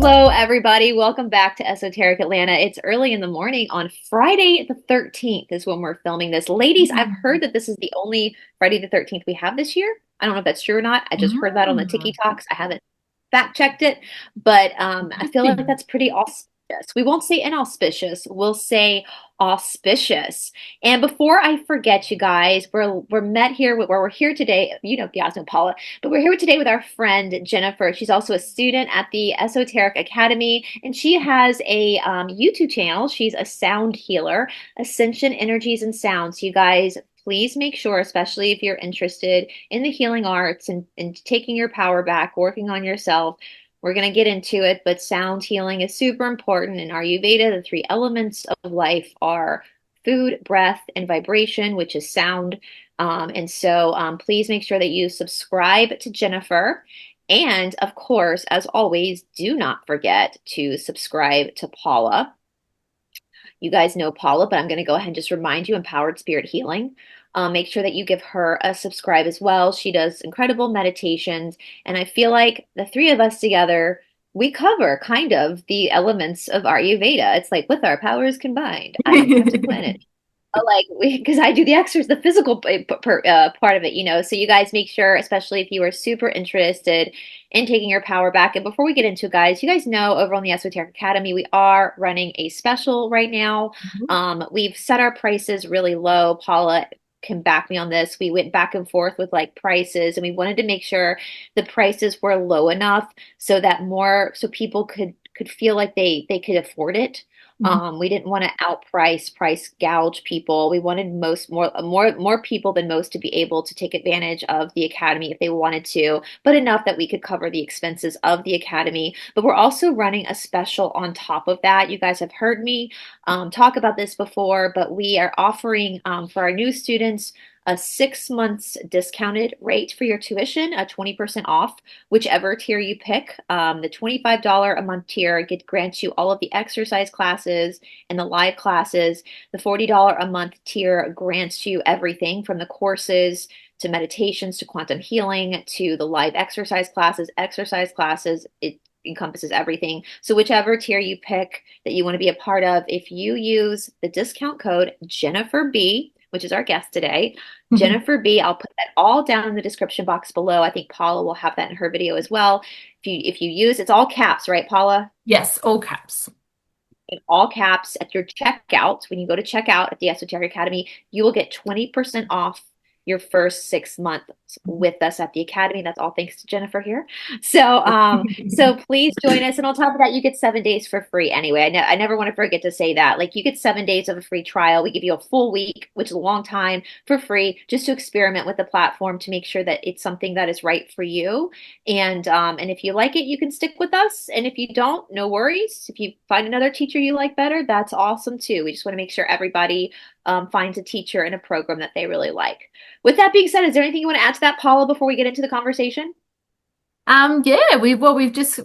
Hello, everybody. Welcome back to Esoteric Atlanta. It's early in the morning on Friday the 13th is when we're filming this. Ladies, I've heard that this is the only Friday the 13th we have this year. I don't know if that's true or not. I just heard that on the Tiki Mm, Talks. I haven't fact checked it, but I feel like interesting. that's pretty auspicious. We won't say inauspicious. We'll say auspicious. And before I forget, you guys, we're met here where we're here today. You know, Paula, but we're here today with our friend Jennifer. She's also a student at the Esoteric Academy, and she has a YouTube channel. She's a sound healer, Ascension Energies and Sounds. You guys, please make sure, especially if you're interested in the healing arts and taking your power back, working on yourself. We're going to get into it, but sound healing is super important. In Ayurveda, the three elements of life are food, breath, and vibration, which is sound. And so please make sure that you subscribe to Jennifer. And of course, as always, do not forget to subscribe to Paula. You guys know Paula, but I'm going to go ahead and just remind you, Empowered Spirit Healing. Make sure that you give her a subscribe as well. She does incredible meditations, and I feel like the three of us together, we cover kind of the elements of Ayurveda. It's like with our powers combined, I am Captain Planet. Like we, because I do the extras, the physical part of it, So you guys make sure, especially if you are super interested in taking your power back. And before we get into it, guys, you guys know over on the Esoteric Academy, we are running a special right now. We've set our prices really low. Paula can back me on this. We went back and forth with like prices, and we wanted to make sure the prices were low enough so that so people could feel like they could afford it. We didn't want to price gouge people. We wanted more people than most to be able to take advantage of the academy if they wanted to, but enough that we could cover the expenses of the academy. But we're also running a special on top of that. You guys have heard me talk about this before, but we are offering for our new students a 6 months discounted rate for your tuition, a 20% off, whichever tier you pick. The $25 a month tier grants you all of the exercise classes and the live classes. The $40 a month tier grants you everything from the courses to meditations to quantum healing to the live exercise classes. It encompasses everything. So whichever tier you pick that you want to be a part of, if you use the discount code Jennifer B, which is our guest today, Jennifer B. I'll put that all down in the description box below. I think Paula will have that in her video as well. If you use, it's all caps, right, Paula? Yes, all caps. In all caps at your checkout. When you go to checkout at the Esoteric Academy, you will get 20% off your first 6 months with us at the Academy. That's all thanks to Jennifer here. So please join us. And on top of that, you get 7 days for free anyway. I never want to forget to say that. Like you get 7 days of a free trial. We give you a full week, which is a long time, for free, just to experiment with the platform to make sure that it's something that is right for you. And if you like it, you can stick with us. And if you don't, no worries. If you find another teacher you like better, that's awesome too. We just want to make sure everybody finds a teacher and a program that they really like. With that being said, is there anything you want to add to that, Paula, before we get into the conversation? Yeah, we've just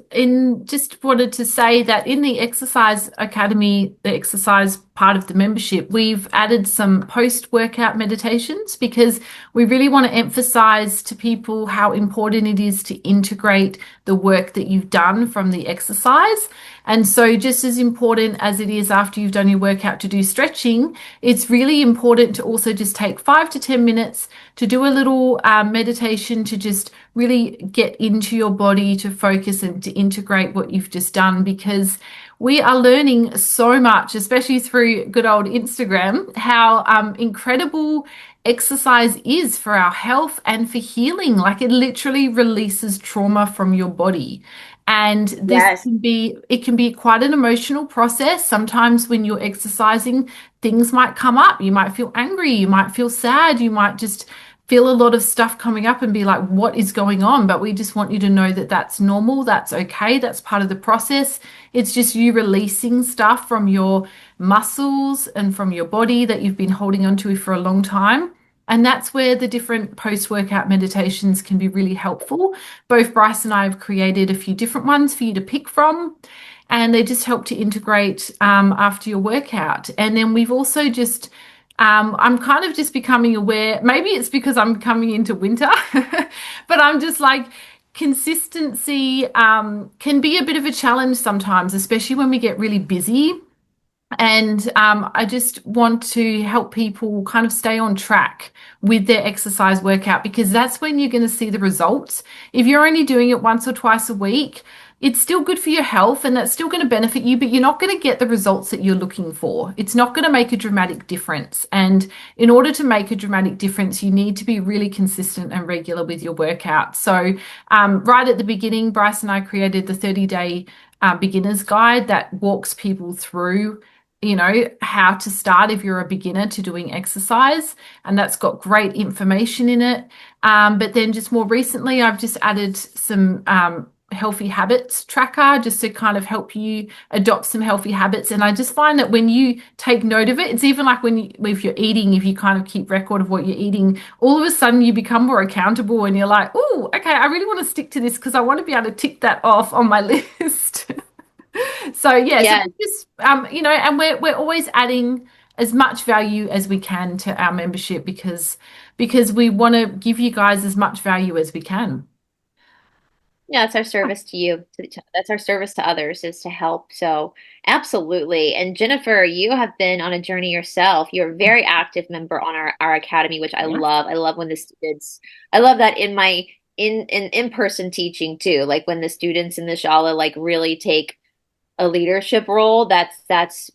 wanted to say that in the Exercise Academy, the exercise part of the membership, we've added some post-workout meditations because we really want to emphasize to people how important it is to integrate the work that you've done from the exercise. And so just as important as it is after you've done your workout to do stretching, it's really important to also just take 5 to 10 minutes to do a little meditation to just really get into your body, to focus and to integrate what you've just done, because we are learning so much, especially through good old Instagram, how incredible exercise is for our health and for healing. Like it literally releases trauma from your body. And Yes. it can be quite an emotional process. Sometimes when you're exercising, things might come up. You might feel angry, you might feel sad, you might just feel a lot of stuff coming up and be like, what is going on? But we just want you to know that that's normal, that's okay, that's part of the process. It's just you releasing stuff from your muscles and from your body that you've been holding onto for a long time. And that's where the different post-workout meditations can be really helpful. Both Brice and I have created a few different ones for you to pick from, and they just help to integrate after your workout. And then we've also just I'm kind of just becoming aware. Maybe it's because I'm coming into winter, but I'm just like consistency can be a bit of a challenge sometimes, especially when we get really busy. And I just want to help people kind of stay on track with their exercise workout because that's when you're going to see the results. If you're only doing it once or twice a week, it's still good for your health and that's still going to benefit you, but you're not going to get the results that you're looking for. It's not going to make a dramatic difference. And in order to make a dramatic difference, you need to be really consistent and regular with your workout. So, right at the beginning, Brice and I created the 30-day beginner's guide that walks people through how to start if you're a beginner to doing exercise. And that's got great information in it. But then just more recently, I've just added some healthy habits tracker just to kind of help you adopt some healthy habits. And I just find that when you take note of it, it's even like if you're eating, if you kind of keep record of what you're eating, all of a sudden you become more accountable and you're like, oh, okay, I really want to stick to this because I want to be able to tick that off on my list. So yeah, so Yeah. just and we're always adding as much value as we can to our membership because we want to give you guys as much value as we can. Yeah, that's our service to you. That's our service to others is to help. So, absolutely. And Jennifer, you have been on a journey yourself. You're a very active member on our academy, which I Yeah. love. I love when the students, I love that in my in-person teaching too. Like when the students in the Shala like really take a leadership role, that's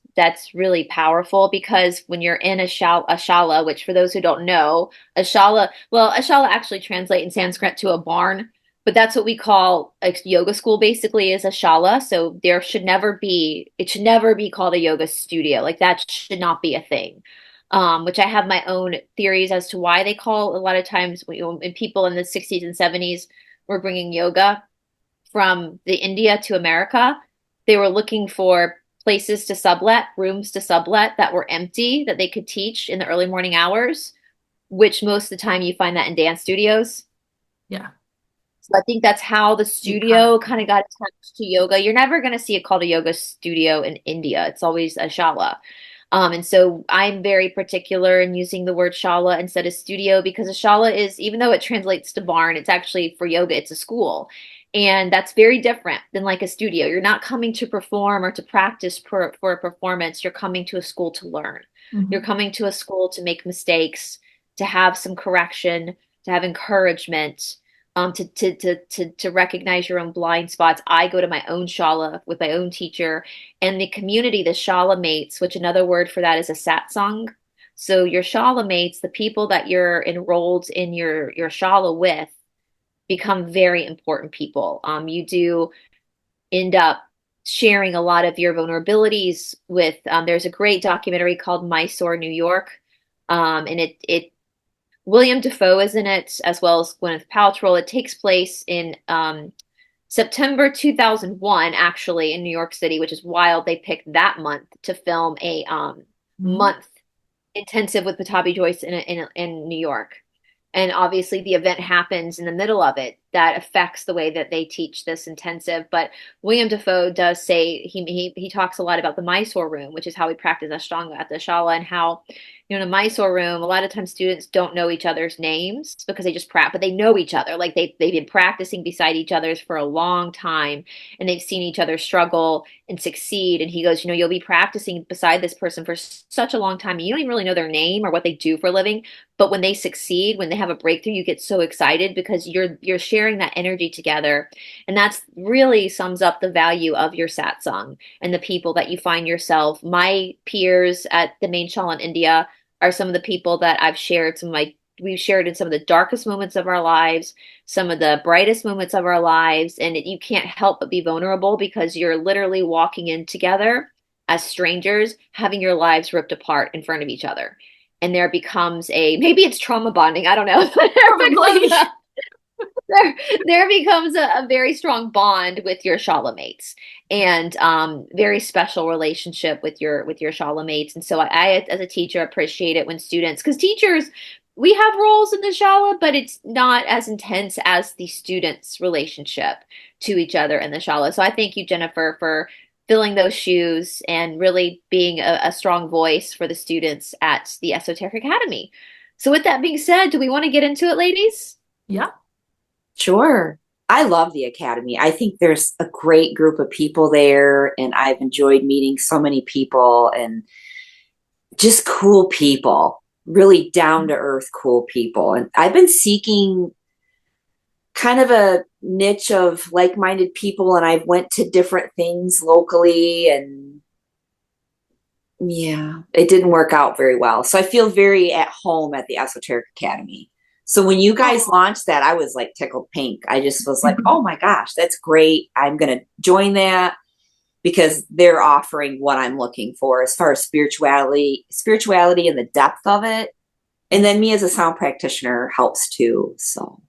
really powerful because when you're in a shala, which for those who don't know, a shala actually translates in Sanskrit to a barn, but that's what we call a yoga school basically is a shala. So it should never be called a yoga studio. Like that should not be a thing. Which I have my own theories as to why they call a lot of times when people in the 60s and 70s were bringing yoga from the India to America. They were looking for places to sublet, rooms to sublet that were empty that they could teach in the early morning hours, which most of the time you find that in dance studios. Yeah. So I think that's how the You kind of studio kind of got attached to yoga. You're never going to see it called a yoga studio in India. It's always a shala. And so I'm very particular in using the word shala instead of studio because a shala is, even though it translates to barn, it's actually for yoga, it's a school. And that's very different than like a studio. You're not coming to perform or to practice for a performance. You're coming to a school to learn. You're Mhm. coming to a school to make mistakes, to have some correction, to have encouragement, to recognize your own blind spots. I go to my own shala with my own teacher and the community, the shala mates, which another word for that is a satsang. So your shala mates, the people that you're enrolled in your shala with, become very important people. You do end up sharing a lot of your vulnerabilities with. There's a great documentary called Mysore, New York, and it William Dafoe is in it as well as Gwyneth Paltrow. It takes place in September 2001, actually, in New York City, which is wild. They picked that month to film a Mhm. month intensive with Patabi Joyce in New York. And obviously, the event happens in the middle of it. That affects the way that they teach this intensive. But William Dafoe does say he talks a lot about the Mysore room, which is how we practice Ashtanga at the Shala, and how in a Mysore room, a lot of times students don't know each other's names because they just practice, but they know each other. Like they've been practicing beside each other's for a long time, and they've seen each other struggle and succeed. And he goes, you'll be practicing beside this person for such a long time, and you don't even really know their name or what they do for a living. But when they succeed, when they have a breakthrough, you get so excited because you're sharing that energy together. And that's really sums up the value of your satsang and the people that you find yourself. My peers at the main shala in India are some of the people that we've shared in some of the darkest moments of our lives, some of the brightest moments of our lives, and you can't help but be vulnerable because you're literally walking in together as strangers, having your lives ripped apart in front of each other. And there becomes maybe it's trauma bonding, I don't know. Probably. there, there becomes a very strong bond with your shala mates and very special relationship with your shala mates. And so I as a teacher appreciate it when students, because teachers, we have roles in the shala, but it's not as intense as the students relationship to each other in the shala. So I thank you, Jennifer, for filling those shoes and really being a strong voice for the students at the Esoteric Academy. So with that being said, do we want to get into it, ladies? Yeah. Sure. I love the Academy. I think there's a great group of people there, and I've enjoyed meeting so many people and just cool people, really down to earth, cool people. And I've been seeking kind of a niche of like-minded people, and I've went to different things locally, and yeah, it didn't work out very well. So I feel very at home at the Esoteric Academy. So when you guys launched that, I was like tickled pink. I just was like, oh my gosh, that's great. I'm going to join that because they're offering what I'm looking for as far as spirituality and the depth of it. And then me as a sound practitioner helps too. So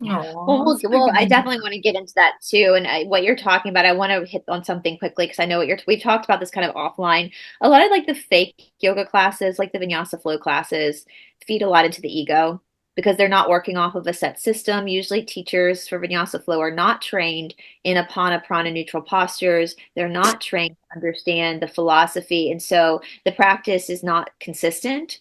yeah. Well, Oh, so I good. definitely want to get into that too. And what you're talking about, I want to hit on something quickly because I know what we've talked about this kind of offline. A lot of like the fake yoga classes, like the vinyasa flow classes, feed a lot into the ego because they're not working off of a set system. Usually, teachers for vinyasa flow are not trained in apana prana neutral postures. They're not trained to understand the philosophy. And so the practice is not consistent.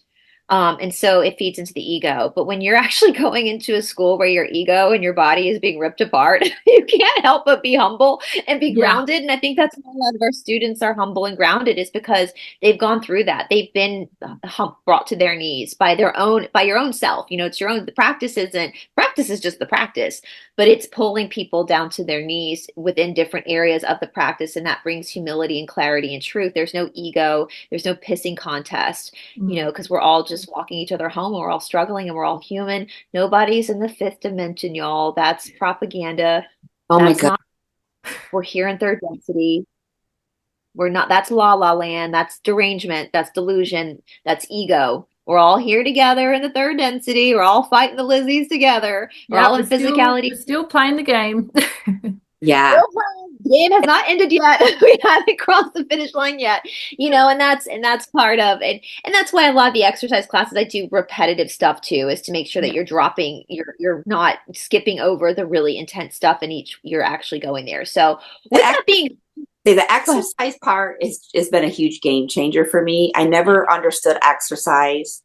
And so it feeds into the ego. But when you're actually going into a school where your ego and your body is being ripped apart, you can't help but be humble and be Yeah. grounded. And I think that's why a lot of our students are humble and grounded is because they've gone through that. They've been brought to their knees by your own self. You know, it's your own, the practice is just the practice, but it's pulling people down to their knees within different areas of the practice. And that brings humility and clarity and truth. There's no ego. There's no pissing contest, you know, Mm. because we're all just walking each other home and we're all struggling and we're all human. Nobody's in the fifth dimension, y'all. That's propaganda. Oh my That's God. not, we're here in third density. We're not, that's la la land. That's derangement. That's delusion. That's ego. We're all here together in the third density. We're all fighting the Lizzies together. We're Yeah, all in physicality. we're still playing the game. Yeah. Still playing. The game has not ended yet. We haven't crossed the finish line yet. You know, and that's part of it. And that's why a lot of the exercise classes I do repetitive stuff too, is to make sure that Yeah. you're not skipping over the really intense stuff and each you're actually going there. So The, with ex- that being the go ahead. exercise part has been a huge game changer for me. I never understood exercise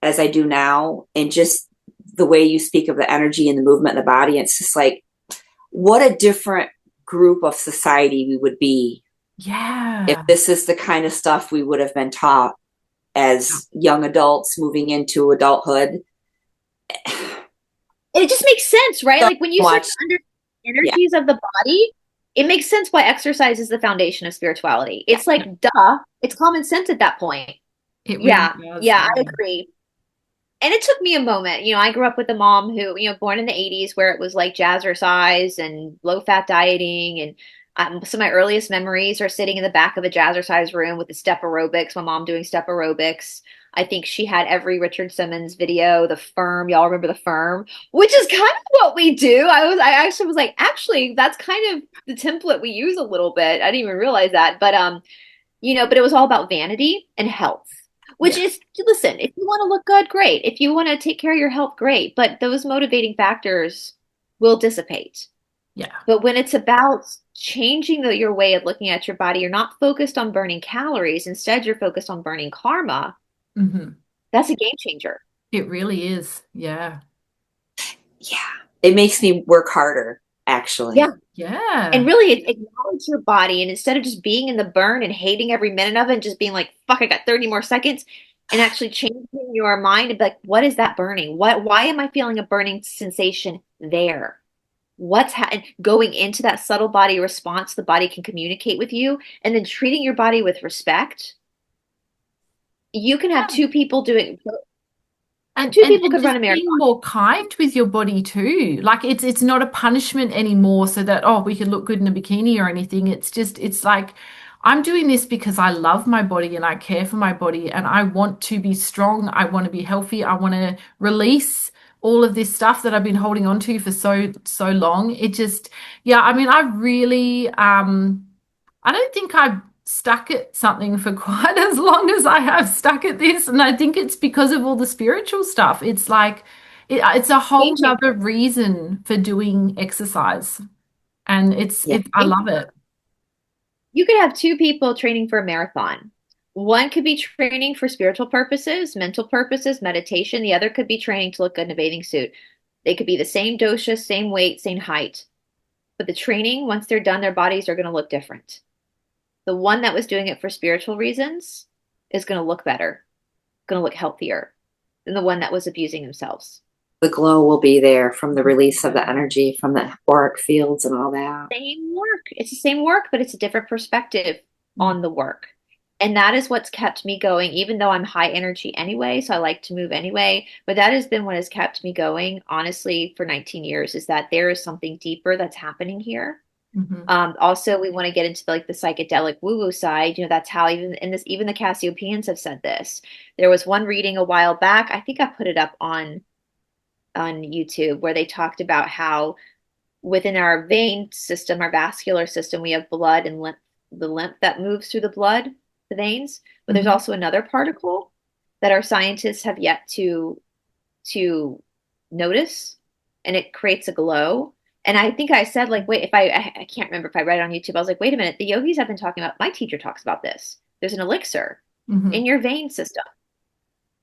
as I do now. And just the way you speak of the energy and the movement in the body, it's just like, what a different group of society we would be if Yeah. this is the kind of stuff we would have been taught as young adults moving into adulthood. It just makes sense, right? So Like when you start much. to understand Yeah. energies of the body, it makes sense why exercise is the foundation of spirituality. Yeah. It's like duh, it's common sense at that point. It really Yeah, does. yeah, Yeah. I agree. And it took me a moment. You know, I grew up with a mom who, you know, born in the 80s where it was like jazzercise and low fat dieting. And some of my earliest memories are sitting in the back of a jazzercise room with the step aerobics, my mom doing step aerobics. I think she had every Richard Simmons video, The Firm. Y'all remember The Firm, which is kind of what we do. I actually was like, actually, that's kind of the template we use a little bit. I didn't even realize that. But you know, but it was all about vanity and health, which Yeah. is, listen, if you want to look good, great. If you want to take care of your health, great. But those motivating factors will dissipate. Yeah. But when it's about changing your way of looking at your body, you're not focused on burning calories. Instead, you're focused on burning karma. Hmm. That's a game changer. It really is. Yeah. Yeah. It makes me work harder, Yeah. actually. And Yeah. really acknowledge your body. And instead of just being in the burn and hating every minute of it and just being like, fuck, I got 30 more seconds, and actually changing your mind and be like, what is that burning? Why am I feeling a burning sensation there? Going into that subtle body response, the body can communicate with you, and then treating your body with respect. You can have two people And could run a just marathon. being more kind with your body too. Like it's not a punishment anymore so that oh we can look good in a bikini or anything. It's just it's like I'm doing this because I love my body and I care for my body and I want to be strong. I want to be healthy. I want to release all of this stuff that I've been holding on to for so long. It just yeah, I mean I really I don't think I've stuck at something for quite as long as I have stuck at this. And I think it's because of all the spiritual stuff. It's like, it's a whole Game nother changer. reason for doing exercise. And Yeah. I love it. You could have two people training for a marathon. One could be training for spiritual purposes, mental purposes, meditation. The other could be training to look good in a bathing suit. They could be the same dosha, same weight, same height. But the training, once they're done, their bodies are going to look different. The one that was doing it for spiritual reasons is going to look better, going to look healthier than the one that was abusing themselves. The glow will be there from the release of the energy from the auric fields and all that. Same work. It's the same work, but it's a different perspective on the work. And that is what's kept me going, even though I'm high energy anyway. So I like to move anyway. But that has been what has kept me going, honestly, for 19 years, is that there is something deeper that's happening here. Also, we want to get into like the psychedelic woo-woo side. That's how even the Cassiopeians have said this. There was one reading a while back. I think I put it up on YouTube, where they talked about how within our vein system, our vascular system, we have blood and lymph, the lymph that moves through the blood, the veins. But there's also another particle that our scientists have yet to notice, and it creates a glow. And I think I said, like, wait, if I can't remember if I read it on YouTube, I was like, wait a minute, the yogis have been talking about, my teacher talks about this. There's an elixir in your vein system.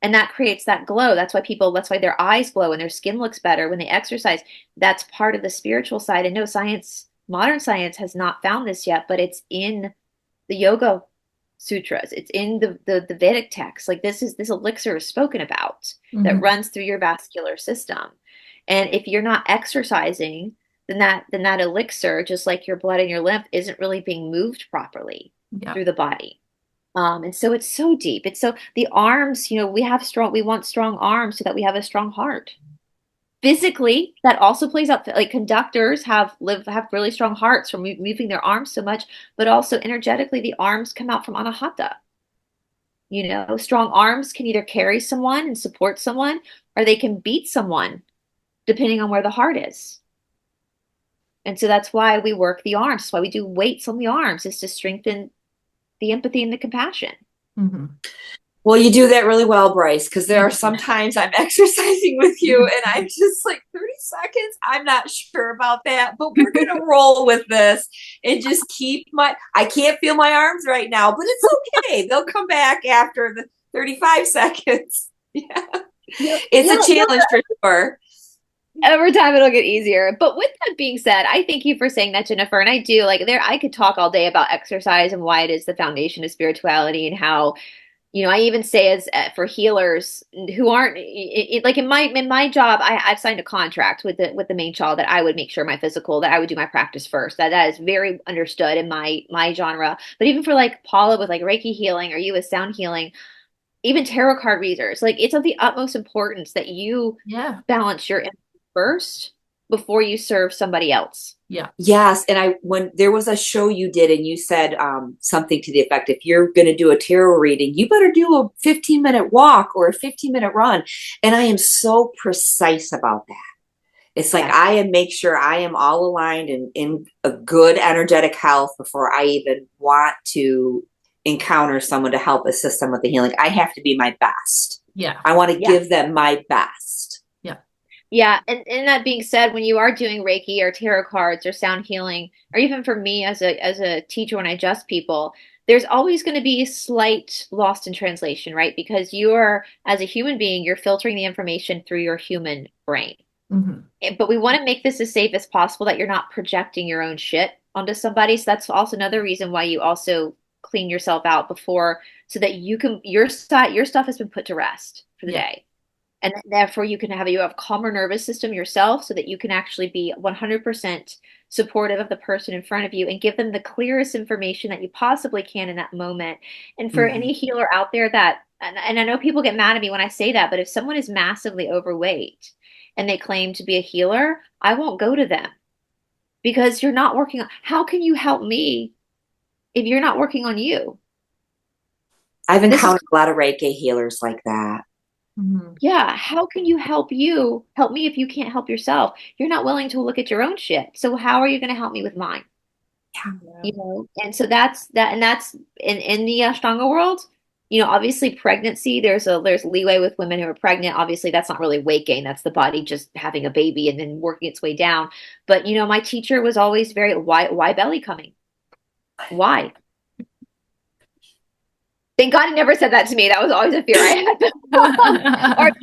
And that creates that glow. That's why their eyes glow and their skin looks better when they exercise. That's part of the spiritual side. And no science, modern science has not found this yet, but it's in the yoga sutras. It's in the Vedic text. Like this elixir is spoken about that runs through your vascular system. And if you're not exercising, then that elixir, just like your blood and your lymph, isn't really being moved properly through the body. And so it's so deep. It's so the arms, we want strong arms so that we have a strong heart. Physically, that also plays out. Like conductors have really strong hearts from moving their arms so much, but also energetically, the arms come out from anahata. Strong arms can either carry someone and support someone, or they can beat someone, depending on where the heart is. And so that's why we work the arms. That's why we do weights on the arms, is to strengthen the empathy and the compassion. Well, you do that really well, Brice, because there are sometimes I'm exercising with you and I'm just like 30 seconds. I'm not sure about that, but we're going to roll with this and just I can't feel my arms right now, but it's okay. They'll come back after the 35 seconds. Yeah. It's a challenge for sure. Over time, it'll get easier. But with that being said, I thank you for saying that, Jennifer. And I do I could talk all day about exercise and why it is the foundation of spirituality, and how, I even say as for healers who aren't like in my job, I've signed a contract with the main child that I would make sure my physical, that I would do my practice first. That is very understood in my genre. But even for like Paula with like Reiki healing, or you with sound healing, even tarot card readers, like it's of the utmost importance that you balance your first before you serve somebody else. Yes. And when there was a show you did and you said something to the effect, if you're going to do a tarot reading, you better do a 15-minute walk or a 15-minute run. And I am so precise about that. It's like make sure I am all aligned and in a good energetic health before I even want to encounter someone to help assist them with the healing. I have to be my best. I want to give them my best. Yeah, and that being said, when you are doing Reiki or tarot cards or sound healing, or even for me as a teacher when I adjust people, there's always going to be a slight lost in translation, right? Because as a human being, you're filtering the information through your human brain. But we want to make this as safe as possible, that you're not projecting your own shit onto somebody. So that's also another reason why you also clean yourself out before, so that your stuff has been put to rest for the day. And therefore you have calmer nervous system yourself, so that you can actually be 100% supportive of the person in front of you and give them the clearest information that you possibly can in that moment. And for any healer out there and I know people get mad at me when I say that, but if someone is massively overweight and they claim to be a healer, I won't go to them, because you're not working on, how can you help me if you're not working on you? I've encountered a lot of Reiki healers like that. Yeah, how can you help me if you can't help yourself? You're not willing to look at your own shit. So how are you going to help me with mine? And so that's in the Ashtanga world. Obviously pregnancy, there's leeway with women who are pregnant. Obviously that's not really weight gain. That's the body just having a baby and then working its way down. But my teacher was always very, why belly coming? Why? Thank God he never said that to me. That was always a fear I had.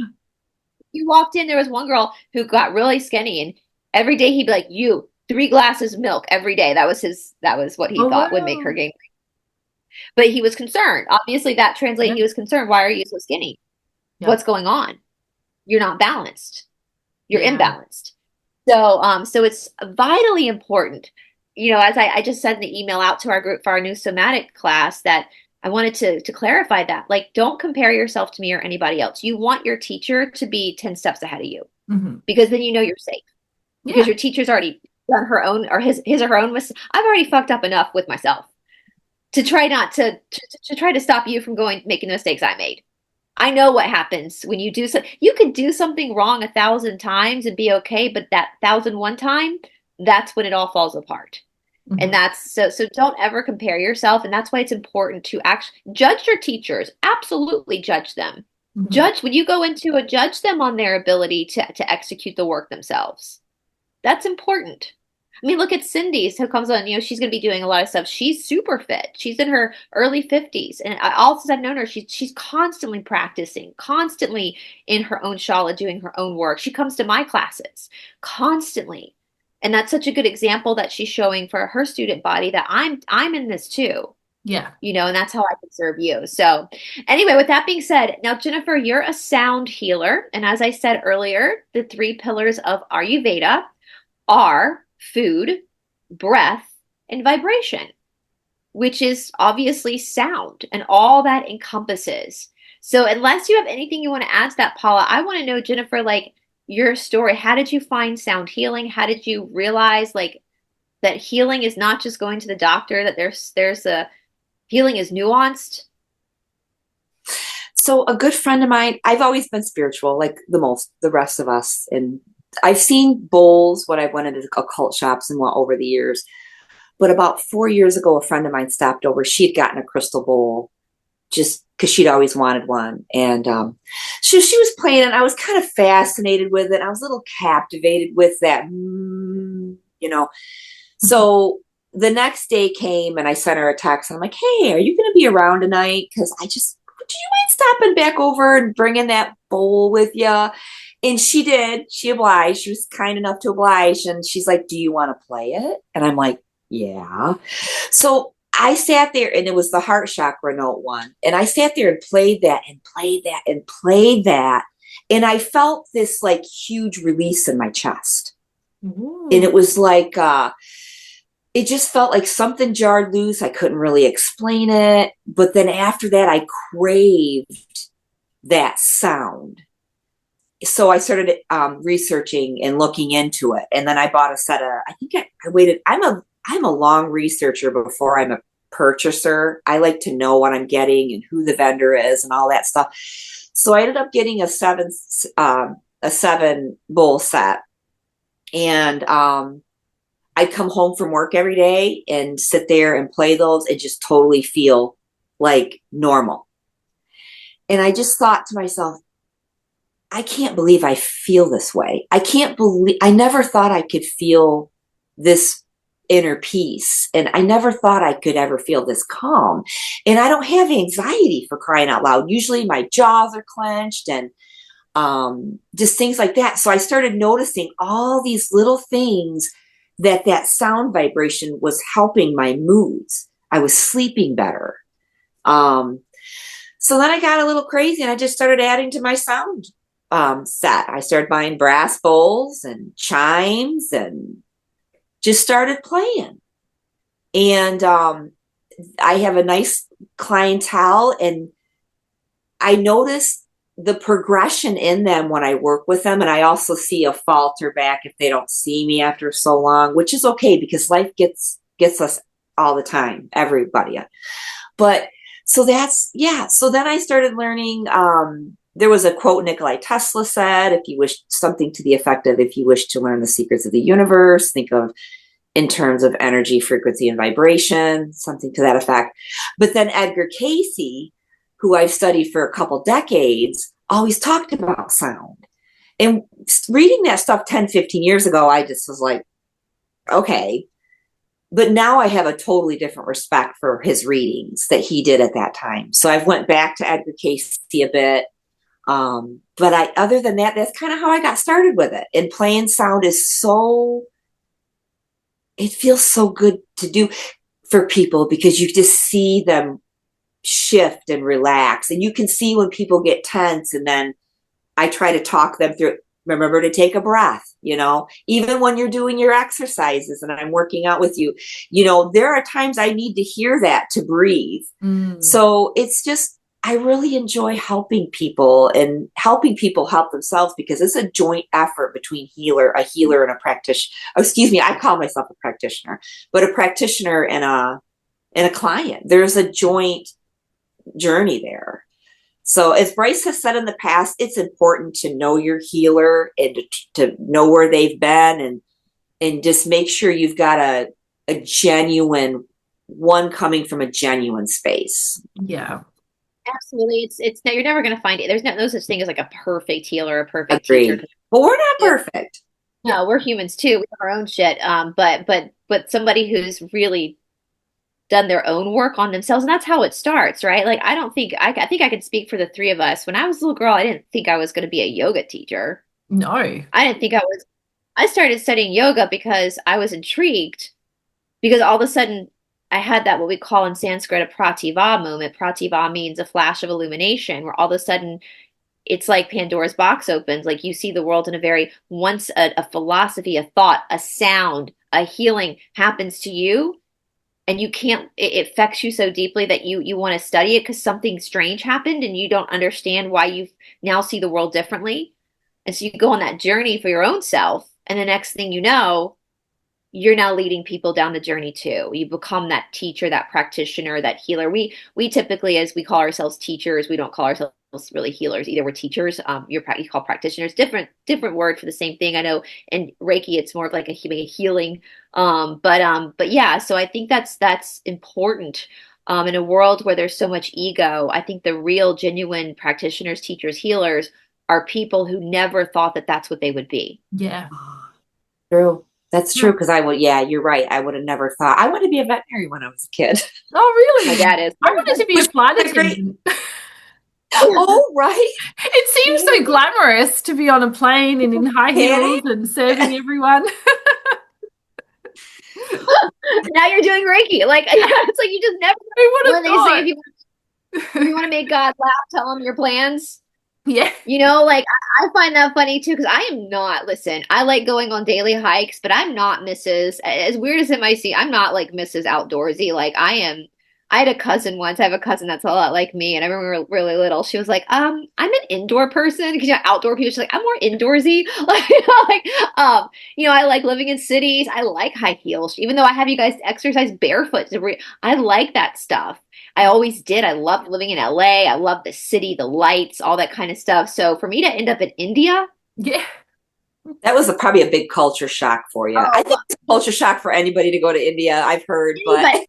You walked in, there was one girl who got really skinny, and every day he'd be like, "You, 3 glasses of milk every day." That was what he Oh, thought would make her wow. gain. But he was concerned. Obviously, that translated. Yeah. He was concerned. Why are you so skinny? Yeah. What's going on? You're not balanced. You're Yeah. imbalanced. So it's vitally important. As I just said in the email out to our group for our new somatic class, that I wanted to clarify that. Like, don't compare yourself to me or anybody else. You want your teacher to be 10 steps ahead of you, Hmm. because then you know you're safe. Because Yeah. your teacher's already done her own, or his or her own mis I've already fucked up enough with myself to try not to try to stop you from making the mistakes I made. I know what happens when you do so. You could do something wrong 1,000 times and be okay, but that 1,001 time, that's when it all falls apart. And Hmm. that's so don't ever compare yourself. And that's why it's important to actually judge your teachers. Absolutely judge them. Hmm. Judge when you go into a judge them on their ability to execute the work themselves. That's important. I mean, look at Cindy's who comes on, she's going to be doing a lot of stuff. She's super fit. She's in her early 50s. And all since I've known her, she's constantly practicing, constantly in her own shala doing her own work. She comes to my classes constantly. And that's such a good example that she's showing for her student body that I'm in this too. Yeah. And that's how I can serve you. So, anyway, with that being said, now, Jennifer, you're a sound healer. And as I said earlier, the 3 pillars of Ayurveda are food, breath, and vibration, which is obviously sound and all that encompasses. So, unless you have anything you want to add to that, Paula, I want to know, Jennifer, like your story. How did you find sound healing? How did you realize like that healing is not just going to the doctor, that there's a healing is nuanced? So a good friend of mine, I've always been spiritual, like the rest of us. And I've seen bowls when I went into occult shops and went over the years. But about 4 years ago, a friend of mine stopped over. She had gotten a crystal bowl just because she'd always wanted one. And she was playing it. I was kind of fascinated with it. I was a little captivated with that, So the next day came and I sent her a text. And I'm like, hey, are you going to be around tonight? Because do you mind stopping back over and bringing that bowl with you? And she did. She obliged. She was kind enough to oblige. And she's like, do you want to play it? And I'm like, yeah. So I sat there, and it was the heart chakra note one. And I sat there and played that and played that and played that. And I felt this like huge release in my chest. And Ooh. it was like, it just felt like something jarred loose. I couldn't really explain it. But then after that, I craved that sound. So I started researching and looking into it. And then I bought a set of, I think I waited. I'm a long researcher before I'm a purchaser. I like to know what I'm getting and who the vendor is and all that stuff. So I ended up getting a 7 bowl set. And I'd come home from work every day and sit there and play those and just totally feel like normal. And I just thought to myself, I can't believe I feel this way. I never thought I could feel this inner peace. And I never thought I could ever feel this calm. And I don't have anxiety, for crying out loud. Usually my jaws are clenched and just things like that. So I started noticing all these little things that sound vibration was helping my moods. I was sleeping better. So then I got a little crazy and I just started adding to my sound set. I started buying brass bowls and chimes and just started playing. And I have a nice clientele, and I noticed the progression in them when I work with them. And I also see a falter back if they don't see me after so long, which is okay because life gets us all the time, everybody. But so So then I started learning. There was a quote Nikola Tesla said, if you wish something to the effect of, if you wish to learn the secrets of the universe, think of in terms of energy, frequency, and vibration, something to that effect. But then Edgar Cayce, who I've studied for a couple decades, always talked about sound. And reading that stuff 10, 15 years ago, I just was like, okay. But now I have a totally different respect for his readings that he did at that time. So I've went back to Edgar Cayce a bit. But other than that, that's kind of how I got started with it. And playing sound is it feels so good to do for people because you just see them shift and relax. And you can see when people get tense. And then I try to talk them through. Remember to take a breath, even when you're doing your exercises and I'm working out with you, there are times I need to hear that to breathe. So it's just, I really enjoy helping people and helping people help themselves because it's a joint effort between a healer and a practitioner. Oh, excuse me. I call myself a practitioner, but a practitioner and a client. There's a joint journey there. So as Brice has said in the past, it's important to know your healer and to know where they've been and just make sure you've got a genuine one coming from a genuine space. Yeah. Absolutely. It's no, you're never going to find it. There's no such thing as like a perfect healer, a perfect Agreed. teacher. But we're not perfect. No, we're humans too. We have our own shit. But somebody who's really done their own work on themselves, and that's how it starts, right? Like I don't think I think I can speak for the three of us. When I was a little girl, I didn't think I was going to be a yoga teacher. No. I didn't think I was. I started studying yoga because I was intrigued because all of a sudden I had that what we call in Sanskrit a prativa moment. Prativa means a flash of illumination, where all of a sudden it's like Pandora's box opens. Like you see the world in a very once a philosophy, a thought, a sound, a healing happens to you and you can't it affects you so deeply that you want to study it because something strange happened and you don't understand why you now see the world differently. And so you go on that journey for your own self, and the next thing you know, you're now leading people down the journey too. You become that teacher, that practitioner, that healer. We typically, as we call ourselves teachers, we don't call ourselves really healers. Either we're teachers, you call practitioners, different word for the same thing. I know in Reiki it's more of like a healing. But yeah, so I think that's important. In a world where there's so much ego, I think the real genuine practitioners, teachers, healers are people who never thought that that's what they would be. Yeah. True. That's true because yeah, you're right. I would have never thought. I wanted to be a veterinary when I was a kid. Oh, really? My dad is. I wanted to be a flight attendant. Oh, right. It seems so glamorous to be on a plane and in high heels and serving everyone. Now you're doing Reiki. Like it's like you just never when they say if you want to make God laugh, tell him your plans. Yeah. Like I find that funny too because I am not, listen, I like going on daily hikes, but I'm not Mrs. As weird as it might seem, I'm not like Mrs. Outdoorsy. Like I had a cousin once. I have a cousin that's a lot like me, and I remember we were really little. She was like, I'm an indoor person because outdoor people. She's like, I'm more indoorsy. I like living in cities. I like high heels, even though I have you guys exercise barefoot. I like that stuff. I always did. I loved living in LA. I loved the city, the lights, all that kind of stuff. So for me to end up in India, yeah, that was probably a big culture shock for you. I think it's a culture shock for anybody to go to India. I've heard, but.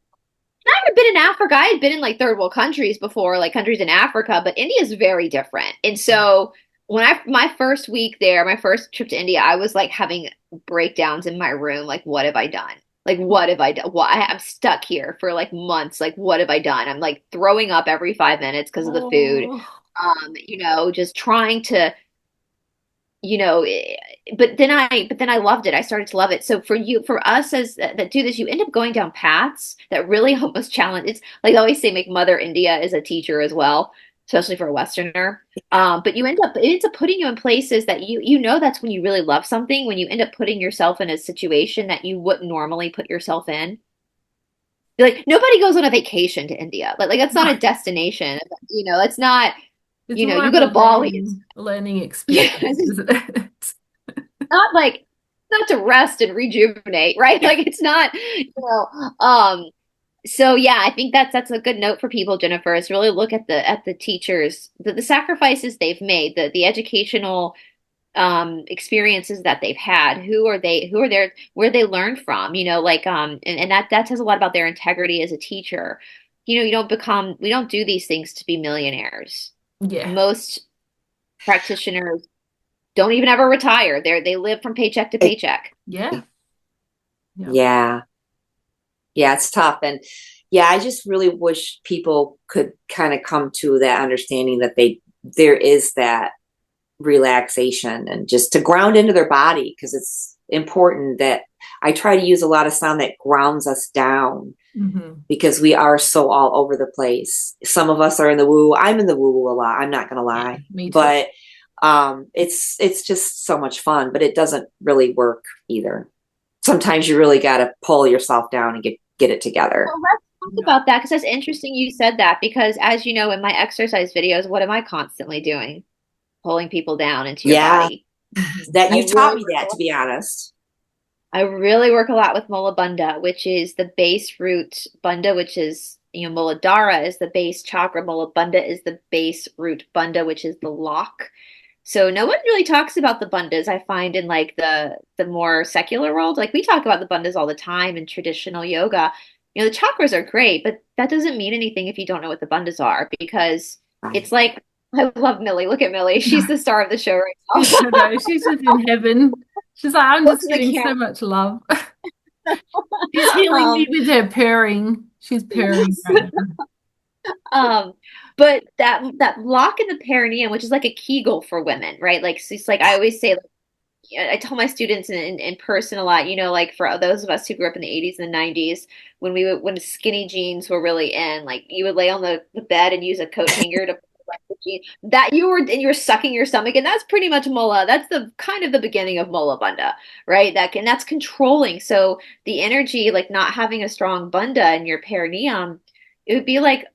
I haven't been in Africa. I had been in like third world countries before, like countries in Africa, but India is very different. And so when my first week there, my first trip to India, I was like having breakdowns in my room. Like, what have I done? Like, what have I done? Why I'm stuck here for like months. Like, what have I done? I'm like throwing up every 5 minutes because of the food. Just trying to but then I loved it. I started to love it. So for us as that do this, you end up going down paths that really almost challenge. It's like I always say, make Mother India as a teacher as well, especially for a Westerner. But it ends up putting you in places that that's when you really love something, when you end up putting yourself in a situation that you wouldn't normally put yourself in. Like nobody goes on a vacation to India. Like that's not a destination. It's not. It's you go to Bali. Learning experience, isn't it? Not to rest and rejuvenate, right? Like it's not, so yeah, I think that's a good note for people, Jennifer, is really look at the teachers, the sacrifices they've made, the educational experiences that they've had, who are there, where they learned from, and that says a lot about their integrity as a teacher. We don't do these things to be millionaires. Yeah. Most practitioners don't even ever retire. They live from paycheck to paycheck. Yeah. Yeah. Yeah, it's tough. And yeah, I just really wish people could kind of come to that understanding that they there is that relaxation and just to ground into their body, because it's important that I try to use a lot of sound that grounds us down, because we are so all over the place. Some of us are in the woo. I'm in the woo woo a lot. I'm not going to lie. Me too. But it's just so much fun, but it doesn't really work either. Sometimes you really got to pull yourself down and get it together. Well, let's talk about that because that's interesting you said that because as you know, in my exercise videos, what am I constantly doing? Pulling people down into your body. That you taught me that, to be honest. I really work a lot with Mula Bandha, which is the base root bandha, which is, Muladhara is the base chakra. Mula Bandha is the base root bandha, which is the lock. So no one really talks about the bandhas, I find, in like the more secular world. Like we talk about the bandhas all the time in traditional yoga. The chakras are great, but that doesn't mean anything if you don't know what the bandhas are, because it's like, I love Millie. Look at Millie. She's the star of the show right now. No, she's just in heaven. She's like, I'm just getting so much love. She's healing me with her purring. She's purring right now. But that lock in the perineum, which is like a Kegel for women, right? Like it's like I always say, I tell my students in person a lot, like for those of us who grew up in the 80s and the 90s, when skinny jeans were really in, like you would lay on the bed and use a coat hanger to that you were sucking your stomach, and that's pretty much mula. That's the kind of the beginning of mula bandha, right? That's controlling. So the energy, like not having a strong bandha in your perineum, it would be like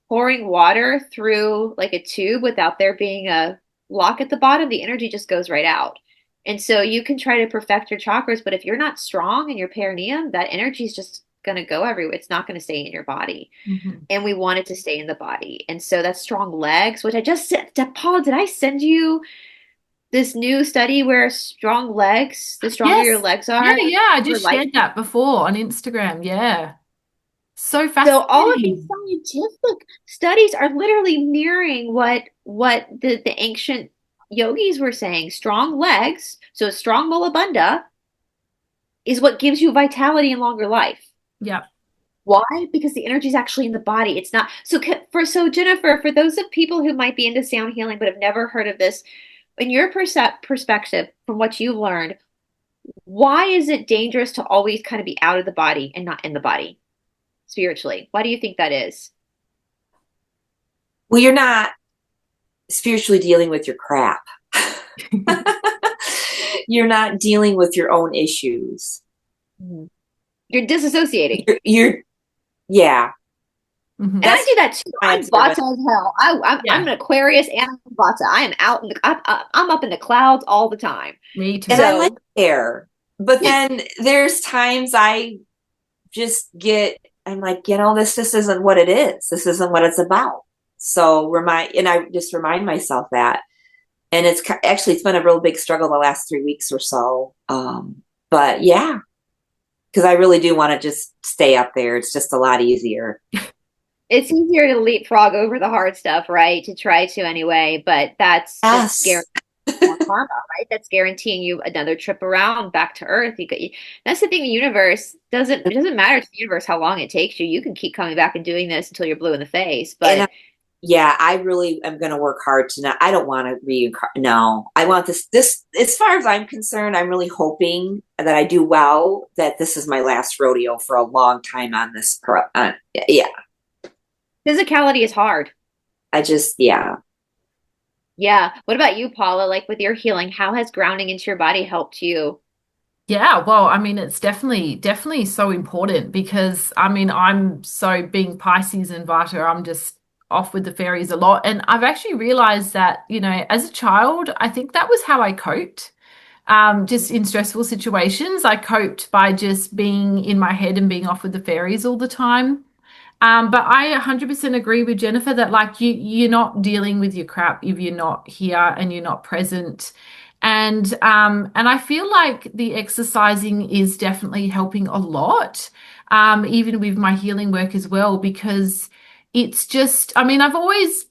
pouring water through like a tube without there being a lock at the bottom. The energy just goes right out. And so you can try to perfect your chakras, but if you're not strong in your perineum, that energy is just going to go everywhere. It's not going to stay in your body. And we want it to stay in the body. And so that's strong legs, which I just said, Paula, did I send you this new study where strong legs, the stronger your legs are? Yeah, I just shared that before on Instagram. Yeah. So fascinating. So all of these scientific studies are literally mirroring what the ancient yogis were saying. Strong legs, so strong mula bandha is what gives you vitality and longer life. Yeah. Why? Because the energy is actually in the body. It's not. So Jennifer, for those of people who might be into sound healing but have never heard of this, in your perspective, from what you've learned, why is it dangerous to always kind of be out of the body and not in the body spiritually? Why do you think that is? Well, you're not spiritually dealing with your crap. You're not dealing with your own issues. You're disassociating. Yeah. And I do that too. I'm Vata as hell. I'm an Aquarius and I'm Vata. I am out I'm up in the clouds all the time. Me too. And I like air. But then there's times I just I'm like, this isn't what it is. This isn't what it's about. So I just remind myself that. And it's been a real big struggle the last 3 weeks or so. But yeah, because I really do want to just stay up there. It's just a lot easier. It's easier to leapfrog over the hard stuff, right? To try to anyway, but that's guaranteeing more karma, right? That's guaranteeing you another trip around back to Earth. That's the thing. The universe it doesn't matter to the universe how long it takes you. You can keep coming back and doing this until you're blue in the face. But I really am going to work hard to I don't want to reincarnate. No, I want this, as far as I'm concerned, I'm really hoping that I do well, that this is my last rodeo for a long time on this. Yeah. Physicality is hard. Yeah. What about you, Paula? Like with your healing, how has grounding into your body helped you? Yeah, well, I mean, it's definitely so important because I'm so being Pisces and Vata, I'm just off with the fairies a lot. And I've actually realized that, as a child, I think that was how I coped. Just in stressful situations, I coped by just being in my head and being off with the fairies all the time. But I 100% agree with Jennifer that like you're not dealing with your crap if you're not here and you're not present. And I feel like the exercising is definitely helping a lot, even with my healing work as well, because it's just, I've always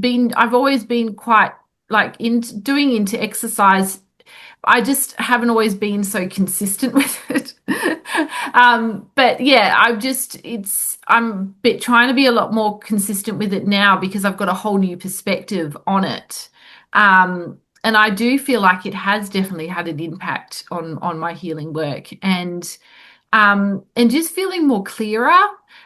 been quite like into exercise. I just haven't always been so consistent with it. But yeah, I'm trying to be a lot more consistent with it now because I've got a whole new perspective on it. And I do feel like it has definitely had an impact on my healing work and just feeling more clearer.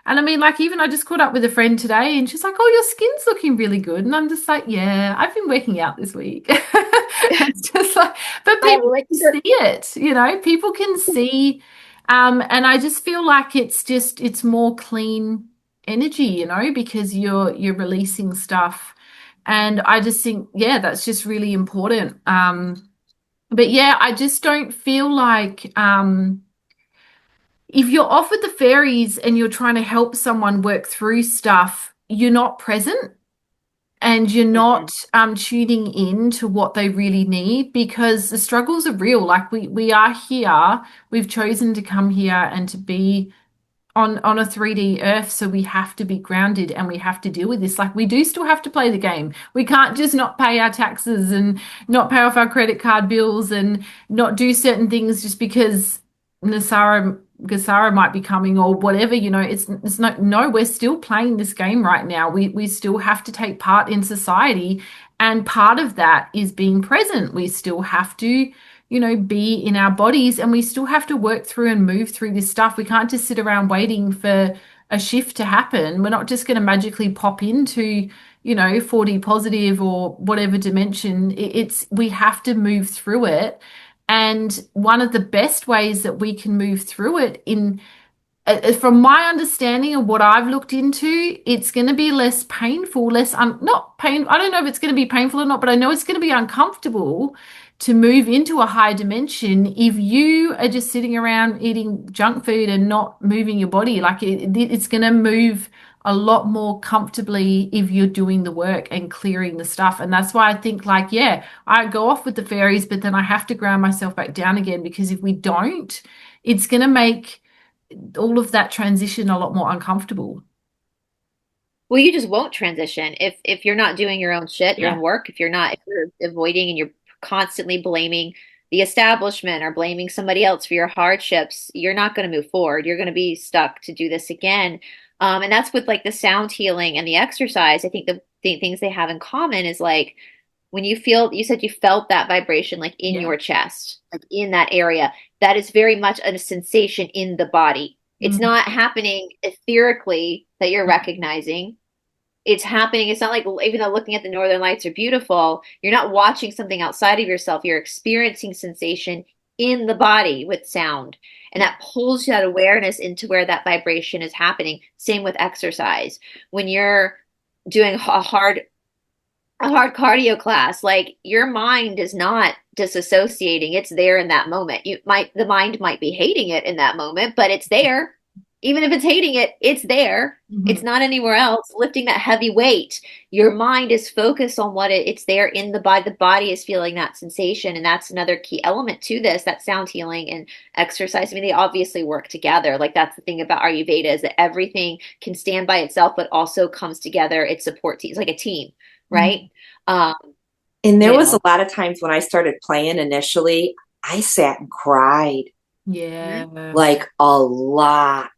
And I mean, like, even I just caught up with a friend today and she's like, oh, your skin's looking really good. And I'm just like, yeah, I've been working out this week. It's just like, but people can see it, people can see. And I just feel like it's more clean energy, because you're releasing stuff. And I just think, yeah, that's just really important. But yeah, I just don't feel like, if you're off with the fairies and you're trying to help someone work through stuff, you're not present and you're not tuning in to what they really need because the struggles are real. Like we are here, we've chosen to come here and to be on a 3D earth, so we have to be grounded and we have to deal with this. Like we do still have to play the game. We can't just not pay our taxes and not pay off our credit card bills and not do certain things just because Gasara might be coming or whatever, it's not, no, we're still playing this game right now. We still have to take part in society, and part of that is being present. We still have to be in our bodies and we still have to work through and move through this stuff. We can't just sit around waiting for a shift to happen. We're not just going to magically pop into, 40 positive or whatever dimension. We have to move through it. And one of the best ways that we can move through it from my understanding of what I've looked into, it's going to be less painful, not pain. I don't know if it's going to be painful or not, but I know it's going to be uncomfortable to move into a high dimension if you are just sitting around eating junk food and not moving your body. Like it's going to move a lot more comfortably if you're doing the work and clearing the stuff. And that's why I think, like, yeah, I go off with the fairies, but then I have to ground myself back down again, because if we don't, it's going to make all of that transition a lot more uncomfortable. Well, you just won't transition if you're not doing your own shit, your Yeah. own work, if you're avoiding and you're constantly blaming the establishment or blaming somebody else for your hardships, you're not going to move forward. You're going to be stuck to do this again. And that's with like the sound healing and the exercise. I think the things they have in common is like when you said you felt that vibration like in Yeah. your chest, like in that area, that is very much a sensation in the body. It's Mm. not happening etherically that you're recognizing. It's happening. It's not like, even though looking at the northern lights are beautiful, you're not watching something outside of yourself. You're experiencing sensation in the body with sound. And that pulls that awareness into where that vibration is happening. Same with exercise. When you're doing a hard cardio class, like your mind is not disassociating. It's there in that moment. The mind might be hating it in that moment, but it's there. Even if it's hating it, it's there. It's Mhm. not anywhere else. Lifting that heavy weight, your mind is focused on it's there in the body. The body is feeling that sensation. And that's another key element to this, that sound healing and exercise. I mean, they obviously work together. Like that's the thing about Ayurveda, is that everything can stand by itself, but also comes together. It supports, it's like a team, right? Mhm. Um, And there you was know, a lot of times when I started playing initially, I sat and cried Yeah. like a lot.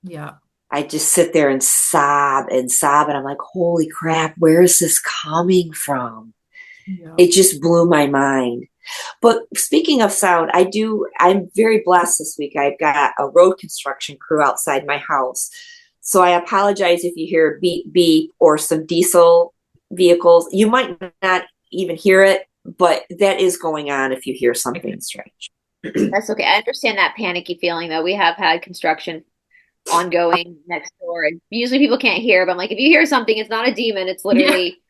Yeah. I just sit there and sob and sob. And I'm like, holy crap, where is this coming from? Yeah. It just blew my mind. But speaking of sound, I'm very blessed this week. I've got a road construction crew outside my house. So I apologize if you hear beep, beep, or some diesel vehicles. You might not even hear it, but that is going on if you hear Okay. something strange. that's okay. I understand that panicky feeling though. We have had construction ongoing next door, and usually people can't hear, but I'm like, if you hear something, it's not a demon. It's Yeah. literally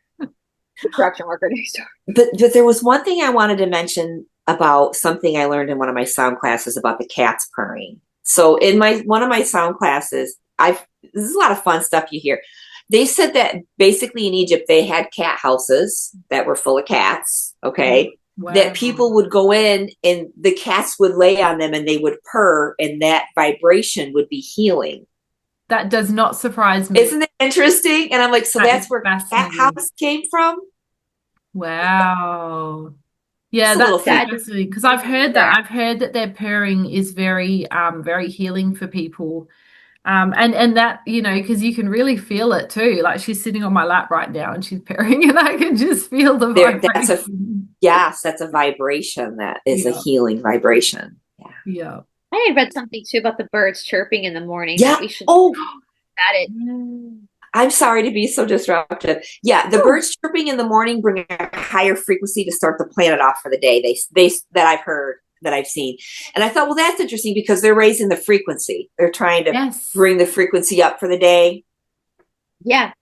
construction worker next door. But there was one thing I wanted to mention about something I learned in one of my sound classes about the cats purring. So in my one of my sound classes, I've this is a lot of fun stuff you hear. They said that basically in Egypt they had cat houses that were full of cats, okay? That Wow. people would go in and the cats would lay on them and they would purr, and that vibration would be healing. That does not surprise me. Isn't it interesting? And I'm like, so That is that's where cat fascinating. house came from? Wow. Yeah, It's a little that's freaky. fascinating because I've heard that their purring is very healing for people. And that, because you can really feel it too. Like she's sitting on my lap right now and she's purring and I can just feel the That's a vibration. yes, that's a vibration that is a Yeah. healing vibration. Yeah. Yeah. I had read something too about the birds chirping in the morning that Yeah. we should Oh, add it. I'm sorry to be so disruptive. Yeah, the Oh, birds chirping in the morning bring a higher frequency to start the planet off for the day. They that I've heard, that I've seen, and I thought, well, that's interesting because they're raising the frequency. They're trying to yes. bring the frequency up for the day. Yeah.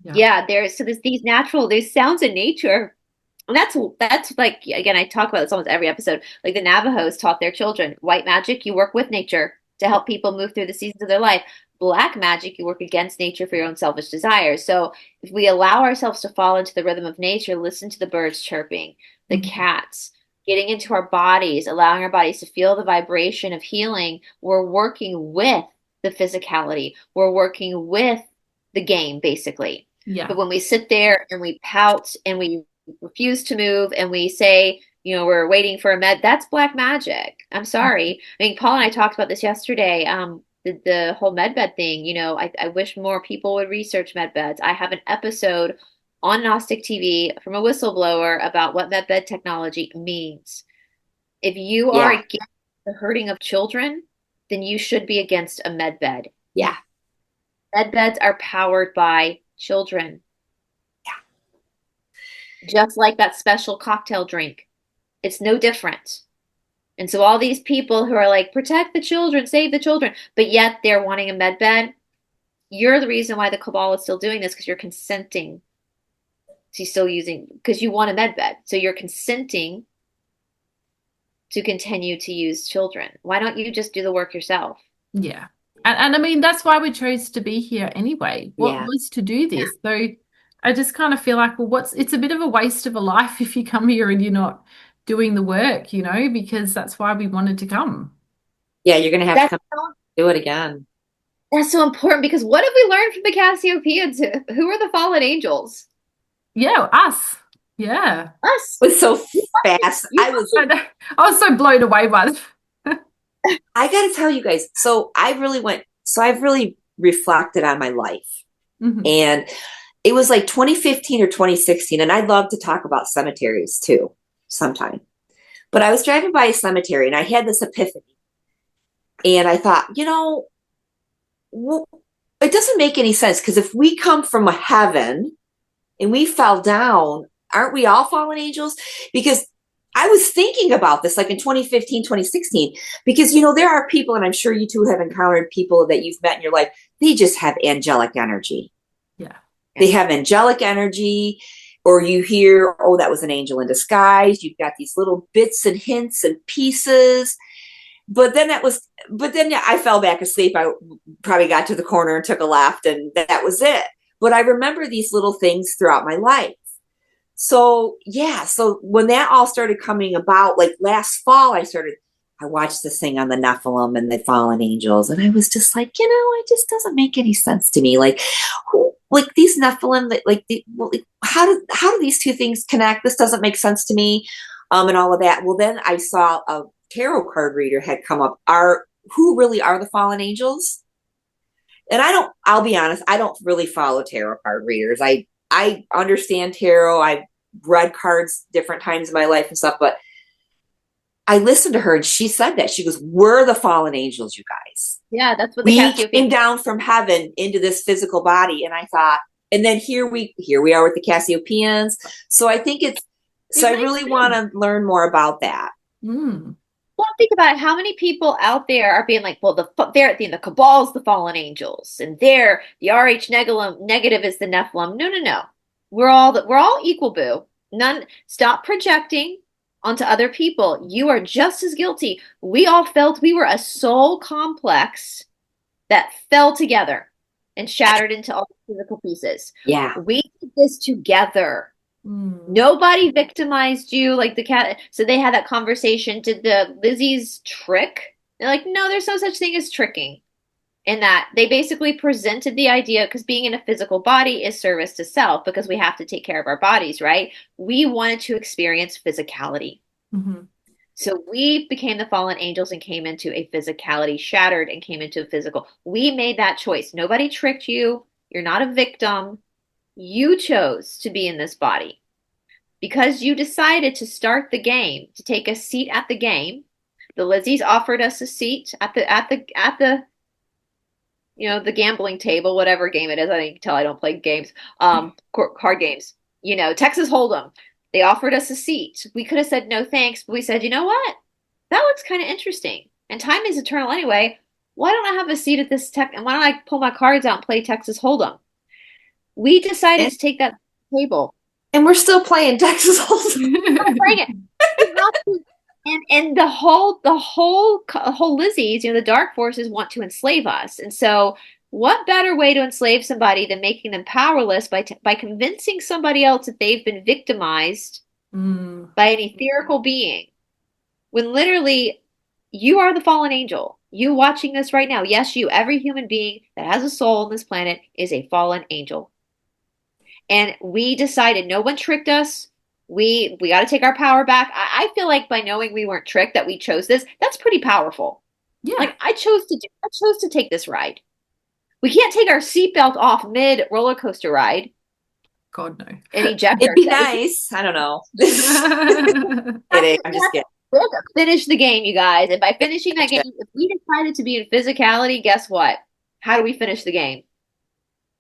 Yeah. Yeah. There's these natural, there's sounds in nature. And that's like, again, I talk about this almost every episode. Like the Navajos taught their children, white magic, you work with nature to help people move through the seasons of their life. Black magic, you work against nature for your own selfish desires. So if we allow ourselves to fall into the rhythm of nature, listen to the birds chirping, the Mhm. cats, getting into our bodies, allowing our bodies to feel the vibration of healing, we're working with the physicality. We're working with the game, basically. But Yeah. when we sit there and we pout and we refuse to move and we say, we're waiting for a med, that's black magic. I'm sorry. I mean, Paul and I talked about this yesterday. The whole med bed thing, I wish more people would research med beds. I have an episode on Gnostic TV from a whistleblower about what med bed technology means. If you are Yeah, against the hurting of children, then you should be against a med bed. yeah, Med beds are powered by children, just like that special cocktail drink. It's no different. And so all these people who are like, protect the children, save the children, but yet they're wanting a med bed, you're the reason why the cabal is still doing this because you're consenting to still using, because you want a med bed. So you're consenting to continue to use children. Why don't you just do the work yourself? Yeah. And I mean, that's why we chose to be here anyway. What yeah. was to do this? So I just kind of feel like, well, it's a bit of a waste of a life if you come here and you're not doing the work, because that's why we wanted to come. Yeah, you're gonna have to That's come so, do it again. that's so important because what have we learned from the Cassiopeians? Who are the fallen angels? Yeah, us. Yeah. Us. It was so fast. You want I was so blown away by it. I got to tell you guys. I've really reflected on my life, Mhm. and it was like 2015 or 2016, and I'd love to talk about cemeteries too sometime. But I was driving by a cemetery, and I had this epiphany, and I thought, well, it doesn't make any sense because if we come from a heaven and we fell down, aren't we all fallen angels? Because I was thinking about this like in 2015, 2016, because, there are people, and I'm sure you two have encountered people that you've met in your life, they just have angelic energy. Yeah. They have angelic energy, or you hear, oh, that was an angel in disguise. You've got these little bits and hints and pieces. But then I fell back asleep. I probably got to the corner and took a left, and that was it. But I remember these little things throughout my life. So yeah, so when that all started coming about, like last fall, I watched this thing on the Nephilim and the fallen angels, and I was just like, it just doesn't make any sense to me. Like, like these Nephilim, how do these two things connect? This doesn't make sense to me, and all of that. Well, then I saw a tarot card reader had come up. Who really are the fallen angels? And I'll be honest, I don't really follow tarot card readers. I understand tarot. I've read cards different times in my life and stuff, but I listened to her and she said that. She goes, we're the fallen angels, you guys. Yeah, that's what the We Cassiopeians. came down from heaven into this physical body. And I thought, and then here we are with the Cassiopeians. So I think I makes really sense. want to learn more about that. Mm. Well, think about it. How many people out there are being like, well, the Cabal's the fallen angels, and the RH negative is the Nephilim. No, no, no. We're all equal, boo. None. Stop projecting onto other people. You are just as guilty. We all felt we were a soul complex that fell together and shattered into all physical pieces. Yeah. We did this together. Mm. Nobody victimized you like the cat. So they had that conversation. Did the Lizzie's trick? They're like, no, there's no such thing as tricking. In that they basically presented the idea because being in a physical body is service to self because we have to take care of our bodies, right? We wanted to experience physicality. Mhm. So we became the fallen angels and came into a physicality, shattered and came into a physical. We made that choice. Nobody tricked you. You're not a victim. You chose to be in this body. Because you decided to start the game, to take a seat at the game, the Lizzies offered us a seat at the the gambling table, whatever game it is. I can tell I don't play games, card games. Texas Hold'em. They offered us a seat. We could have said no thanks, but we said, you know what? That looks kind of interesting. And time is eternal anyway. Why don't I have a seat at this tech? And why don't I pull my cards out and play Texas Hold'em? We decided And, to take that table. and we're still playing Texas Hold'em. We're playing it. We have to and the whole Lizzies, the dark forces want to enslave us. And so what better way to enslave somebody than making them powerless by convincing somebody else that they've been victimized Mm. by an etherical being when literally you are the fallen angel. You watching this right now. Yes, you, every human being that has a soul on this planet is a fallen angel. And we decided no one tricked us. We got to take our power back. I feel like by knowing we weren't tricked that we chose this, that's pretty powerful. Yeah. Like I chose to take this ride. We can't take our seatbelt off mid roller coaster ride God, no. and eject It'd be ourselves. nice. I don't know. Kidding. I'm just kidding. We have to finish the game, you guys. And by finishing that game, if we decided to be in physicality, guess what? How do we finish the game?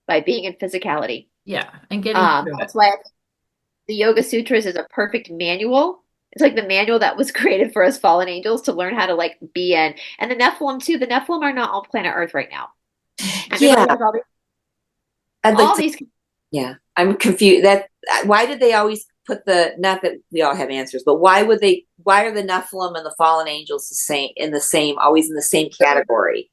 By being in physicality. Yeah, and getting through it. That's why the Yoga Sutras is a perfect manual. It's like the manual that was created for us fallen angels to learn how to like be in. And the Nephilim too. The Nephilim are not on planet Earth right now. Everybody Yeah. has all these, I'd like all to, these. yeah. I'm confused. Why did they always put not that we all have answers, but why are the Nephilim and the fallen angels always in the same category?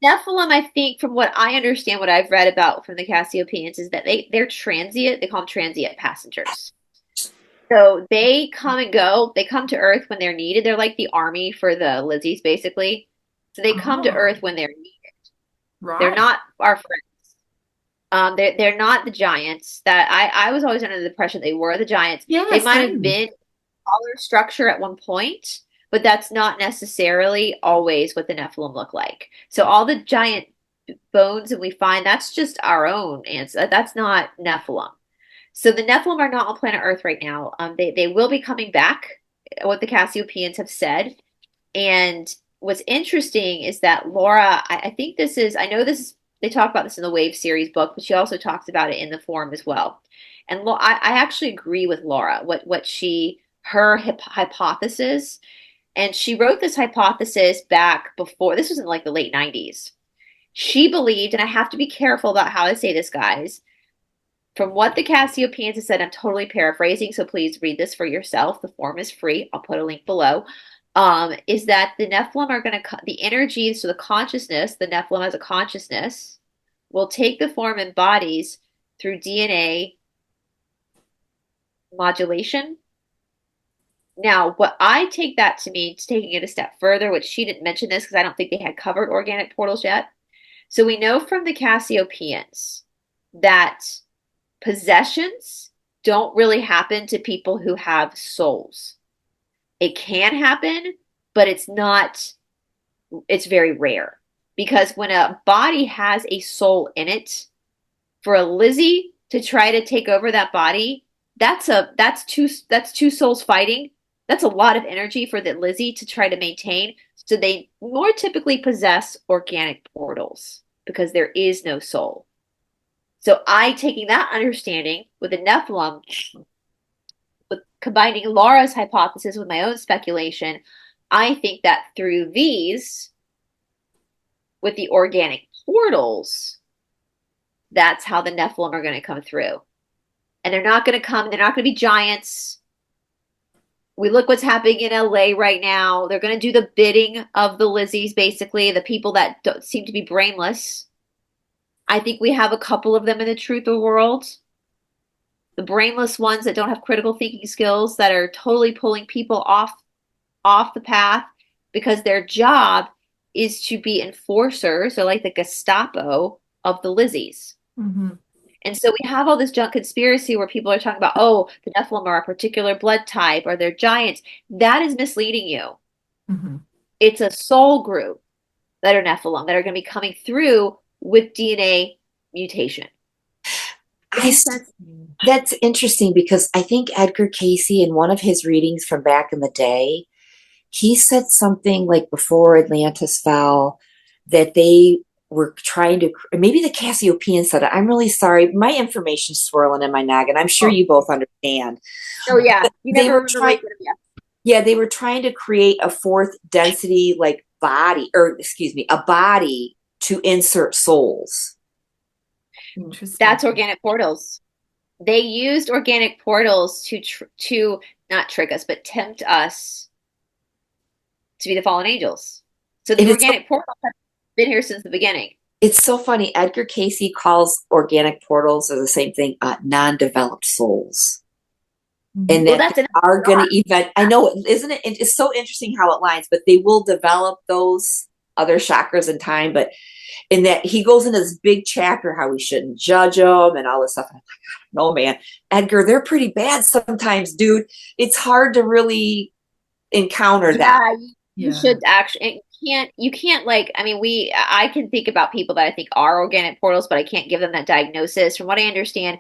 Nephilim, I think, from what I understand, what I've read about from the Cassiopeians, is that they're transient. They call them transient passengers. So they come and go. They come to Earth when they're needed. They're like the army for the Lizzies, basically. So they come to Oh, Earth when they're needed. They're right. not our friends. They're not the giants that I was always under the impression they were the giants. Yeah, They might have same. been taller structure at one point, but that's not necessarily always what the Nephilim look like. So all the giant bones that we find, that's just our own answer. That's not Nephilim. So the Nephilim are not on planet Earth right now. They will be coming back, what the Cassiopeians have said. And what's interesting is that Laura, I think this is, I know this is, they talk about this in the Wave series book, but she also talks about it in the forum as well. And I actually agree with Laura, her hypothesis. And she wrote this hypothesis back before, this was in like the late 90s. She believed, and I have to be careful about how I say this, guys. From what the Cassiopeians have said, I'm totally paraphrasing, so please read this for yourself. The form is free. I'll put a link below. Is that the Nephilim are going to, the energy, so the consciousness, the Nephilim as a consciousness, will take the form in bodies through DNA modulation. Now, what I take that to mean, taking it a step further, which she didn't mention this because I don't think they had covered organic portals yet. So we know from the Cassiopeians that possessions don't really happen to people who have souls. It can happen, but it's very rare. Because when a body has a soul in it, for a Lizzie to try to take over that body, that's two souls fighting. That's a lot of energy for the Lizzie to try to maintain. So they more typically possess organic portals because there is no soul. So I taking that understanding with the Nephilim, with combining Laura's hypothesis with my own speculation, I think that through these, with the organic portals, that's how the Nephilim are going to come through. And they're not going to be giants. We look what's happening in LA right now. They're going to do the bidding of the Lizzies, basically, the people that don't seem to be brainless. I think we have a couple of them in the truth world. The brainless ones that don't have critical thinking skills that are totally pulling people off the path because their job is to be enforcers or like the Gestapo of the Lizzies. Mm-hmm. And so we have all this junk conspiracy where people are talking about, oh, the Nephilim are a particular blood type or they're giants. That is misleading you. Mm-hmm. It's a soul group that are Nephilim that are going to be coming through with DNA mutation. That's interesting because I think Edgar Casey, in one of his readings from back in the day, he said something like before Atlantis fell that they were trying to, maybe the Cassiopean said it. I'm really sorry. My information's swirling in my noggin. I'm sure you both understand. Oh, yeah. You They never were trying, yeah. yeah, they were trying to create a fourth density like body, or excuse me, a body to insert souls. Interesting. That's organic portals. They used organic portals to not trick us, but tempt us to be the fallen angels. So the organic portals have been here since the beginning. It's so funny. Edgar Casey calls organic portals are the same thing, non-developed souls. And that they are going to event. I know, isn't it? It's so interesting how it lines, but they will develop those other chakras in time. But in that, he goes into this big chapter how we shouldn't judge them and all this stuff. And I'm like, no, man, Edgar, they're pretty bad sometimes, dude. It's hard to really encounter that. You should actually. You can't like, I mean, I can think about people that I think are organic portals, but I can't give them that diagnosis. From what I understand,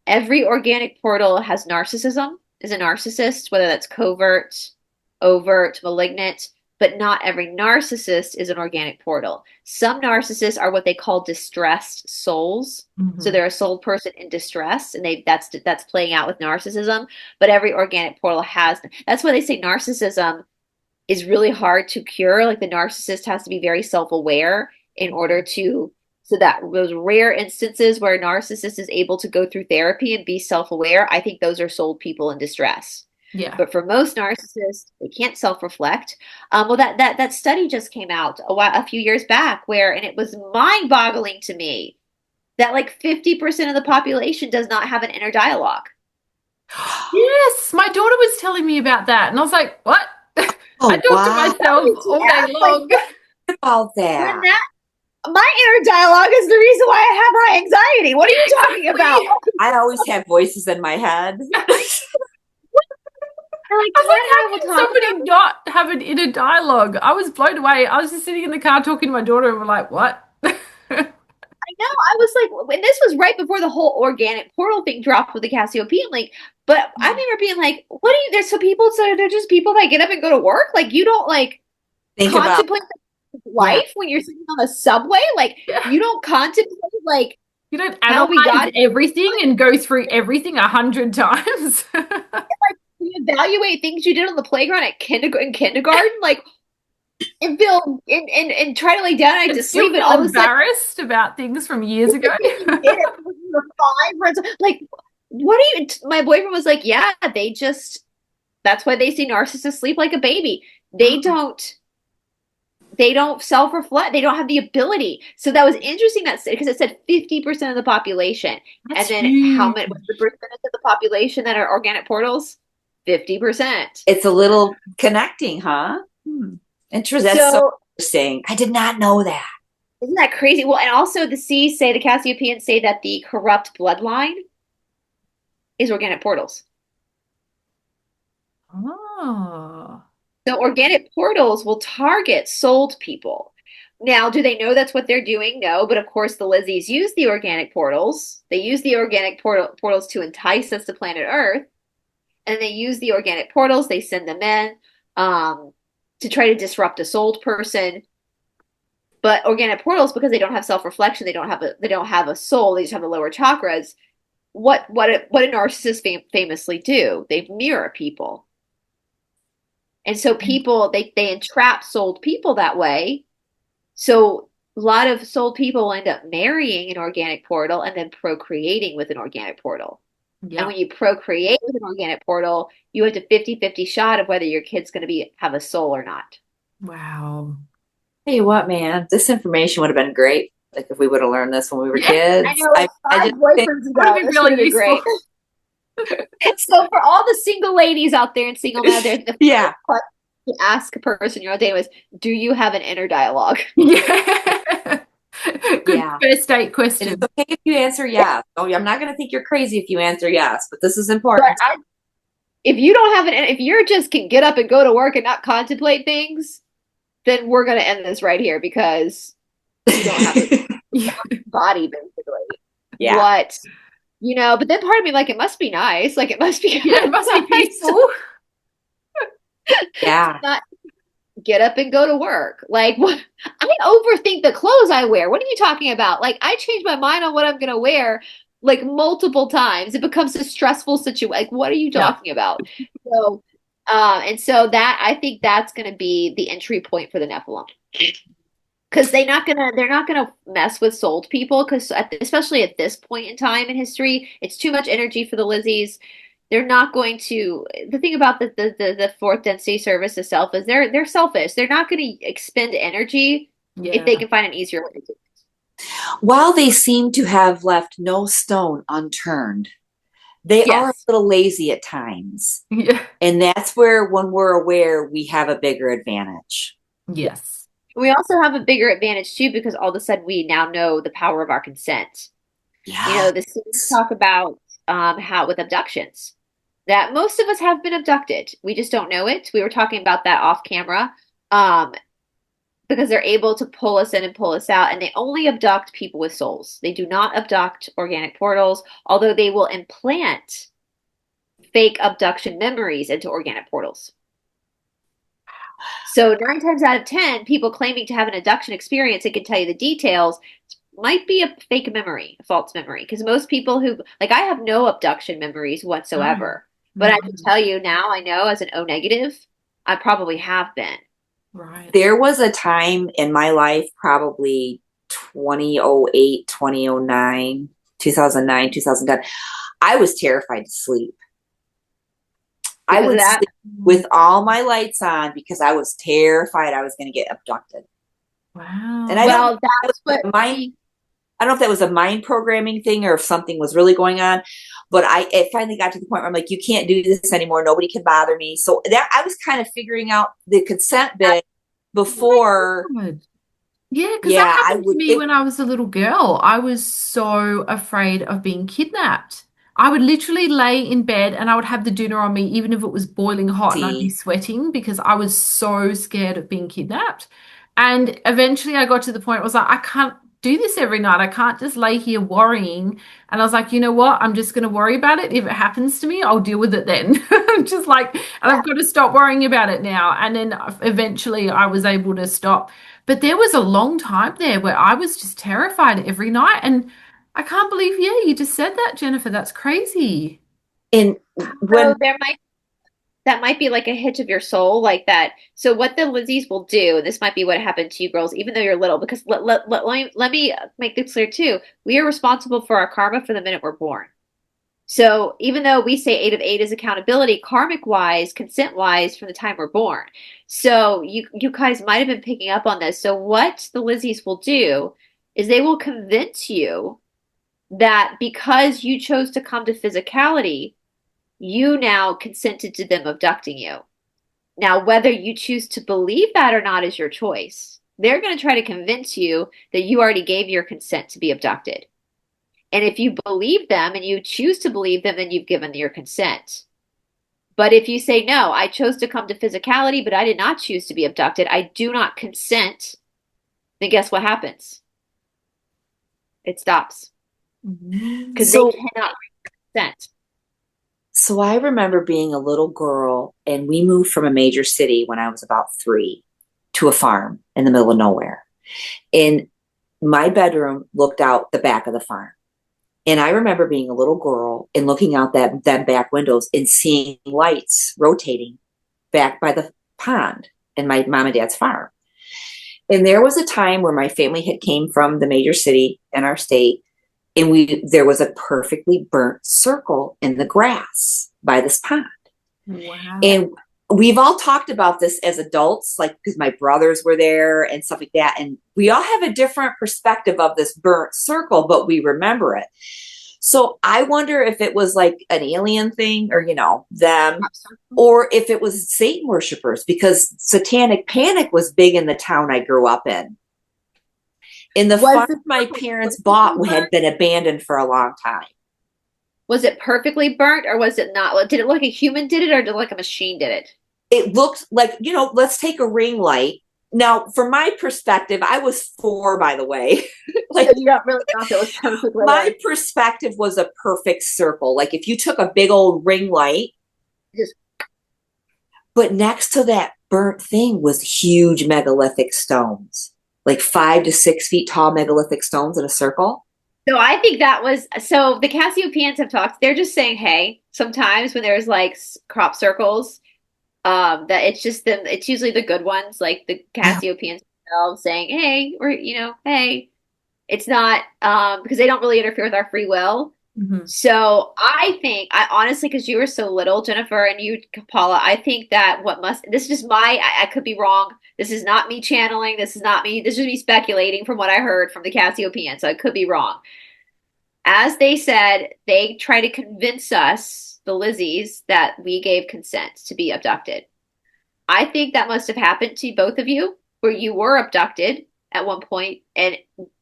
every organic portal has narcissism, is a narcissist, whether that's covert, overt, malignant, but not every narcissist is an organic portal. Some narcissists are what they call distressed souls. Mm-hmm. So they're a soul person in distress, and that's playing out with narcissism. But every organic portal has, that's why they say narcissism is really hard to cure. Like the narcissist has to be very self-aware in order to, so that those rare instances where a narcissist is able to go through therapy and be self-aware, I think those are soul people in distress. Yeah. But for most narcissists, they can't self-reflect. Well, that study just came out a few years back and it was mind-boggling to me that like 50% of the population does not have an inner dialogue. Yes, my daughter was telling me about that, and I was like, "What?" I talk to myself all day long. Like, about that. My inner dialogue is the reason why I have high anxiety. What are you talking about? I always have voices in my head. How can somebody not have an inner dialogue? I was blown away. I was just sitting in the car talking to my daughter, and we're like, "What?" I know. I was like, and this was right before the whole organic portal thing dropped with the Cassiopean link. But I remember being like, "What do you?" There's some people, so they're just people that get up and go to work. Like you don't like contemplate life when you're sitting on the subway. Like you don't contemplate like you don't analyze everything and go through everything 100 times. Like you evaluate things you did on the playground at kindergarten, like. And feel and try to lay down and to sleep and all embarrassed about things from years ago. Like, what do you? My boyfriend was like, yeah, that's why they see narcissists sleep like a baby. They don't self-reflect. They don't have the ability. So that was interesting because it said 50% of the population. That's and then huge. How much? What's the percentage of the population that are organic portals? 50%. It's a little connecting, huh? Interesting. That's so interesting. I did not know that. Isn't that crazy? Well, and also the Cassiopeans say that the corrupt bloodline is organic portals. Oh. So organic portals will target souled people. Now, do they know that's what they're doing? No, but of course the Lizzies use the organic portals. They use the organic portals to entice us to planet Earth. And they use the organic portals. They send them in to try to disrupt a souled person. But organic portals, because they don't have self-reflection, they don't have a soul, they just have the lower chakras. What a narcissist famously do? They mirror people. And so people, they entrap souled people that way. So a lot of souled people will end up marrying an organic portal and then procreating with an organic portal. Yeah. And when you procreate with an organic portal, you have a 50-50 shot of whether your kid's going to have a soul or not. Wow. Tell you what, man, this information would have been great. Like if we would have learned this when we were kids. I know. I just think it would have been really great. So for all the single ladies out there and single men out there, the first question to ask a person you're on a date with, do you have an inner dialogue? Yeah. Good Yeah. first date And question. it's okay if you answer yes. Oh, I'm not going to think you're crazy if you answer yes, but this is But important. if you don't have if you're just can get up and go to work and not contemplate things, then we're gonna end this right here because you don't have a Yeah. body basically. Yeah. What but then part of me like it must be nice, like it must be Yeah, it must be nice peaceful. Yeah. not get up and go to work. Like what I overthink the clothes I wear. What are you talking about? Like I change my mind on what I'm gonna wear like multiple times. It becomes a stressful situation. Like what are you Yeah. talking about? So and so that I think that's gonna be the entry point for the Nephilim. Because they're not gonna mess with souled people because especially at this point in time in history, it's too much energy for the Lizzies. They're not going to. The thing about the fourth density service itself is they're selfish. They're not going to expend energy if they Yeah. can find an easier way to do it. While they seem to have left no stone unturned, they are a Yes, little lazy at times. Yeah. And that's where, when we're aware, we have a bigger advantage. Yes. we also have a bigger advantage too because all of a sudden we now know the power of our consent. Yeah. The series talk about how with abductions that most of us have been abducted. We just don't know it. We were talking about that off camera. Because they're able to pull us in and pull us out, and they only abduct people with souls. They do not abduct organic portals, although they will implant fake abduction memories into organic portals. So 9 times out of 10, people claiming to have an abduction experience and can tell you the details might be a fake memory, a false memory. Because most people who, like, I have no abduction memories Oh. whatsoever. But I can tell you now, I know as an O negative, I probably have been. Right. There was a time in my life, probably 2008, 2009, 2009, 2010. I was terrified to sleep. I Because of would that, sleep with all my lights on because I was terrified I was going to get abducted. And Wow. I don't know well, if that that's was what a mind, I don't know if that was a mind programming thing or if something was really going on, but it finally got to the point where I'm like, you can't do this anymore. Nobody can bother me. So that I was kind of figuring out the consent bit before. God. Yeah, because that Yeah, I happened to would. me when I was a little girl. I was so afraid of being kidnapped. I would literally lay in bed and I would have the dinner on me, even if it was boiling hot and I'd be See, sweating because I was so scared of being kidnapped. And eventually I got to the point where I was like, I can't do this every night. I can't just lay here worrying. And I was like, you know what? I'm just going to worry about it. If it happens to me, I'll deal with it then. I'm just like, and I've got to stop worrying about it now. And then eventually I was able to stop. But there was a long time there where I was just terrified every night. And I can't believe, yeah, you just said that, Jennifer. That's crazy. and when so that might be like a hitch of your soul, like that. So what the Lizzies will do, and this might be what happened to you girls, even though you're little, because let me make this clear too. We are responsible for our karma from the minute we're born. So even though we say 8 of 8 is accountability, karmic wise, consent wise, from the time we're born. So you guys might have been picking up on this. So what the Lizzies will do is they will convince you that because you chose to come to physicality, you now consented to them abducting you. Now, whether you choose to believe that or not is your choice. They're going to try to convince you that you already gave your consent to be abducted. And if you believe them and you choose to believe them, then you've given your consent. But if you say, no, I chose to come to physicality, but I did not choose to be abducted, I do not consent, then guess what happens? It stops because they so cannot consent. so I remember being a little girl, and we moved from a major city when I was about 3 to a farm in the middle of nowhere. And my bedroom looked out the back of the farm. And I remember being a little girl and looking out that back windows and seeing lights rotating back by the pond in my mom and dad's farm. And there was a time where my family had came from the major city in our state, and there was a perfectly burnt circle in the grass by this pond. Wow. And we've all talked about this as adults, like because my brothers were there and stuff like that. And we all have a different perspective of this burnt circle, but we remember it. So I wonder if it was like an alien thing or, them, or if it was Satan worshipers, because satanic panic was big in the town I grew up in. And the Was farm my parents bought had been abandoned for a long time. Was it perfectly burnt or was it not? Did it look like a human did it or did it look like a machine did it? It looked like, let's take a ring light. Now, from my perspective, I was 4, by the way. So you don't really know if it was perfectly My burnt. perspective was a perfect circle. Like if you took a big old ring light, Just but next to that burnt thing was huge megalithic stones, like 5 to 6 feet tall megalithic stones in a circle. So I think that was so the Cassiopeians have talked. They're just saying, hey, sometimes when there's like crop circles, that it's just them. It's usually the good ones, like the Cassiopeians themselves, saying, hey, or hey, it's not because they don't really interfere with our free will. Mm-hmm. So I honestly, because you were so little, Jennifer, and you, Paula, I think that this is just I could be wrong. This is not me channeling. This is not me. This is me speculating from what I heard from the Cassiopeians. So I could be wrong. As they said, they try to convince us, the Lizzies, that we gave consent to be abducted. I think that must have happened to both of you, where you were abducted at one point and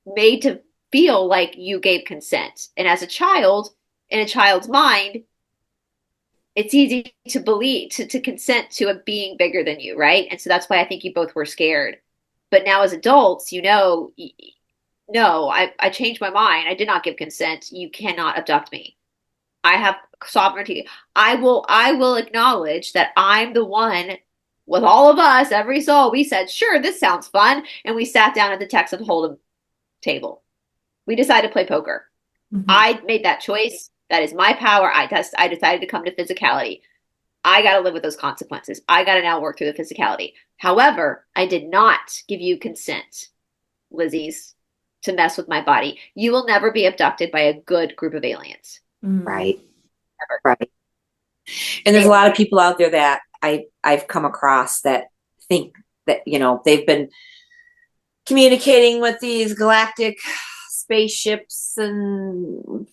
made to feel like you gave consent. And as a child, in a child's mind, it's easy to believe, to consent to a being bigger than you, right? And so that's why I think you both were scared. But now as adults, no, I changed my mind. I did not give consent. You cannot abduct me. I have sovereignty. I will acknowledge that I'm the one with all of us, every soul. We said, sure, this sounds fun. And we sat down at the Texan Hold'em table. We decided to play poker. Mm-hmm. I made that choice. That is my power. I decided to come to physicality. I got to live with those consequences. I got to now work through the physicality. However, I did not give you consent, Lizzie's, to mess with my body. You will never be abducted by a good group of aliens. Right. Never. Right. And there's a lot of people out there that I've come across that think that, they've been communicating with these galactic spaceships and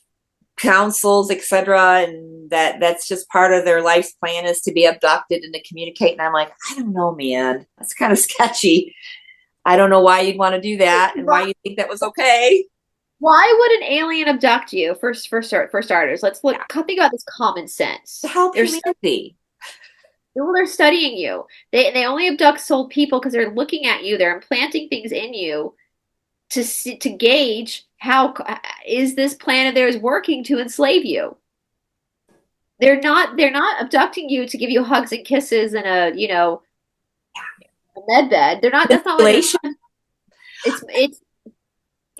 councils, etc., and that's just part of their life's plan is to be abducted and to communicate. And I'm like, I don't know, man. That's kind of sketchy. I don't know why you'd want to do that and why you think that was okay. Why would an alien abduct you? For starters, let's think about this common sense. To help humanity. Well, they're studying you. They only abduct soul people because they're looking at you. They're implanting things in you to gauge how is this plan of theirs working to enslave you. They're not abducting you to give you hugs and kisses and a med bed. They're not. That's not what it's.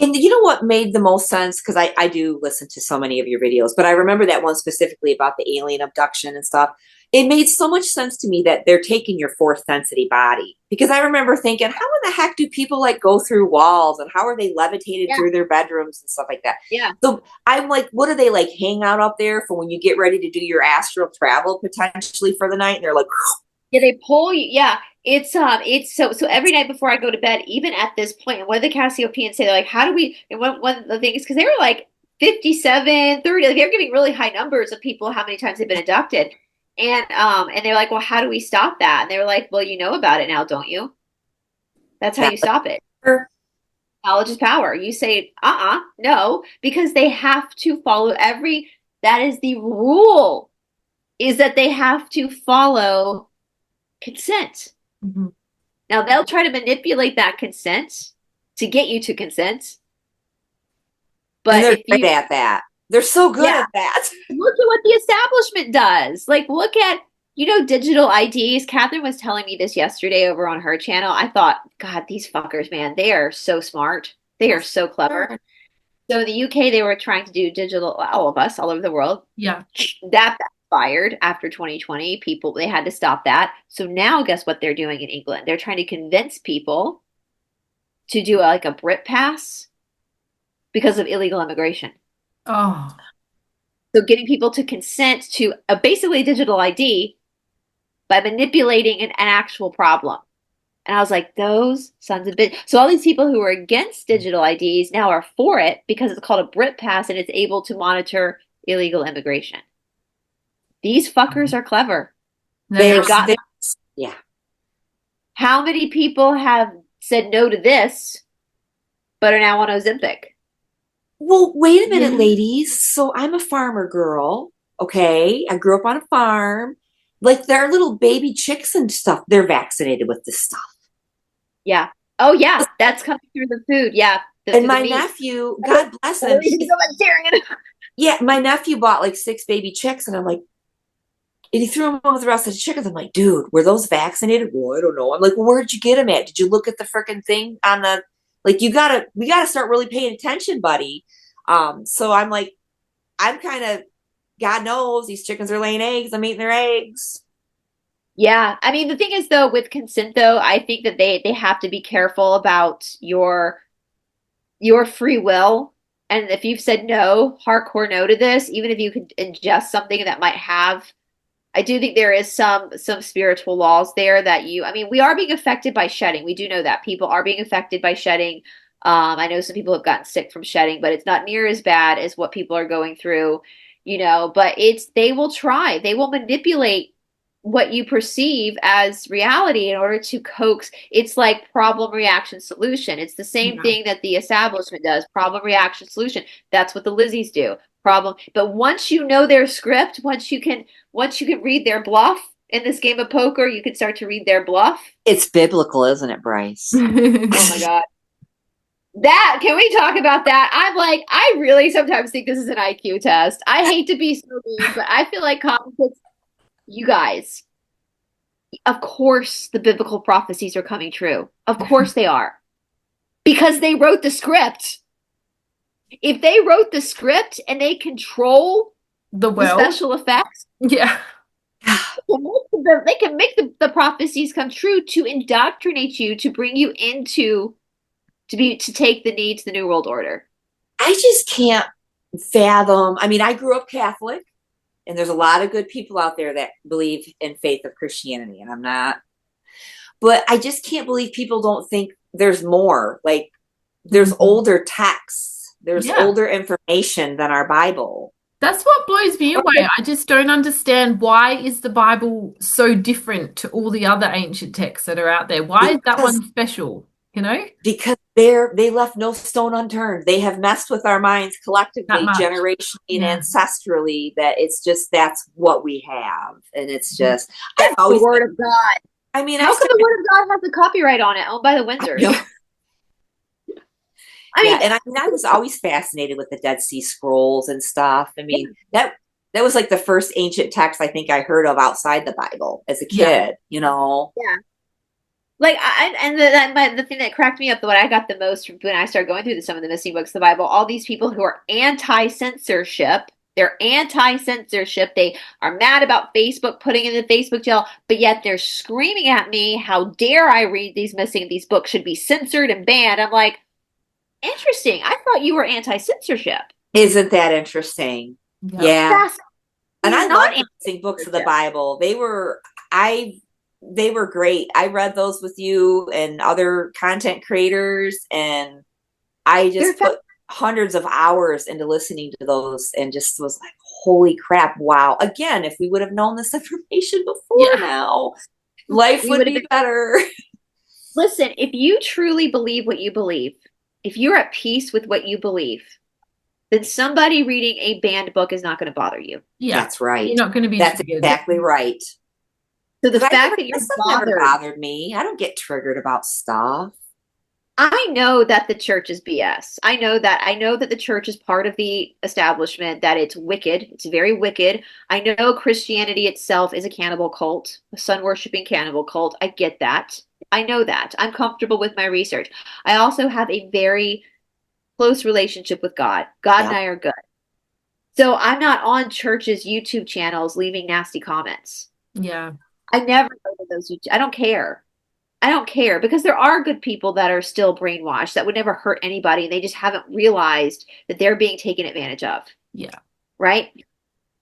And you know what made the most sense? Because I do listen to so many of your videos, but I remember that one specifically about the alien abduction and stuff. It made so much sense to me that they're taking your fourth density body. Because I remember thinking, how in the heck do people go through walls and how are they levitated through their bedrooms and stuff like that? Yeah. So I'm like, what do they hang out up there for when you get ready to do your astral travel potentially for the night? And they're like, yeah, they pull you. Yeah. It's so every night before I go to bed, even at this point, and what the Cassiopeians say, they're like, how do we, and one of the things, because they were like 57, 30, they were giving really high numbers of people, how many times they've been abducted. And they're like, well, how do we stop that? And they were like, well, you know about it now, don't you? That's how you stop it. Knowledge is power. You say, no, because they have to follow that is the rule, is that they have to follow consent. Mm-hmm. Now they'll try to manipulate that consent to get you to consent. But and they're great at that. They're so good at that. Look at what the establishment does. Look at, digital IDs. Catherine was telling me this yesterday over on her channel. I thought, God, these fuckers, man, they are so smart. They are so clever. So in the UK, they were trying to do digital, all of us, all over the world. Yeah. That backfired after 2020. They had to stop that. So now guess what they're doing in England? They're trying to convince people to do a Brit pass because of illegal immigration. Oh. So getting people to consent to basically a digital ID by manipulating an actual problem. And I was like, those sons of bitch. So all these people who are against digital IDs now are for it because it's called a Brit pass and it's able to monitor illegal immigration. These fuckers are clever. Yeah. How many people have said no to this but are now on Ozempic. Well, wait a minute, Yeah. ladies. So I'm a farmer girl. Okay. I grew up on a farm. Like their little baby chicks and stuff, they're vaccinated with this stuff. Yeah. Oh yeah, that's coming through the food. Yeah, And through the my meat. nephew, God bless him, He's a vegetarian. yeah, my nephew bought like 6 baby chicks, and I'm like, and he threw them on with the rest of the chickens. I'm like, dude, were those vaccinated? Well, I don't know. I'm like, well, where'd you get them at? Did you look at the freaking thing on the, like, we gotta start really paying attention, buddy. So I'm like, I'm kind of, God knows these chickens are laying eggs. I'm eating their eggs. Yeah, I mean the thing is though with consent though, I think that they have to be careful about your free will. And if you've said no, hardcore no to this, even if you could ingest something that might have, I do think there is some spiritual laws there that I mean, we are being affected by shedding. We do know that people are being affected by shedding. I know some people have gotten sick from shedding, but it's not near as bad as what people are going through, but they will try, they will manipulate what you perceive as reality in order to coax. It's like problem reaction solution. It's the same Yeah. thing that the establishment does. Problem reaction solution. That's what the Lizzies do. Problem. But once you know their script, once you can read their bluff in this game of poker, you can start to read their bluff. It's biblical, isn't it, Brice? Oh my God. That, can we talk about that? I'm like, I really sometimes think this is an IQ test. I hate to be so mean, but I feel like common sense, you guys, of course the biblical prophecies are coming true. Of course they are. Because they wrote the script. If they wrote the script and they control The the world. special effects, Yeah. they can make the prophecies come true to indoctrinate you, to bring you into to take the knee to the New World Order. I just can't fathom. I mean, I grew up Catholic, and there's a lot of good people out there that believe in faith of Christianity, and I'm not. But I just can't believe people don't think there's more. Like, there's older texts, there's Yeah. older information than our Bible. That's what blows me away. I just don't understand, why is the Bible so different to all the other ancient texts that are out there? Why is that one special? Because they left no stone unturned. They have messed with our minds That collectively, much. generationally Yeah. and ancestrally, that it's just that's what we have. And it's just I've That's the always word of God. I mean, How come the word of God has the copyright on it, owned by the Windsors? I mean, and I was always fascinated with the Dead Sea Scrolls and stuff. I mean, that was like the first ancient text I think I heard of outside the Bible as a kid, Yeah. Like the thing that cracked me up, what I got the most when I started going through some of the missing books of the Bible, all these people who are anti-censorship, they're anti-censorship. They are mad about Facebook putting in the Facebook jail, but yet they're screaming at me, how dare I read these books should be censored and banned. I'm like, interesting. I thought you were anti-censorship. Isn't that interesting? Yeah. That's And I not love reading books of the Bible. They were great. I read those with you and other content creators, and I just put hundreds of hours into listening to those and just was like, holy crap, wow. Again, if we would have known this information before now, life would be better. Listen, if you truly believe what you believe, if you're at peace with what you believe, then somebody reading a banned book is not going to bother you. Yeah. That's right. You're not going to be That's triggered. exactly right. So the fact that you're never bothered me. I don't get triggered about stuff. I know that the church is BS. I know that the church is part of the establishment, that it's wicked. It's very wicked. I know Christianity itself is a cannibal cult, a sun-worshiping cannibal cult. I get that. I know that. I'm comfortable with my research. I also have a very close relationship with God. God and I are good. So I'm not on churches' YouTube channels leaving nasty comments. Yeah. I never go to those YouTube. I don't care. I don't care, because there are good people that are still brainwashed that would never hurt anybody, and they just haven't realized that they're being taken advantage of. Yeah. Right?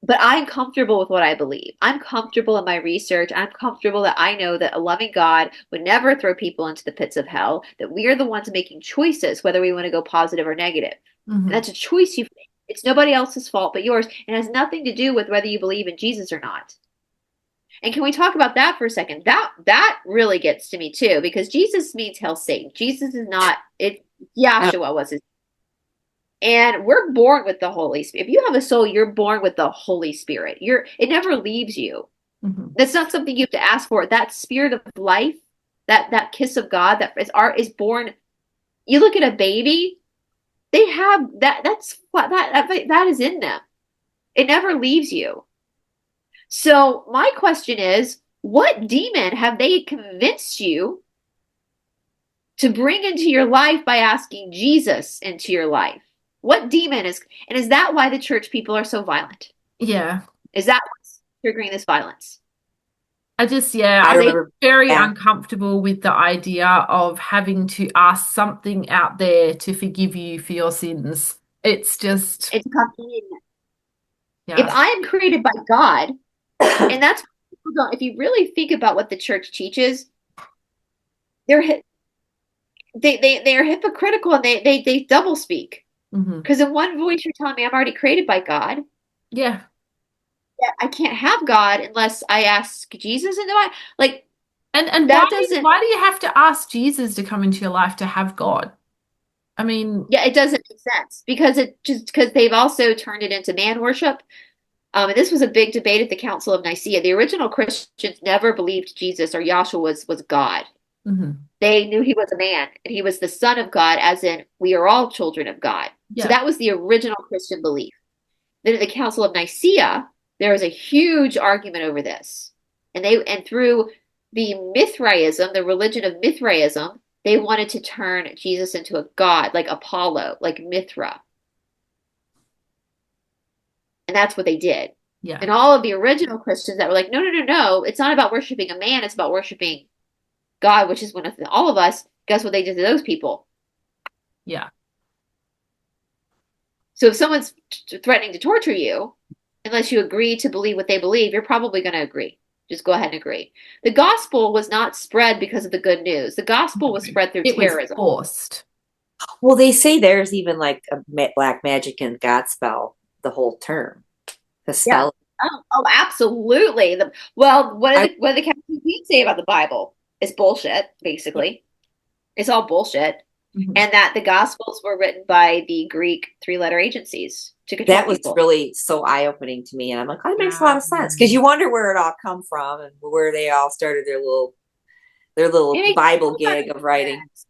But I'm comfortable with what I believe. I'm comfortable in my research. I'm comfortable that I know that a loving God would never throw people into the pits of hell, that we are the ones making choices, whether we want to go positive or negative. And that's a choice you make. It's nobody else's fault but yours. It has nothing to do with whether you believe in Jesus or not. And can we talk about that for a second? That really gets to me too, because Jesus means hail Satan. Jesus is not it. Yahshua was his. And we're born with the Holy Spirit. If you have a soul, you're born with the Holy Spirit. It never leaves you. Mm-hmm. That's not something you have to ask for. That spirit of life, that kiss of God that is born. You look at a baby, they have that's what that is in them. It never leaves you. So my question is, what demon have they convinced you to bring into your life by asking Jesus into your life? What demon and is that why the church people are so violent? Yeah. Is that what's triggering this violence? I I'm remember. very Yeah. uncomfortable with the idea of having to ask something out there to forgive you for your sins. It's just, It's coming in. If yeah. I am created by God, and that's what people don't, if you really think about what the church teaches, they're they are hypocritical and they double speak. Hmm. Because in one voice you're telling me I'm already created by God. Yeah. Yeah, I can't have God unless I ask Jesus into my like And that doesn't why do you have to ask Jesus to come into your life to have God? I mean, yeah, it doesn't make sense because they've also turned it into man worship. And this was a big debate at the Council of Nicaea. The original Christians never believed Jesus or Yahshua was God. mhm. They knew he was a man and he was the son of God, as in we are all children of God. So Yeah. that was the original Christian belief. Then at the Council of Nicaea, there was a huge argument over this. And through the Mithraism, the religion of Mithraism, they wanted to turn Jesus into a god, like Apollo, like Mithra. And that's what they did. Yeah. And all of the original Christians that were like, no, no, no, no, it's not about worshiping a man, it's about worshiping God, which is one of all of us. Guess what they did to those people? Yeah. So if someone's threatening to torture you, unless you agree to believe what they believe, you're probably going to agree. Just go ahead and agree. The gospel was not spread because of the good news. The gospel was spread through It was terrorism. forced. Well, they say there's even like a black magic and Godspell, the whole term, the Yeah. spell. Oh, absolutely. What did the Catholic Queen say about the Bible? It's bullshit, Yeah. basically. It's all bullshit. Mhm. And that the Gospels were written by the Greek three-letter agencies to control That was people. really so eye-opening to me, and I'm like, oh, that makes a lot of sense because Um, you wonder where it all come from and where they all started their little It makes Bible no gig of writing. sense.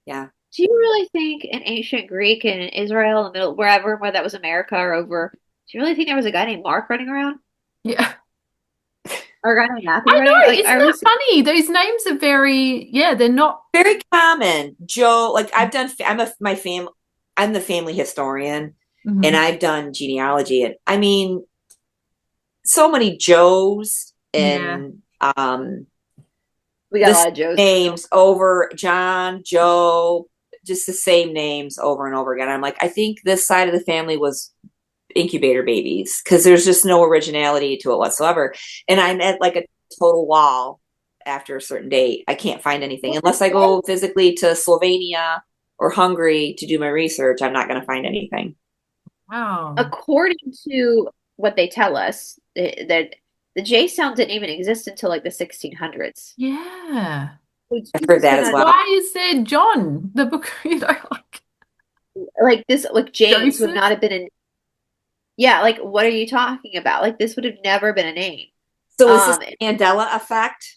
Yeah, Do you really think in ancient Greek and Israel, in the middle, whether that was America or over, do you really think there was a guy named Mark running around? yeah. Or a guy named Matthew I running? know, Like, isn't that funny? Those names are very, yeah, they're not. very common. Joe, like I've done. I'm the family historian, and Mhm. I've done genealogy, and I mean, so many Joes Yeah. and we got a the lot of Joes. names over John, Joe, just the same names over and over again. I'm like, I think this side of the family was incubator babies because there's just no originality to it whatsoever. And I'm at like a total wall after a certain date. I can't find anything unless I go physically to Slovenia or Hungary to do my research. I'm not going to find anything. Wow. According to what they tell us, that the J sound didn't even exist until like the 1600s. Yeah. So I've heard Jesus that could as not, well. Why is there John? The book, like this, like James would not Joseph? have been a, yeah, like what are you talking about? Like this would have never been a name. So is this Um, Mandela effect?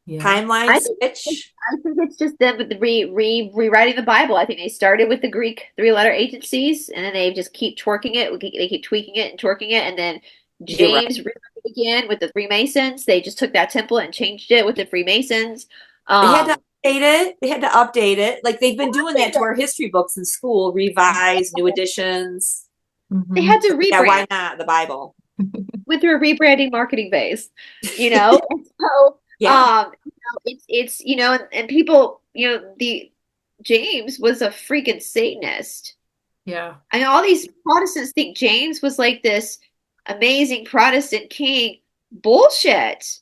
Yeah. Timeline switch? I think it's just them with the rewriting the Bible. I think they started with the Greek three-letter agencies, and then they just keep twerking it. They keep tweaking it and twerking it, and then You're right. James rewrote it again with the Freemasons. They just took that template and changed it with the Freemasons. They had to Um, update it. They had to update it. Like they've been doing that to our history books in school, revise, new editions. they Hmm. had to Yeah, rebrand why not the Bible? with their rebranding marketing base, you know. And so, Yeah. it's and people, the James was a freaking Satanist. Yeah. I mean, all these Protestants think James was like this amazing Protestant king. Bullshit.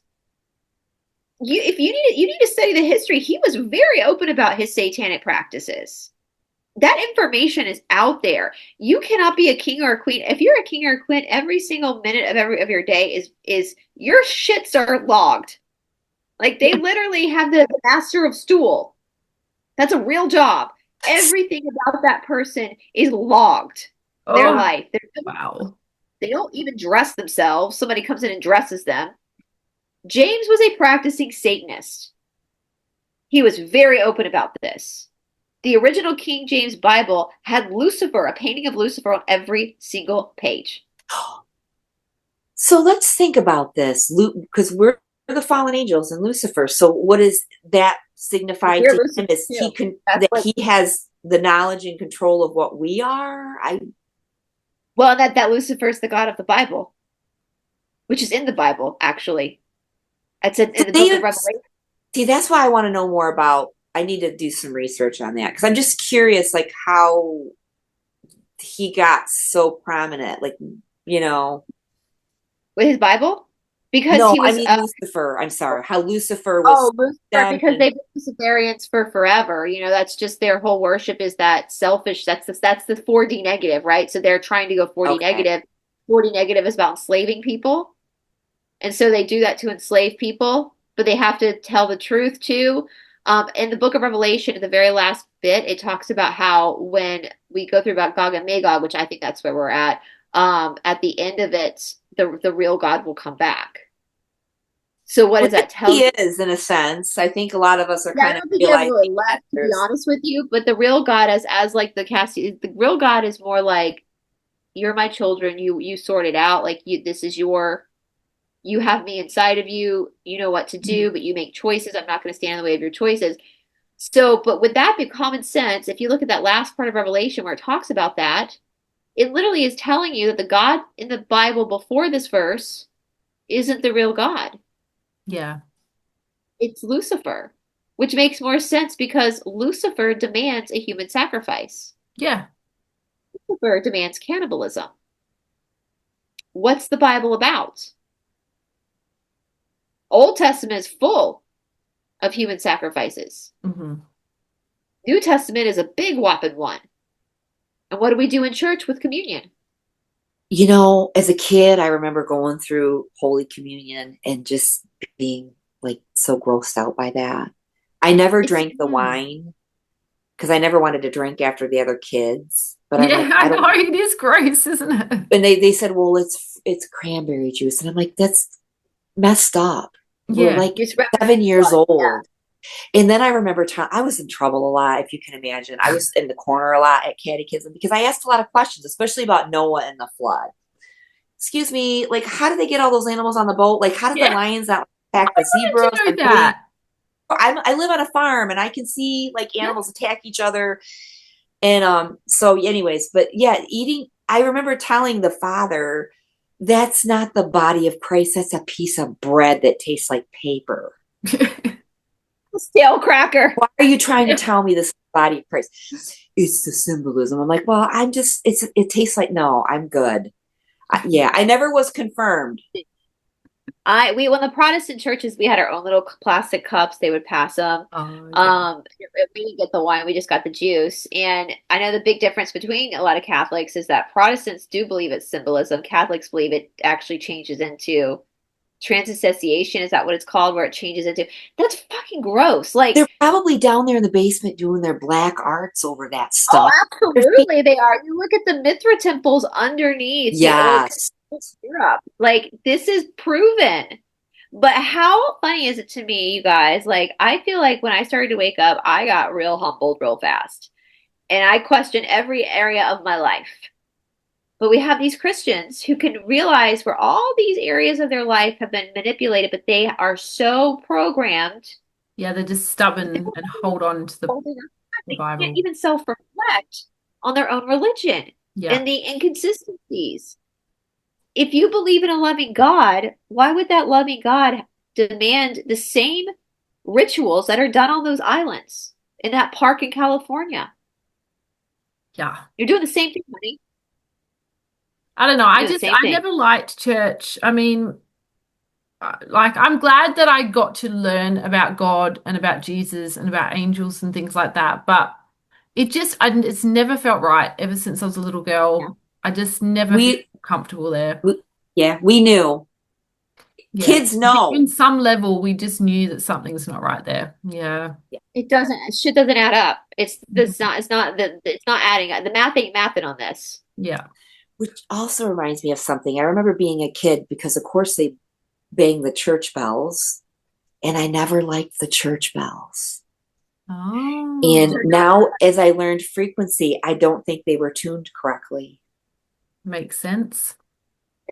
If you need to study the history, he was very open about his satanic practices. That information is out there. You cannot be a king or a queen. If you're a king or a queen, every single minute of your day is your shits are logged. Like they literally have the master of stool. That's a real job. Everything about that person is logged. Their Oh, life. wow. They don't even dress themselves. Somebody comes in and dresses them. James was a practicing Satanist. He was very open about this. The original King James Bible had Lucifer, a painting of Lucifer on every single page. So let's think about this, because we're the fallen angels and Lucifer. So what does that signify We're to Lucifer him? Is too. That's that what. he has the knowledge and control of what we are? Well, that Lucifer is the god of the Bible, which is in the Bible actually. It's in the Book of They Revelation. see, that's why I want to know more about. I need to do some research on that because I'm just curious, like how he got so prominent, like you know. With his Bible, because No, he I was mean Lucifer. I'm sorry, how Lucifer was oh, Lucifer, them, because and they've been Luciferians for forever. That's just their whole worship is that selfish. That's the 4D negative, right? So they're trying to go 4D okay. negative. 4D negative is about enslaving people. And so they do that to enslave people, but they have to tell the truth too. In the book of Revelation, in the very last bit, it talks about how when we go through about Gog and Magog, which I think that's where we're at the end of it, the real God will come back. So what Well, does yeah, that tell he you? is in a sense. I think a lot of us are Yeah, I kind of don't think he ever really realizing that left, to be there's honest with you. But the real God, as like the real God is more like you're my children. You sort it out. Like this is your. You have me inside of you. You know what to do, but you make choices. I'm not going to stand in the way of your choices. So, but would that be common sense? If you look at that last part of Revelation where it talks about that, it literally is telling you that the God in the Bible before this verse isn't the real God. Yeah. It's Lucifer, which makes more sense because Lucifer demands a human sacrifice. Yeah. Lucifer demands cannibalism. What's the Bible about? Old Testament is full of human sacrifices. Hmm. New Testament is a big whopping one. And what do we do in church with communion? as a kid, I remember going through Holy Communion and just being like so grossed out by that. I never It's drank the wine because I never wanted to drink after the other kids. But I'm Yeah, like, I I know don't. it is gross, isn't it? And they said, well, it's cranberry juice, and I'm like, that's messed up. We're Yeah. like it's reference 7 years blood. Yeah. old. And then I remember I was in trouble a lot, if you can imagine. I was in the corner a lot at catechism because I asked a lot of questions, especially about Noah and the flood. Excuse me, like how did they get all those animals on the boat? Like how did the Yeah. lions not attack the To zebras? know that. I live on a farm and I can see like Yeah. animals attack each other. And so anyways, but yeah, eating. I remember telling the father, that's not the body of Christ. That's a piece of bread that tastes like paper. Stale cracker. Why are you trying to Yeah. tell me this body of Christ? It's the symbolism. I'm like, well, it tastes like, no, I'm good. Yeah, I never was confirmed. When the Protestant churches, we had our own little plastic cups. They would pass them. Oh, okay. We didn't get the wine. We just got the juice. And I know the big difference between a lot of Catholics is that Protestants do believe it's symbolism. Catholics believe it actually changes into transubstantiation. Is that what it's called? Where it changes into. That's fucking gross. Like, They're probably down there in the basement doing their black arts over that oh, stuff. absolutely, they are. You look at the Mithra temples underneath the old Yes. Europe. Like, this is proven. But how funny is it to me, you guys? Like, I feel like when I started to wake up, I got real humbled real fast. And I questioned every area of my life. But we have these Christians who can realize where all these areas of their life have been manipulated, but they are so programmed, Yeah, they're just they stubborn and hold on to the can't Bible. even self-reflect on their own religion Yeah. and the inconsistencies. If you believe in a loving God, why would that loving God demand the same rituals that are done on those islands in that park in California? Yeah. You're doing the same thing, honey. I don't know. You're doing the same I thing. never liked church. I mean, like, I'm glad that I got to learn about God and about Jesus and about angels and things like that. But it's never felt right ever since I was a little Yeah. girl. I just never feel We, comfortable there. we yeah, we knew. Yeah. Kids I think know. on some level, we just knew that something's not right there. Yeah. It doesn't, shit doesn't add up. Mhm. It's not adding up. The math ain't mathing on this. Yeah. Which also reminds me of something. I remember being a kid because, of course, they bang the church bells, and I never liked the church bells. And Oh, now, as I learned frequency, I don't think they were tuned correctly. makes sense.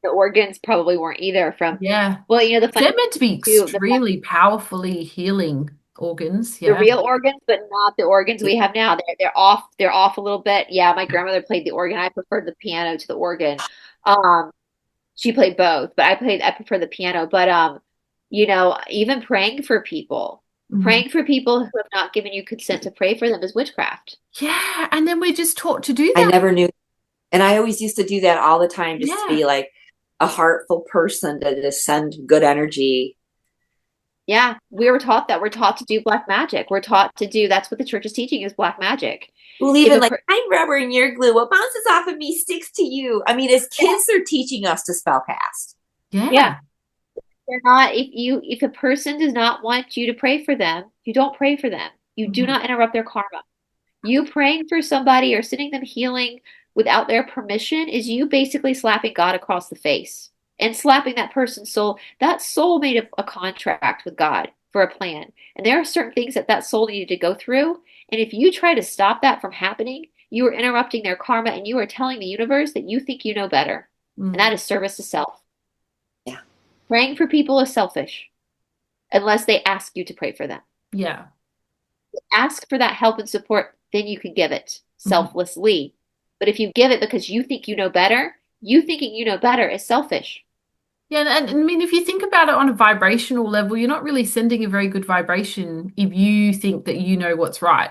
The organs probably weren't either from, Yeah. well, you know, the funny They're meant to be too, extremely powerfully healing organs. the Yeah. real organs, but not the organs we have now. They're off a little bit. Yeah, my grandmother played the organ. I preferred the piano to the organ. Um, she played both, but I prefer the piano. But you know, even Mhm. praying for people who have not given you consent to pray for them is witchcraft. Yeah. And then we're just taught to do I that. never knew. And I always used to do that all the time just to Yeah. be like a heartful person to just send good energy. Yeah, we were taught that. We're taught to do black magic. We're taught to do, that's what the church is teaching is black magic. Well, If even a like, per I'm rubber and you're glue. What bounces off of me sticks to you. I mean, as Yeah, kids, they're teaching us to spell cast. yeah, Yeah. they're not, if a person does not want you to pray for them, you don't pray for them. You do Mhm. not interrupt their karma. You praying for somebody or sending them healing without their permission is you basically slapping God across the face and slapping that person's soul. That soul made a contract with God for a plan. And there are certain things that that soul needed to go through. And if you try to stop that from happening, you are interrupting their karma and you are telling the universe that you think you know better. And that Mm. is service to self. Yeah. Praying for people is selfish unless they ask you to pray for them. Yeah. Ask for that help and support, then you can give it Mhm. selflessly. But if you give it because you think you know better, you thinking you know better is selfish. Yeah, and I mean, if you think about it on a vibrational level, you're not really sending a very good vibration if you think that you know what's right.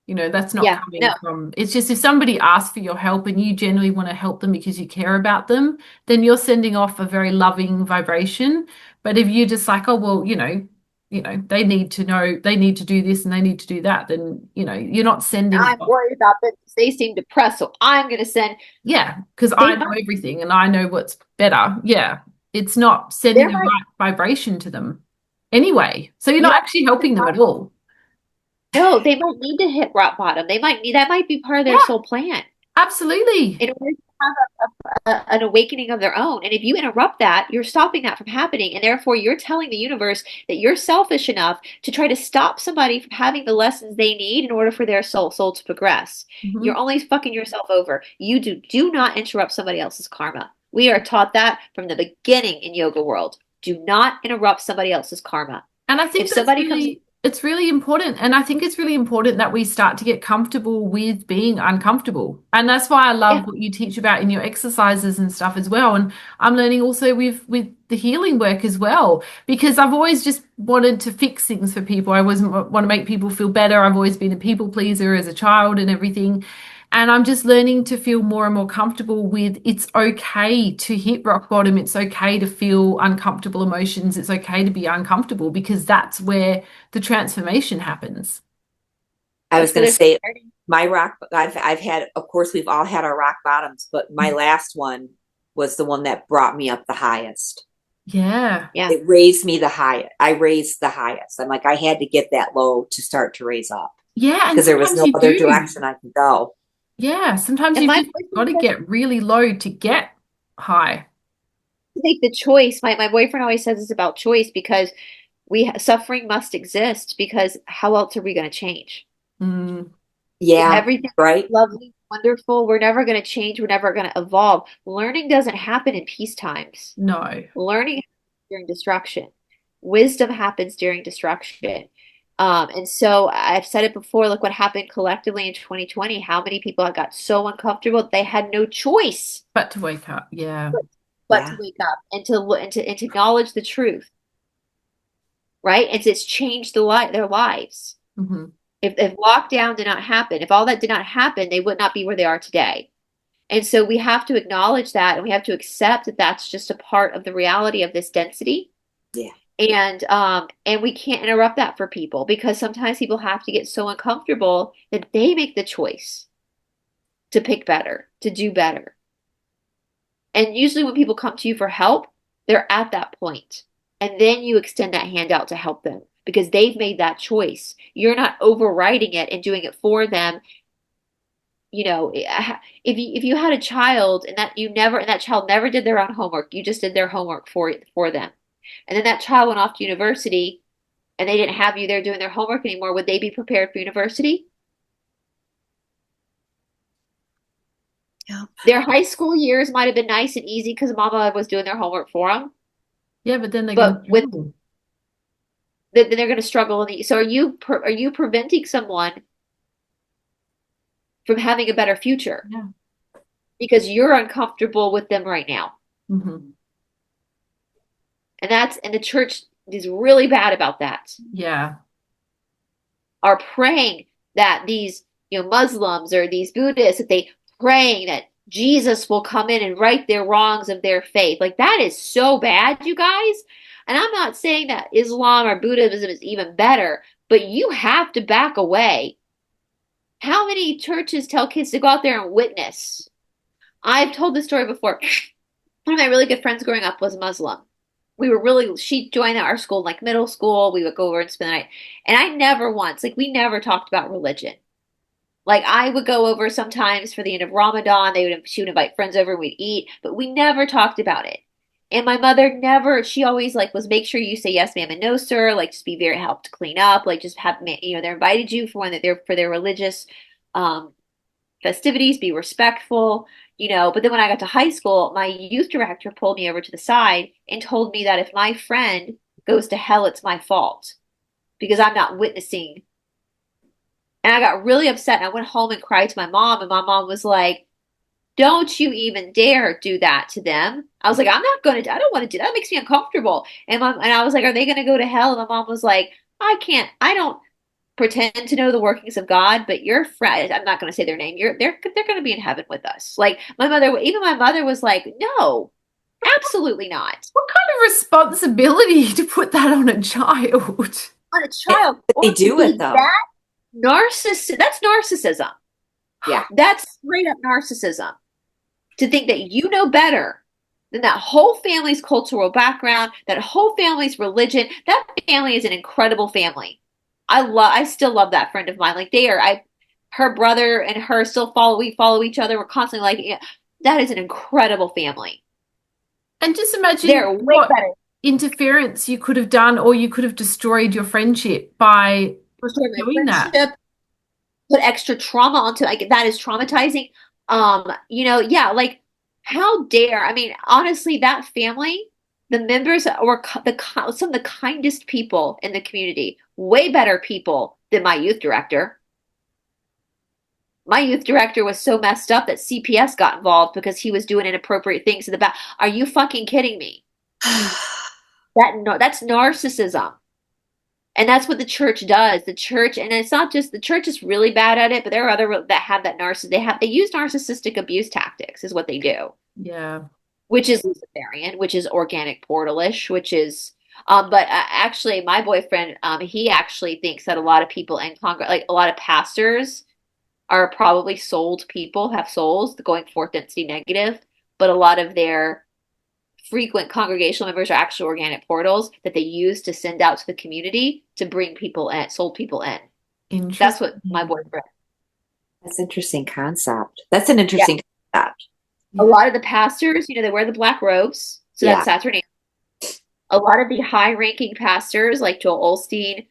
That's not Yeah, coming no, from, it's just if somebody asks for your help and you genuinely want to help them because you care about them, then you're sending off a very loving vibration. But if you're just like, oh, well, they need to know, they need to do this and they need to do that, then, you're not sending I'm off. worried about this. They seem depressed, so I'm going to send. Yeah, because They I know might, everything and I know what's better. Yeah, it's not there sending a might, right vibration to them anyway. So you're yeah, not actually helping them at all. no, they might need to hit rock bottom. They might need, that might be part of their Yeah, soul plan absolutely. in order to have an awakening of their own. And if you interrupt that, you're stopping that from happening. And therefore, you're telling the universe that you're selfish enough to try to stop somebody from having the lessons they need in order for their soul to progress. Mhm. You're only fucking yourself over. You do not interrupt somebody else's karma. We are taught that from the beginning in yoga world. Do not interrupt somebody else's karma. And I If think somebody comes, it's really important. And I think it's really important that we start to get comfortable with being uncomfortable. And that's why I yeah, love what you teach about in your exercises and stuff as well. And I'm learning also with the healing work as well, because I've always just wanted to fix things for people. I always want to make people feel better. I've always been a people pleaser as a child and everything. And I'm just learning to feel more and more comfortable with it's okay to hit rock bottom. It's okay to feel uncomfortable emotions. It's okay to be uncomfortable because that's where the transformation happens. I was that's where going to there's say clarity. my rock, I've had, of course, we've all had our rock bottoms, but my last one was the one that brought me up the highest. Yeah. Yeah. It raised me the highest. I raised the highest. I'm like, I had to get that low to start to raise up Yeah. And because there was sometimes no you other do. direction I could go. Yeah. Sometimes And you've my just got boyfriend to says get really low to get high. to make the choice. My boyfriend always says it's about choice because suffering must exist because how else are we going to change? Mm, If Yeah, everything's right. lovely, wonderful, we're never going to change, we're never going to evolve. Learning doesn't happen in peace times. no. Learning happens during destruction. Wisdom happens during destruction. And so I've said it before, look what happened collectively in 2020. How many people got so uncomfortable that they had no choice But to wake up. Yeah. but to Yeah. wake up and to acknowledge the truth, right? And it's changed their lives. Hmm. If lockdown did not happen, if all that did not happen, they would not be where they are today. And so we have to acknowledge that and we have to accept that that's just a part of the reality of this density. Yeah. And we can't interrupt that for people because sometimes people have to get so uncomfortable that they make the choice to pick better, to do better. And usually when people come to you for help, they're at that point. And then you extend that hand out to help them because they've made that choice. You're not overriding it and doing it for them. If you had a child and that child never did their own homework, you just did their homework for them. And then that child went off to university and they didn't have you there doing their homework anymore, would they be prepared for university? Yep. Their high school years might have been nice and easy because mama was doing their homework for them. Yeah, but then they're going But to with struggle. then they're going to struggle. So are you preventing someone from having a better future Yeah. because you're uncomfortable with them right now? Mm-hmm. And the church is really bad about that. Yeah. Are praying that these Muslims or these Buddhists that they praying that Jesus will come in and right their wrongs of their faith. Like that is so bad, you guys. And I'm not saying that Islam or Buddhism is even better, but you have to back away. How many churches tell kids to go out there and witness? I've told this story before. One of my really good friends growing up was Muslim. She joined our school like middle school. We would go over and spend the night. And I never once, like we never talked about religion. Like I would go over sometimes for the end of Ramadan. She would invite friends over and we'd eat, but we never talked about it. And my mother never, she always like was make sure you say yes, ma'am, and no, sir. Like just be very helped clean up. Like just have, they're invited you for for their religious um, festivities. Be respectful, But then when I got to high school, my youth director pulled me over to the side and told me that if my friend goes to hell, it's my fault because I'm not witnessing. And I got really upset and I went home and cried to my mom. And my mom was like, don't you even dare do that to them. I was like, I don't want to do that. It makes me uncomfortable. And I was like, are they going to go to hell? And my mom was like, I don't pretend to know the workings of God, but your friend, I'm not going to say their name. They're going to be in heaven with us. Like even my mother was like, no, absolutely not. What kind of responsibility to put that on a child? On a child. They do it though. That's narcissism. Yeah. That's straight up narcissism. To think that you know better than that whole family's cultural background, that whole family's religion. That family is an incredible family. I still love that friend of mine. Like her brother and her we follow each other. We're constantly like, yeah, that is an incredible family. And just imagine They're way what better. interference you could have done, or you could have destroyed your friendship by doing that. Put extra trauma onto like that is traumatizing. Yeah, like how dare? I mean, honestly, that family, the members were some of the kindest people in the community, way better people than my youth director. My youth director was so messed up that CPS got involved because he was doing inappropriate things in the back. Are you fucking kidding me? That's narcissism. And that's what the church does. The church, and it's not just the church is really bad at it, but there are other that have that they use narcissistic abuse tactics is what they do. Yeah. Which is Luciferian, which is organic portalish, which is but actually my boyfriend he actually thinks that a lot of people in Congress, like a lot of pastors are probably souled people, have souls going fourth density negative, but a lot of their frequent congregational members are actually organic portals that they use to send out to the community to bring people in, sold people in. That's what my boyfriend. That's an interesting concept. That's an interesting concept. A lot of the pastors, they wear the black robes, so that's Saturnalia. A lot of the high-ranking pastors, like Joel Osteen,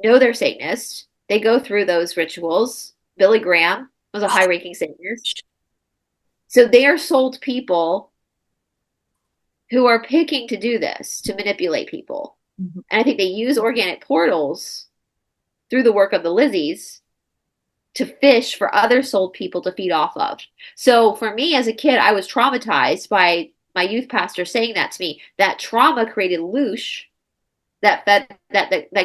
know they're Satanists. They go through those rituals. Billy Graham was a high-ranking Satanist. So they are sold people who are picking to do this, to manipulate people. Mm-hmm. And I think they use organic portals through the work of the Lizzies to fish for other sold people to feed off of. So for me as a kid, I was traumatized by my youth pastor saying that to me. That trauma created loosh that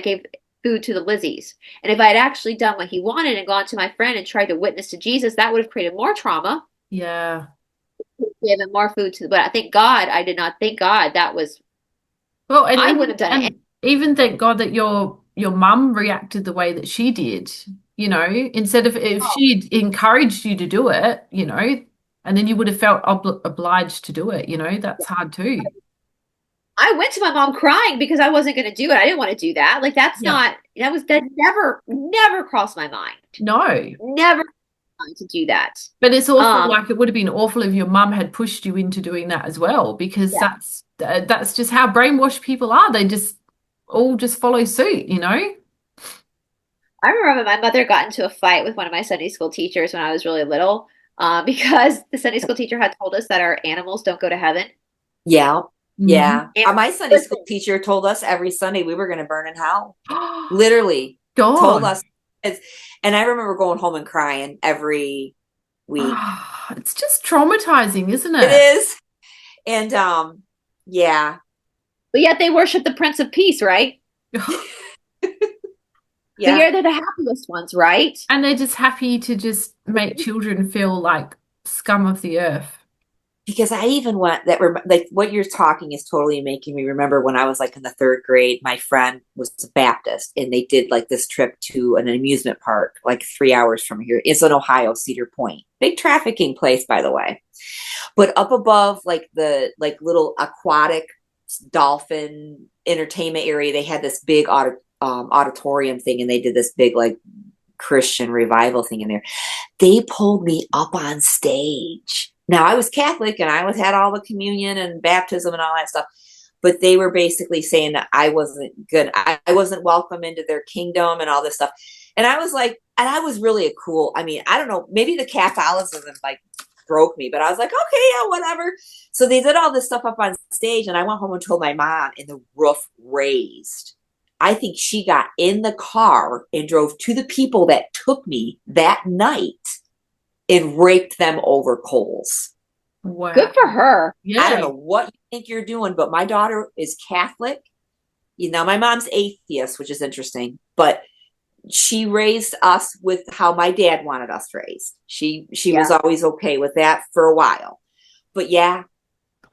gave food to the Lizzies. And if I had actually done what he wanted and gone to my friend and tried to witness to Jesus, that would have created more trauma. Yeah. Given more food to, but I thank God I did not. Thank God that was. Well, and I wouldn't have done it. Even thank God that your mum reacted the way that she did. Instead of if she had encouraged you to do it, and then you would have felt obliged to do it. That's hard too. I went to my mom crying because I wasn't going to do it. I didn't want to do that. Like Yeah. that never crossed my mind. No. Never wanted to do that. But it's also Um, like it would have been awful if your mum had pushed you into doing that as well, because yeah. that's just how brainwashed people are. They just all just follow suit, you know? I remember my mother got into a fight with one of my Sunday school teachers when I was really little, because the Sunday school teacher had told us that our animals don't go to heaven. Yeah. Hmm. Yeah. And My Sunday school listen, teacher told us every Sunday we were going to burn in hell. Literally told God. us. And I remember going home and crying every week. It's just traumatizing, isn't It it? is. And yeah. but yet they worship the Prince of Peace, right? But Yeah. yeah, they're the happiest ones, right? And they're just happy to just make children feel like scum of the earth. Because I even went that like what you're talking is totally making me remember when I was like in the third grade, my friend was a Baptist and they did like this trip to an amusement park like 3 hours from here. It's in Ohio, Cedar Point. Big trafficking place, by the way. But up above like the like little aquatic dolphin entertainment area, they had this big auditorium thing and they did this big like Christian revival thing in there. They pulled me up on stage. Now I was Catholic and I was had all the communion and baptism and all that stuff, but they were basically saying that I wasn't good. I wasn't welcome into their kingdom and all this stuff. And I was like, and I was really a cool. I mean, I don't know, maybe the Catholicism like broke me, but I was like, okay, yeah, whatever. So they did all this stuff up on stage, and I went home and told my mom, and the roof raised. I think she got in the car and drove to the people that took me that night and raked them over coals. Wow. Good for her. I don't Yeah. know what you think you're doing, but my daughter is Catholic. You know, my mom's atheist, which is interesting, but she raised us with how my dad wanted us raised. She was Yeah. always okay with that for a while. But yeah,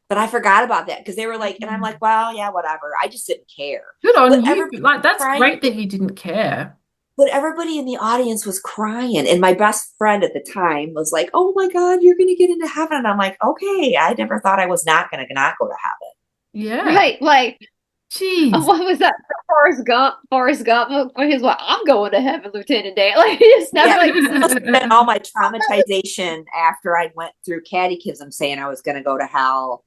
but I forgot about that because they were like, and I'm like, well, yeah, whatever. I just didn't care. Good on But you. everybody But like, that's crying, great that you didn't care. but everybody in the audience was crying. And my best friend at the time was like, oh my God, you're gonna get into heaven. And I'm like, okay, I never thought I was not gonna not go to heaven. Yeah. Right. Like, Jeez. what was that? Forrest Gump. Forrest Gump. For his what? I'm going to heaven, Lieutenant Dan. Like, he just never Yeah. like. Must have been all my traumatization after I went through catechism saying I was gonna go to hell.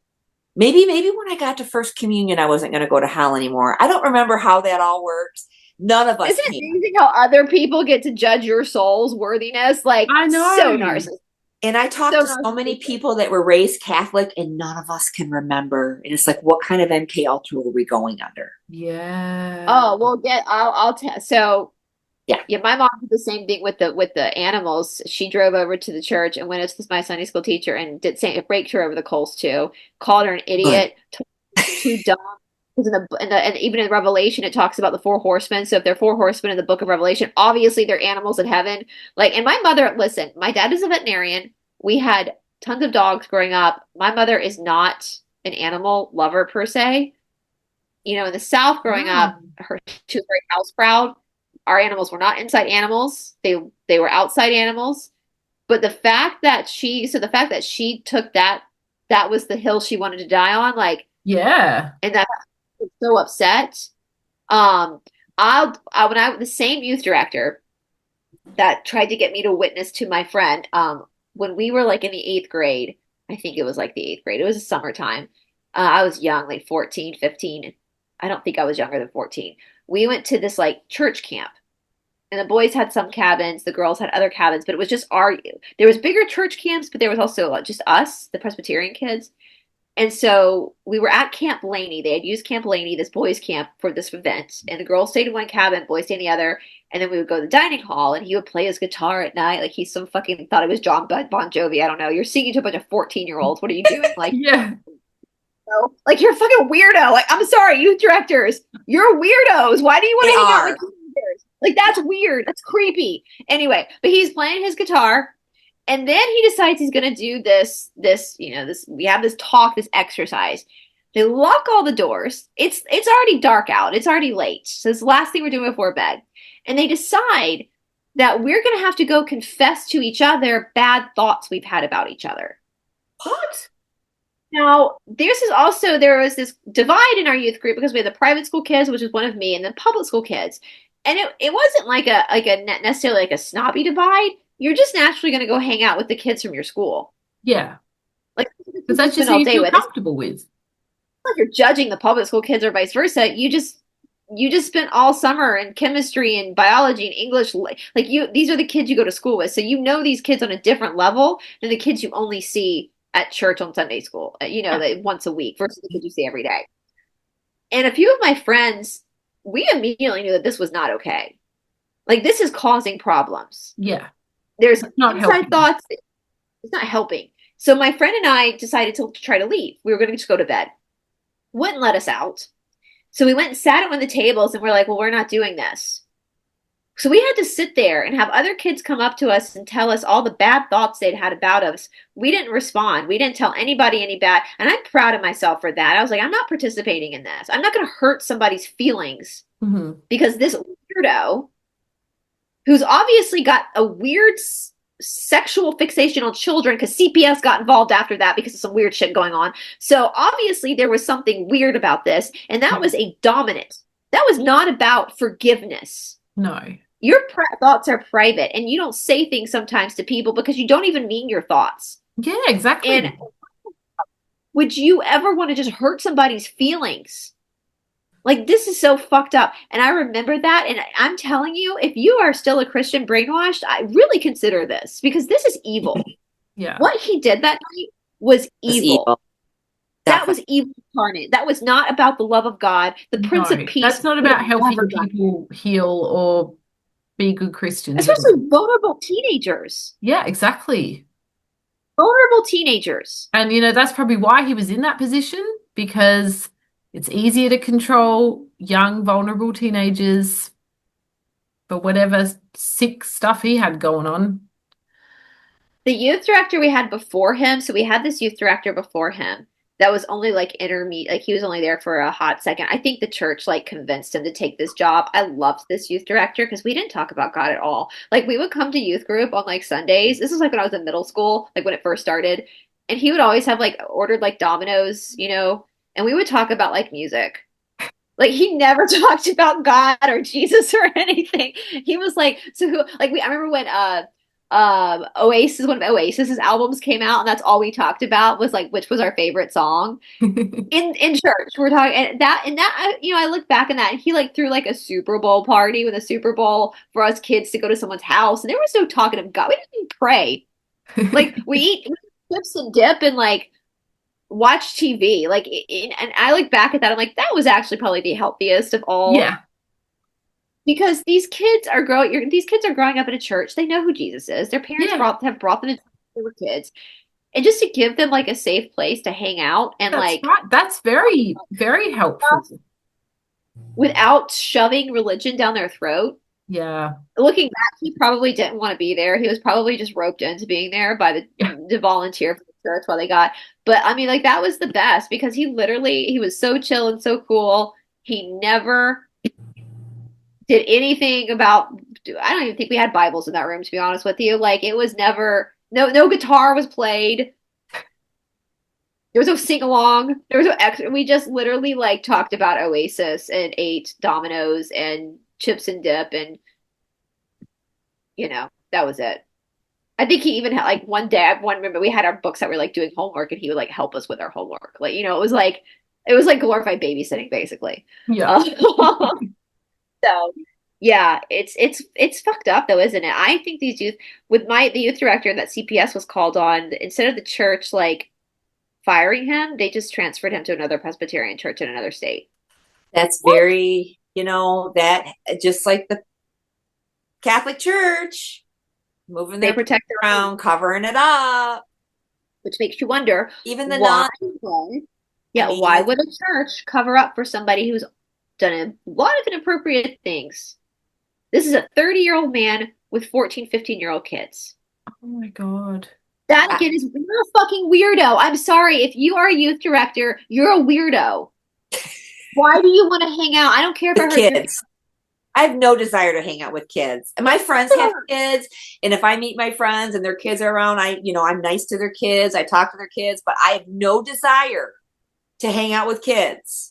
Maybe when I got to first communion, I wasn't going to go to hell anymore. I don't remember how that all works. None of us Isn't it came. amazing how other people get to judge your soul's worthiness? Like, I so know. narcissistic. And I talked So to so many narcissistic. people that were raised Catholic, and none of us can remember. And it's like, what kind of MK Ultra were we going under? Yeah. Oh, well, I'll tell. So, Yeah, yeah, my mom did the same thing with the animals. She drove over to the church and went to my Sunday school teacher and did say raked her over the coals too. Called her an good. idiot. Told her she was too dumb. Because and even in Revelation, it talks about the four horsemen. So if there are four horsemen in the book of Revelation, obviously they're animals in heaven. Like, and my mother, listen, my dad is a veterinarian. We had tons of dogs growing up. My mother is not an animal lover per se. You know, in the South growing Oh. up, she was very house proud. Our animals were not inside animals. They were outside animals. But the fact that she took that was the hill she wanted to die on, like, Yeah. and that was so upset. Um, when I the same youth director that tried to get me to witness to my friend, when we were like in the eighth grade, I think it was like the eighth grade. It was a summertime. I was young, like 14, 15. I don't think I was younger than 14. We went to this like church camp. And the boys had some cabins, the girls had other cabins, but it was just there was bigger church camps, but there was also just us, the Presbyterian kids. And so we were at Camp Laney. They had used Camp Laney, this boys' camp, for this event. And the girls stayed in one cabin, boys stayed in the other. And then we would go to the dining hall, and he would play his guitar at night. Like he's some fucking thought it was Bon Jovi. I don't know. You're singing to a bunch of 14-year-olds. What are you doing? Like, Yeah. like you're a fucking weirdo. Like, I'm sorry, youth directors, you're weirdos. Why do you want They to hang out are. with teenagers? Like, that's weird. That's creepy. Anyway, but he's playing his guitar. And then he decides he's going to do we have this talk, this exercise. They lock all the doors. It's already dark out. It's already late. So it's the last thing we're doing before bed. And they decide that we're going to have to go confess to each other bad thoughts we've had about each other. What? Now, there was this divide in our youth group because we had the private school kids, which is one of me, and then public school kids. And it wasn't like a necessarily like a snobby divide. You're just naturally going to go hang out with the kids from your school. Yeah. Like Because that's just spend who all you day feel with. It's comfortable with. not like you're judging the public school kids or vice versa. You just spent all summer in chemistry and biology and English. Like these are the kids you go to school with. So you know these kids on a different level than the kids you only see at church on Sunday school, Yeah. like once a week versus the kids you see every day. And a few of my friends, we immediately knew that this was not okay. Like this is causing problems. Yeah. There's It's not inside helping. thoughts. It's not helping. So my friend and I decided to try to leave. We were going to just go to bed. Wouldn't let us out. So we went and sat at one of the tables and we're like, well, we're not doing this. So we had to sit there and have other kids come up to us and tell us all the bad thoughts they'd had about us. We didn't respond. We didn't tell anybody any bad. And I'm proud of myself for that. I was like, I'm not participating in this. I'm not going to hurt somebody's feelings Mm-hmm. because this weirdo who's obviously got a weird sexual fixation on children because CPS got involved after that because of some weird shit going on. So obviously there was something weird about this, and that Yeah. was a dominant. That was not about forgiveness. No. Your thoughts are private, and you don't say things sometimes to people because you don't even mean your thoughts. Yeah, exactly. And would you ever want to just hurt somebody's feelings? Like, this is so fucked up. And I remember that. And I'm telling you, if you are still a Christian brainwashed, I really consider this because this is evil. Yeah. What he did that night was evil. evil. That was evil incarnate. That was not about the love of God. The Prince of No, Peace. that's not about helping never done. people heal or be good Christians. Especially vulnerable teenagers. Yeah, exactly. Vulnerable teenagers. And, that's probably why he was in that position, because it's easier to control young, vulnerable teenagers for whatever sick stuff he had going on. The youth director we had before him, so we had this youth director before him that was only like intermediate, like he was only there for a hot second. I think the church like convinced him to take this job. I loved this youth director because we didn't talk about God at all. Like we would come to youth group on like Sundays. This was like when I was in middle school, like when it first started. And he would always have like ordered like Domino's, and we would talk about like music. Like he never talked about God or Jesus or anything. He was like, so who like I remember when Oasis, one of Oasis's albums came out, and that's all we talked about was like which was our favorite song in church. We're talking I look back in that, and he like threw like a Super Bowl party with a Super Bowl for us kids to go to someone's house, and there was no talking of God. We didn't even pray. Like we eat chips and dip and like watch TV. Like and I look back at that, I'm like that was actually probably the healthiest of all. Yeah. Because these kids are growing up in a church. They know who Jesus is. Their parents Yeah. have brought them to church when they were kids. And just to give them like a safe place to hang out and That's like right. That's very, very helpful. without shoving religion down their throat. Yeah. Looking back, he probably didn't want to be there. He was probably just roped into being there by the volunteer for the church while they got. But I mean, like that was the best because he was so chill and so cool. He never did anything about. I don't even think we had Bibles in that room, to be honest with you. Like it was never no guitar was played. There was no sing along. There was no extra. We just literally like talked about Oasis and ate Domino's and chips and dip, and that was it. I think he even had like one day. I remember we had our books that were like doing homework, and he would like help us with our homework. Like it was like glorified babysitting basically. Yeah. So yeah, it's fucked up though, isn't it? I think these youth with the youth director that CPS was called on, instead of the church like firing him, they just transferred him to another Presbyterian church in another state. That's very, that just like the Catholic Church, moving They their protect their around, covering it up. which makes you wonder Even the why. nuns. Yeah, I mean, why would a church cover up for somebody who's done a lot of inappropriate things? This is a 30-year-old man with 14, 15-year-old kids. Oh my God. That again is you're a fucking weirdo. I'm sorry. If you are a youth director, you're a weirdo. Why do you want to hang out? I don't care if I with hurt your kids. I have no desire to hang out with kids. And my friends have kids, and if I meet my friends and their kids are around, I'm nice to their kids. I talk to their kids, but I have no desire to hang out with kids.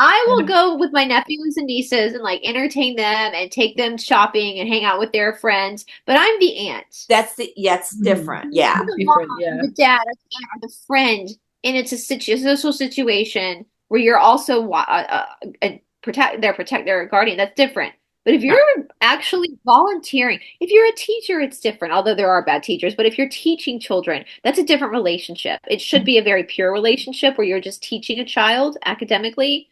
I will go with my nephews and nieces and like entertain them and take them shopping and hang out with their friends. But I'm the aunt. That's different. Yeah. I'm the Different, mom, yeah. the dad, or the aunt, or the friend, and it's a social situation where you're also their guardian. That's different. But if you're actually volunteering, if you're a teacher, it's different. Although there are bad teachers, but if you're teaching children, that's a different relationship. It should be a very pure relationship where you're just teaching a child academically.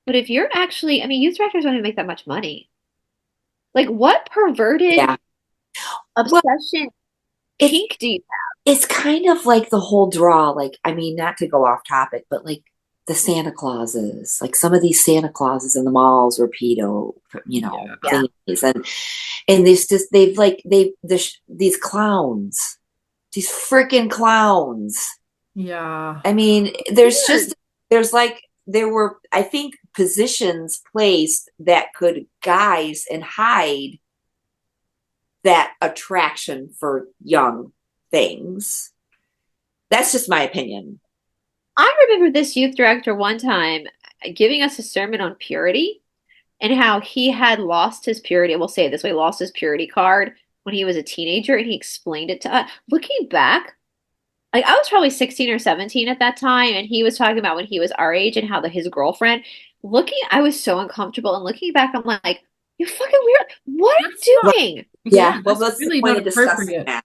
But if you're actually, I mean, youth directors don't even make that much money. Like, what perverted Yeah. Well, obsession kink do you have? it's kind of like the whole draw, like, I mean, not to go off topic, but like the Santa Clauses, like some of these Santa Clauses in the malls were pedo, Yeah. things. And these clowns, these freaking clowns. Yeah. I mean, there were, I think, positions placed that could guise and hide that attraction for young things. That's just my opinion. I remember this youth director one time giving us a sermon on purity and how he had lost his purity, we'll say it this way, lost his purity card when he was a teenager, and he explained it to us. Looking back, like I was probably 16 or 17 at that time, and he was talking about when he was our age and how his girlfriend, I was so uncomfortable, and looking back, I'm like, you're fucking weird. What are you doing? Yeah, well, that's that's really the point not of discussing appropriate. that,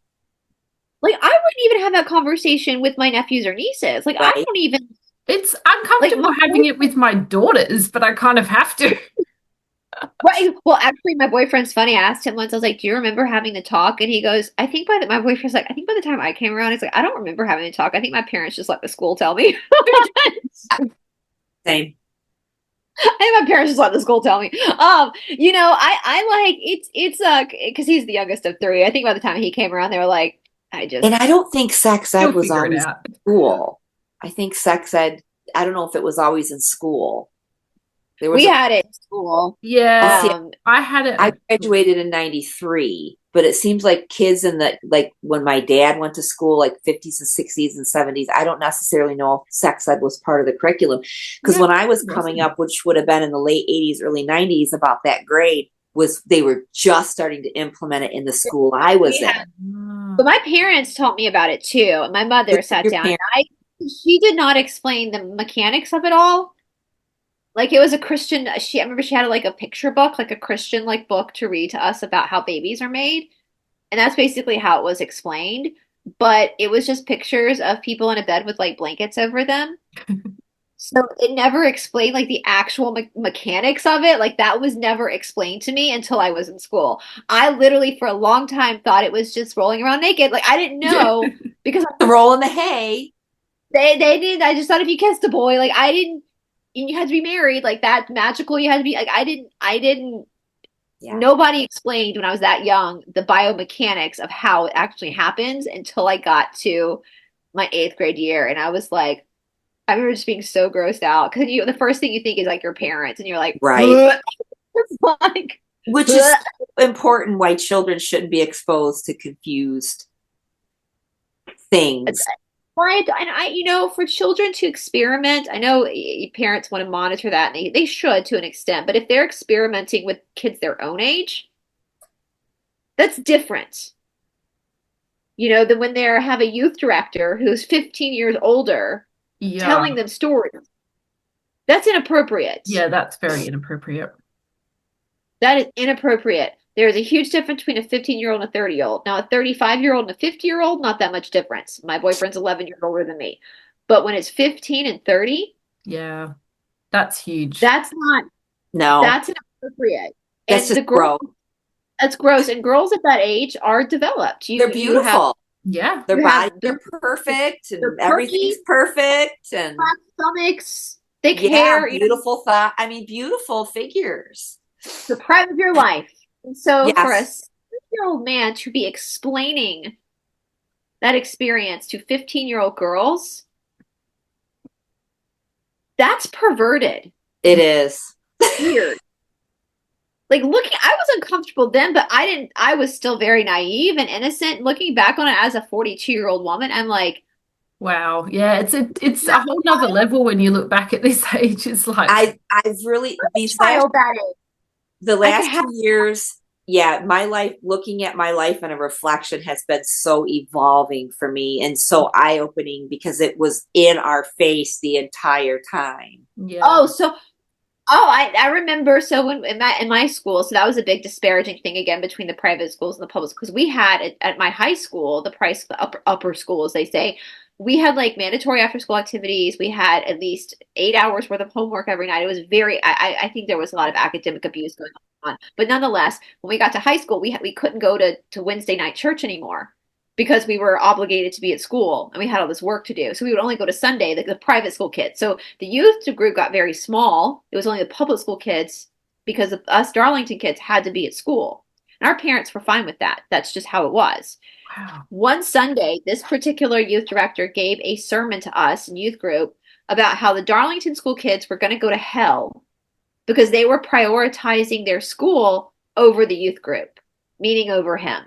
Like, I wouldn't even have that conversation with my nephews or nieces. Like, I right? don't even, It's like, uncomfortable having it with my daughters, but I kind of have to. right. Well, actually, my boyfriend's funny. I asked him once, I was like, do you remember having the talk? And he goes, my boyfriend's like, I think by the time I came around, he's like, I don't remember having the talk. I think my parents just let the school tell me. Same. I think my parents just let the school tell me. I like it's because he's the youngest of three. I think by the time he came around, they were like, And I don't think sex ed You'll was figure it always out. in school. I think sex ed, I don't know if it was always in school. We had it in school. Yeah, I had it. I graduated in 93, but it seems like kids like when my dad went to school, like 50s and 60s and 70s, I don't necessarily know if sex ed was part of the curriculum. Because when I was coming up, which would have been in the late 80s, early 90s, about that grade, they were just starting to implement it in the school I was in. But my parents taught me about it too. My mother sat down and she did not explain the mechanics of it all. Like it was a Christian, I remember she had like a picture book, like a Christian like book to read to us about how babies are made. And that's basically how it was explained. But it was just pictures of people in a bed with like blankets over them. So it never explained like the actual mechanics of it. Like that was never explained to me until I was in school. I literally for a long time thought it was just rolling around naked. Like I didn't know because rolling the hay. They did. I just thought if you kissed a boy, like I didn't, and you had to be married, like that magical. You had to be like I didn't. Yeah. Nobody explained when I was that young the biomechanics of how it actually happens until I got to my 8th grade year, and I was like, I remember just being so grossed out because the first thing you think is like your parents, and you're like, right. It's like, which is important. Why children shouldn't be exposed to confused things. Right, and for children to experiment, I know parents want to monitor that, and they should to an extent, but if they're experimenting with kids their own age, that's different. Than when they have a youth director who's 15 years older telling them stories. That's inappropriate. Yeah, that's very inappropriate. That is inappropriate. There's a huge difference between a 15-year-old and a 30-year-old. Now, a 35-year-old and a 50-year-old, not that much difference. My boyfriend's 11 years older than me. But when it's 15 and 30, yeah, that's huge. That's inappropriate. That's just gross. That's gross. And girls at that age are developed. They're beautiful. Their bodies are perfect and everything's perfect and stomachs, thick hair. Beautiful thought. I mean, beautiful figures. The pride of your life. And so for a 6-year-old man to be explaining that experience to 15-year-old girls, that's perverted. It is. Weird. like looking, I was uncomfortable then, but I was still very naive and innocent. Looking back on it as a 42-year-old woman, I'm like, Wow. Yeah, it's a whole nother level when you look back at this age. It's like, I've really these last child that is. the I could last have, 2 years, yeah, my life, looking at my life in a reflection has been so evolving for me and so eye-opening because it was in our face the entire time. yeah. oh, so I remember so when in my school, so that was a big disparaging thing again between the private schools and the public schools. We had at my high school, the upper school, as they say, we had like mandatory after school activities. We had at least 8 hours worth of homework every night. It was very I think there was a lot of academic abuse going on. But nonetheless, when we got to high school, we couldn't go to Wednesday night church anymore because we were obligated to be at school and we had all this work to do. So we would only go to Sunday, the private school kids. So the youth group got very small. It was only the public school kids because of us Darlington kids had to be at school. And our parents were fine with that. That's just how it was. Wow. One Sunday, this particular youth director gave a sermon to us in youth group about how the Darlington school kids were going to go to hell because they were prioritizing their school over the youth group, meaning over him.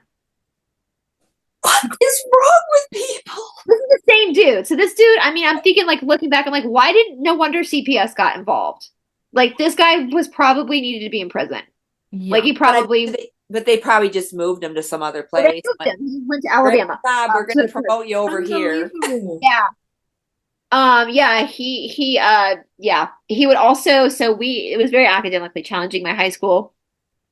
What is wrong with people? This is the same dude. So this dude, I mean, I'm thinking like looking back, I'm like, why didn't no wonder CPS got involved? Like this guy was probably needed to be in prison. Yeah. Like he probably But they probably just moved him to some other place. he went to Alabama. Bob, we're going to promote you over here. Yeah. Yeah, he would also, it was very academically challenging, my high school.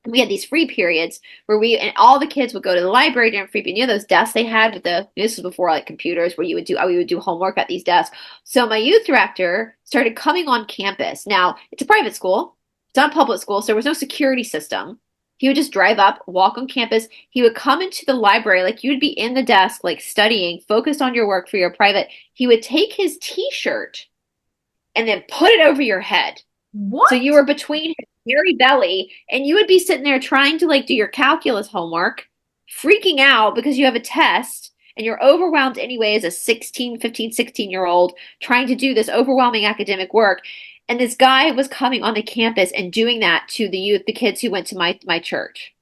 We had these free periods where and all the kids would go to the library during free period. You know those desks they had with this was before like computers where we would do homework at these desks. So my youth director started coming on campus. Now it's a private school. It's not a public school, so there was no security system. He would just drive up, walk on campus. He would come into the library, like you would be in the desk, like studying, focused on your work for your private. He would take his t-shirt and then put it over your head. What? So you were between his hairy belly and you would be sitting there trying to like do your calculus homework, freaking out because you have a test and you're overwhelmed anyway as a 16, 15, 16-year-old trying to do this overwhelming academic work. And this guy was coming onto campus and doing that to the youth, the kids who went to my church.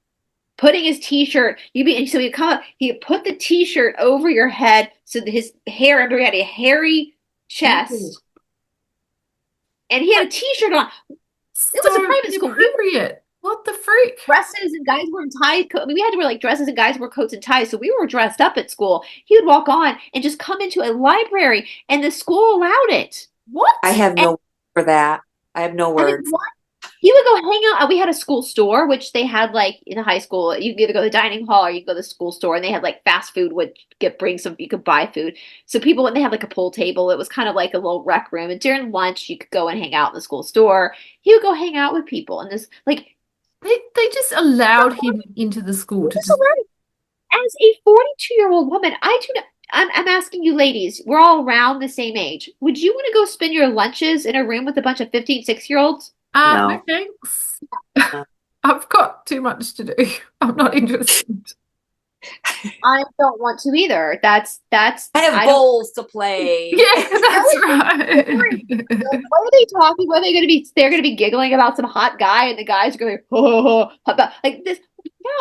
Putting his t-shirt, so he'd come up, he'd put the t-shirt over your head so that his hair, remember he had a hairy chest. Ooh. And he had a t-shirt on. It was a private school. Appropriate. What the freak? Dresses and guys were in ties. I mean, we had to wear like dresses and guys wore coats and ties. So we were dressed up at school. He would walk on and just come into a library and the school allowed it. What? I have no word for that. I have no words. I mean, what? He would go hang out. We had a school store, which they had like in high school. You could either go to the dining hall or you could go to the school store, and they had like fast food you could buy food. So people, when they had like a pool table, it was kind of like a little rec room. And during lunch, you could go and hang out in the school store. He would go hang out with people, and this like They just allowed him into the school to just... As a 42-year-old woman, I do not. I'm asking you ladies, we're all around the same age. Would you want to go spend your lunches in a room with a bunch of 15, 6-year-olds? No. No thanks. I've got too much to do. I'm not interested. I don't want to either. That's I have bowls to play. Yeah, that's right. What are they talking? What are they going to be? They're going to be giggling about some hot guy, and the guys are going to be oh, like this.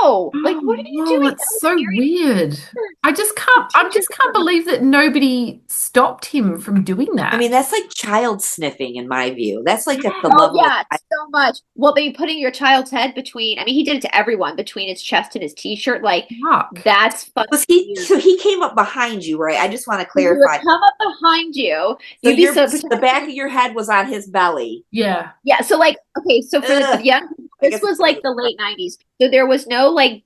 No, like what are you doing? It's so weird. I just can't believe that nobody stopped him from doing that. I mean, that's like child sniffing in my view. That's like at the Oh level yeah, of, so much. Well, they putting your child's head between. I mean, he did it to everyone between his chest and his t-shirt. Like Yuck. that's fucking was he weird. so he came up behind you, right? I just want to He would clarify. come up behind you. So You'd be the back of your head was on his belly. Yeah. Yeah, so like okay, so for the Ugh. young, this was like the late 90s. So there was no like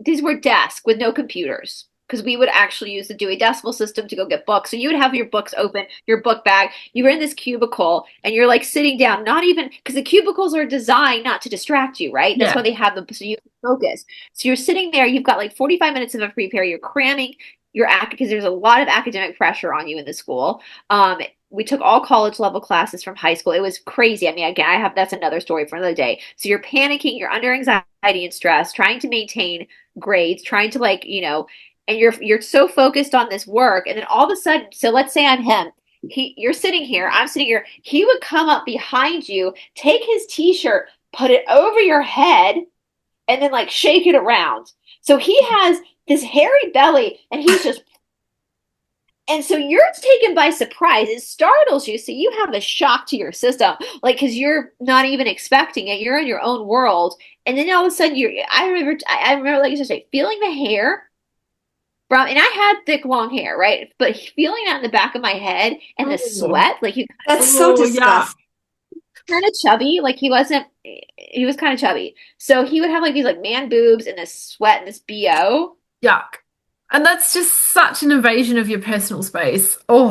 these were desks with no computers because we would actually use the Dewey Decimal System to go get books. So you would have your books open, your book bag. You were in this cubicle and you're like sitting down, not even because the cubicles are designed not to distract you, right? That's why they have them so you can focus. So you're sitting there, you've got like 45 minutes of a free period, you're cramming your because there's a lot of academic pressure on you in the school. We took all college level classes from high school. It was crazy. I mean, again, that's another story for another day. So you're panicking, you're under anxiety and stress, trying to maintain grades, trying to like, and you're so focused on this work. And then all of a sudden, so let's say I'm him. You're sitting here, I'm sitting here. He would come up behind you, take his t-shirt, put it over your head, and then like shake it around. So he has this hairy belly and he's just and so you're taken by surprise. It startles you. So you have a shock to your system, like because you're not even expecting it. You're in your own world, and then all of a sudden I remember, like you say, feeling the hair from, and I had thick long hair, right? But feeling that in the back of my head and the Oh, sweat, like you That's so yeah. disgusting. kind of chubby. Like he was kind of chubby. So he would have like these like man boobs and this sweat and this BO. Yuck. And that's just such an invasion of your personal space. Oh,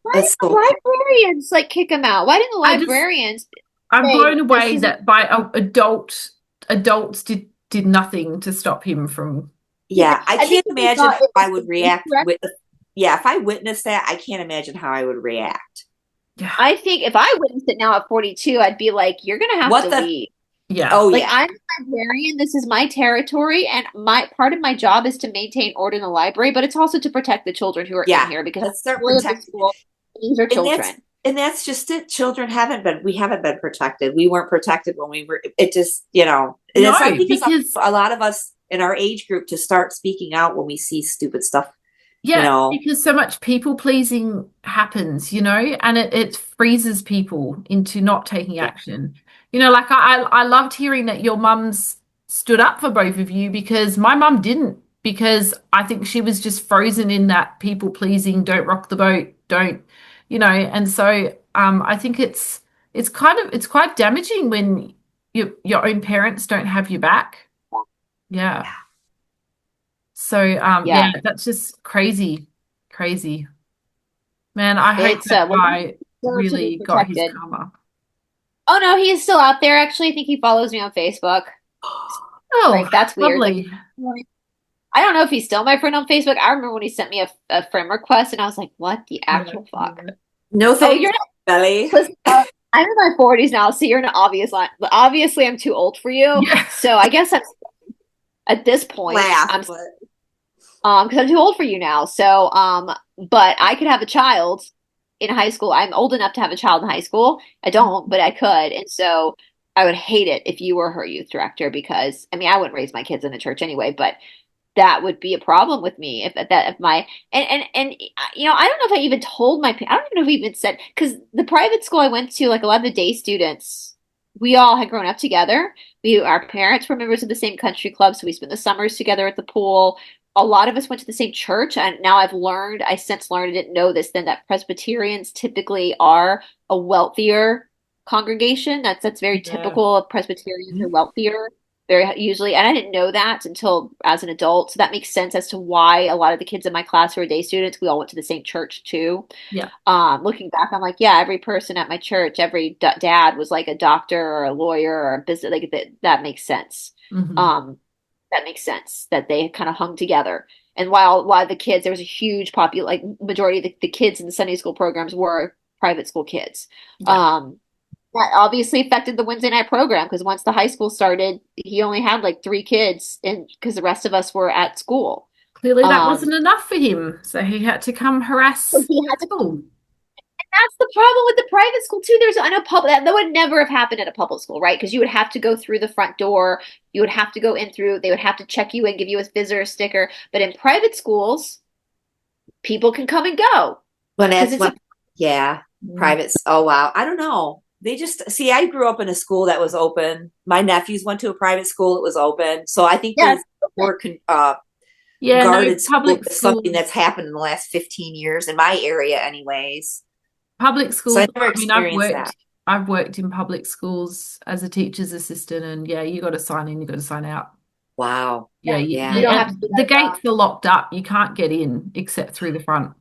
Why That's didn't the so librarians like kick him out? Why didn't the I just librarians I'm say blown this away is that by adults did nothing to stop him from. yeah, yeah. I I think can't they imagine thought how it I was would react incorrect. with yeah, if I witnessed that, I can't imagine how I would react. Yeah. I think if I witnessed it now at 42, I'd be like, you're gonna have What to the leave. Yeah. oh Like yeah. I'm a librarian, this is my territory, and my part of my job is to maintain order in the library, but it's also to protect the children who are in Yeah. here because I'm Let's start the of the protecting school. These are and that's children. and that's just it. Children we haven't been protected. We weren't protected when we were it just, and No, it's I think it's because a lot of us in our age group to start speaking out when we see stupid stuff, you yeah, know. because so much people pleasing happens, and it freezes people into not taking Yeah. action. Like I loved hearing that your mum's stood up for both of you because my mum didn't, because I think she was just frozen in that people pleasing, don't rock the boat, don't, and so I think it's quite damaging when your own parents don't have your back. Yeah. So Yeah. yeah, that's just crazy, crazy. Man, I hope It's that well, guy they to be really got his protected. karma. Oh no, he is still out there. Actually, I think he follows me on Facebook. Oh, Like that's weird. Like lovely. I don't know if he's still my friend on Facebook. I remember when he sent me a friend request, and I was like, "What the Yeah, actual fuck?" yeah. No Oh, thanks, you're not. Belly. Listen, I'm in my 40s now, so you're an obvious line. Obviously, I'm too old for you. Yeah. So I guess I'm at this point. Laugh, I'm but because I'm too old for you now. So but I could have a child in high school. I'm old enough to have a child in high school. I don't, but I could, and so I would hate it if you were her youth director because I mean I wouldn't raise my kids in the church anyway, but that would be a problem with me if my and I don't know if I even told my I don't even know if we even said because the private school I went to like a lot of the day students we all had grown up together. Our parents were members of the same country club, so we spent the summers together at the pool. A lot of us went to the same church, and now I since learned, I didn't know this then, that Presbyterians typically are a wealthier congregation. That's very Yeah. typical of Presbyterians are wealthier very usually, and I didn't know that until as an adult. So that makes sense as to why a lot of the kids in my class who are day students, we all went to the same church too. Yeah. Looking back, I'm like, yeah, every person at my church, every dad was like a doctor or a lawyer or a business. Like that makes sense. Hmm. Um, that makes sense that they kind of hung together. And while the kids, there was a huge like majority of the kids in the Sunday school programs were private school kids. Yeah. That obviously affected the Wednesday night program because once the high school started, he only had like three kids, and because the rest of us were at school. Clearly that Um, wasn't enough for him, so he had to come so harass he the had to. school. That's the problem with the private school too. I know public that would never have happened at a public school, right? Because you would have to go through the front door. You would have to go in through. They would have to check you and give you a visitor sticker. But in private schools, people can come and go when because that's it's a when yeah, Mm. private. Oh wow, I don't know. They just see. I grew up in a school that was open. My nephews went to a private school. It was open, so I think yes. there's more Yeah, no, guarded school public is something that's schools, happened in the last 15 years in my area, anyways. public So I schools, never I mean, I've experienced worked that. I've worked in public schools as a teacher's assistant, and yeah, you got to sign in, you got to sign out. Wow. Yeah, You Yeah. don't have to and do the that. gates are locked up. You can't get in except through the front.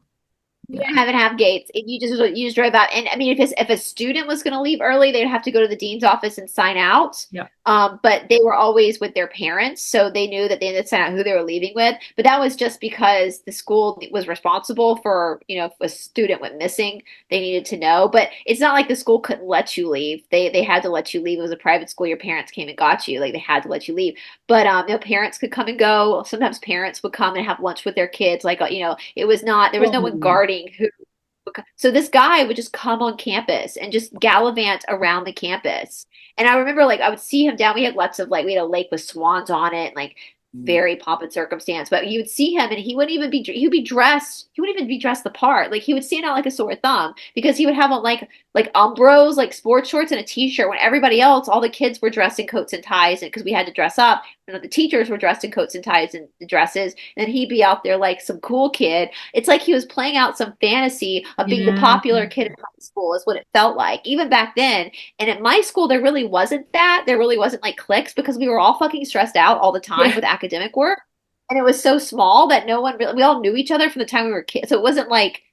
You Yeah. didn't have it have gates. If you just drive out, and I mean, if a student was going to leave early, they'd have to go to the dean's office and sign out. Yeah. But they were always with their parents, so they knew that they had to sign out who they were leaving with. But that was just because the school was responsible for, if a student went missing, they needed to know. But it's not like the school couldn't let you leave. They had to let you leave. It was a private school. Your parents came and got you. Like they had to let you leave. But parents could come and go. Sometimes parents would come and have lunch with their kids. Like it was not there was no one Oh, guarding who would So this guy would just come on campus and just gallivant around the campus. And I remember like I would see him down. We had lots of like we had a lake with swans on it and like very pomp and circumstance. But you would see him and he wouldn't even be he would be dressed, he wouldn't even be dressed the part. Like he would stand out like a sore thumb because he would have on like Umbros, like sports shorts and a t-shirt when everybody else, all the kids were dressed in coats and ties and because we had to dress up. And the teachers were dressed in coats and ties and dresses, and he'd be out there like some cool kid. It's like he was playing out some fantasy of being the popular kid in high school, is what it felt like, even back then. And at my school, there really wasn't that. There really wasn't like cliques because we were all fucking stressed out all the time with academic work. And it was so small that no one really, we all knew each other from the time we were kids. So it wasn't like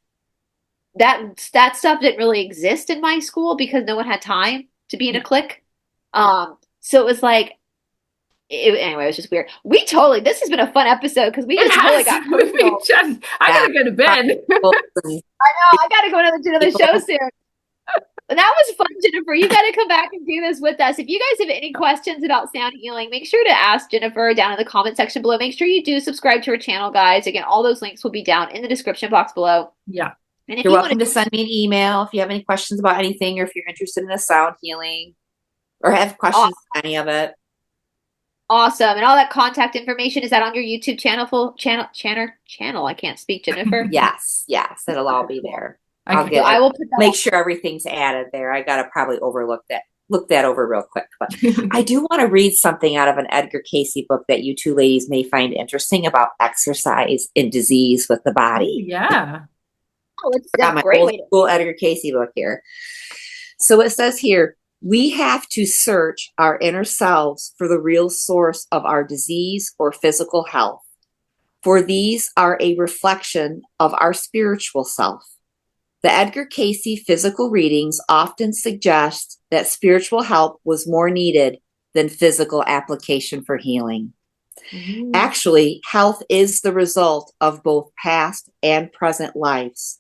that stuff didn't really exist in my school because no one had time to be in a clique. So it was like, anyway, it was just weird. This has been a fun episode because we just really got personal. I gotta go to bed. I know, I gotta go to another show soon. But that was fun, Jennifer. You gotta come back and do this with us. If you guys have any questions about sound healing, make sure to ask Jennifer down in the comment section below. Make sure you do subscribe to her channel, guys. Again, all those links will be down in the description box below. Yeah. And if you're welcome to send me an email if you have any questions about anything or if you're interested in the sound healing or have questions on any of it. Awesome. And all that contact information, is that on your YouTube channel? I can't speak, Jennifer. Yes. It'll all be there. Okay. I will put that make sure everything's added there. I gotta probably look that over real quick. But I do want to read something out of an Edgar Cayce book that you two ladies may find interesting about exercise and disease with the body. Yeah. It's I got my old school Edgar Cayce book here. So it says here, we have to search our inner selves for the real source of our disease or physical health, for these are a reflection of our spiritual self. The Edgar Cayce physical readings often suggest that spiritual help was more needed than physical application for healing. Actually, health is the result of both past and present lives,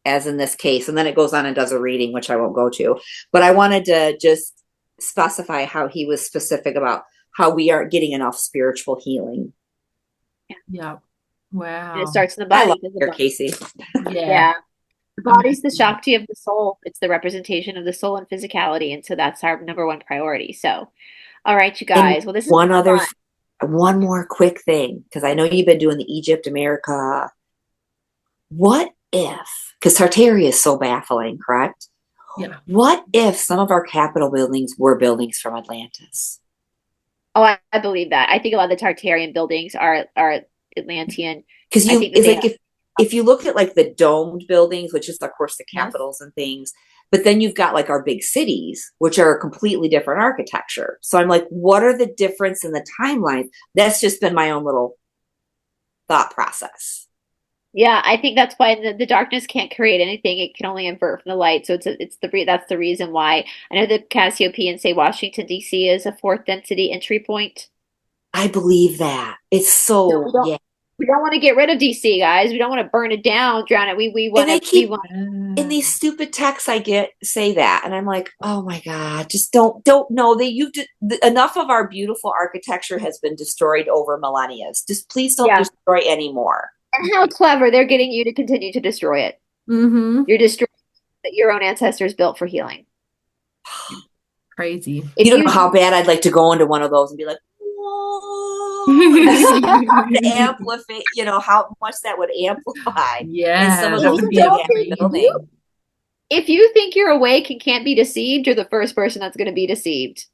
as in this case. And then it goes on and does a reading, which I won't go to. But I wanted to just specify how he was specific about how we aren't getting enough spiritual healing. Yeah. Wow. And it starts in the body. I love Cayce. Yeah. The body's the Shakti of the soul. It's the representation of the soul and physicality. And so that's our number one priority. So, all right, you guys. Well, this is one more quick thing, because I know you've been doing the Egypt, America. What if, because Tartaria is so baffling, correct? Yeah. What if some of our Capitol buildings were buildings from Atlantis? Oh, I believe that. I think a lot of the Tartarian buildings are Atlantean. Because it's like if you look at like the domed buildings, which is of course the capitals and things, but then you've got like our big cities, which are a completely different architecture. So I'm like, what are the difference in the timeline? That's just been my own little thought process. Yeah, I think that's why the darkness can't create anything. It can only invert from the light. So that's the reason why. I know the Cassiopeians say Washington, D.C. is a fourth density entry point. I believe that. It's so, We don't want to get rid of DC, guys. We don't want to burn it down, drown it. We want to. In these stupid texts I get say that, and I'm like, oh my god, just don't know that enough of our beautiful architecture has been destroyed over millennia. Just please don't destroy anymore. And how clever they're getting you to continue to destroy it. Mm-hmm. You're destroying that your own ancestors built for healing. Crazy. You don't know how bad I'd like to go into one of those and be like, to amplify, how much that would amplify. Yeah, some of that those would be buildings. If you think you're awake and can't be deceived, you're the first person that's going to be deceived.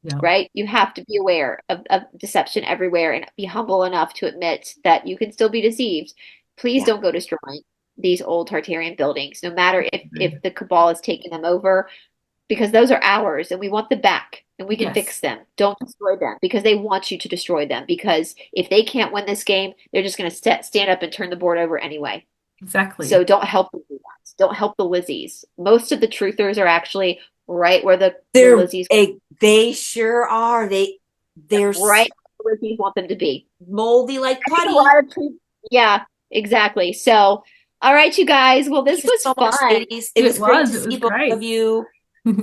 Yeah. Right? You have to be aware of deception everywhere and be humble enough to admit that you can still be deceived. Please don't go destroying these old Tartarian buildings, no matter if the cabal has taken them over, because those are ours and we want them back and we can fix them. Don't destroy them because they want you to destroy them, because if they can't win this game, they're just going to stand up and turn the board over anyway. Exactly. So don't help them do that. Don't help the Lizzies. Most of the truthers are actually right where the Lizzies. They sure are. They're right where the Lizzies want them to be. Moldy like putty. Yeah, exactly. So, all right, you guys. Well, this was so fun. It was great to see both of you.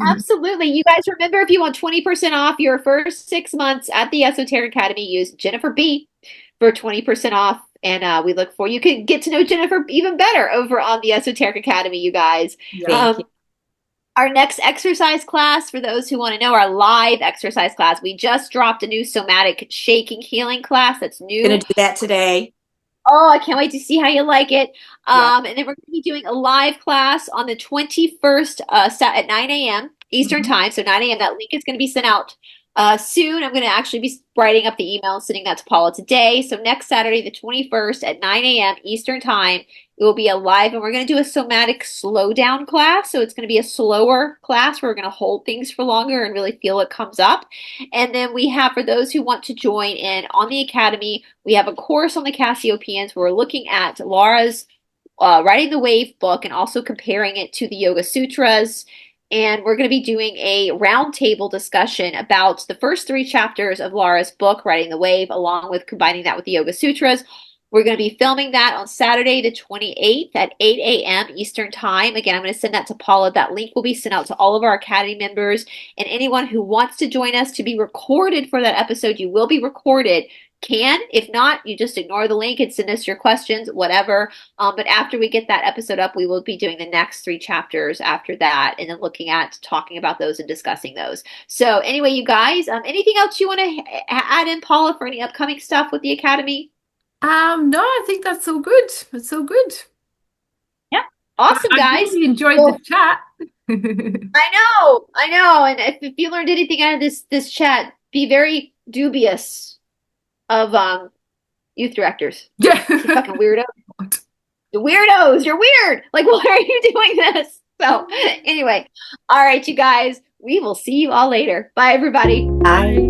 Absolutely. You guys remember, if you want 20% off your first 6 months at the Esoteric Academy, use Jennifer B for 20% off And we look for you can get to know Jennifer even better over on the Esoteric Academy, you guys. Thank you. Our next exercise class, for those who want to know, our live exercise class, we just dropped a new somatic shaking healing class that's new. Gonna do that today. Oh, I can't wait to see how you like it. Yeah. And then we're going to be doing a live class on the 21st at 9 a.m. Eastern time. So 9 a.m. That link is going to be sent out soon. I'm going to actually be writing up the email and sending that to Paula today. So next Saturday, the 21st at 9 a.m. Eastern time, it will be a live, and we're going to do a somatic slowdown class. So it's going to be a slower class where we're going to hold things for longer and really feel what comes up. And then we have, for those who want to join in on the Academy, we have a course on the Cassiopeians where we're looking at Laura's Riding the Wave book and also comparing it to the Yoga Sutras. And we're going to be doing a roundtable discussion about the first 3 chapters of Laura's book, Riding the Wave, along with combining that with the Yoga Sutras. We're going to be filming that on Saturday, the 28th at 8 a.m. Eastern time. Again, I'm going to send that to Paula. That link will be sent out to all of our Academy members, and anyone who wants to join us to be recorded for that episode, you will be recorded. Can. If not, you just ignore the link and send us your questions, whatever. But after we get that episode up, we will be doing the next 3 chapters after that, and then looking at talking about those and discussing those. So anyway, you guys, anything else you want to add in, Paula, for any upcoming stuff with the Academy? No, I think that's all good. It's all good. Yeah. Awesome, guys. I really enjoyed the chat. I know. And if you learned anything out of this chat, be very dubious of youth directors. Yeah. You fucking weirdo. The weirdos, you're weird. Like, why are you doing this? So anyway, all right, you guys, we will see you all later. Bye, everybody. Bye.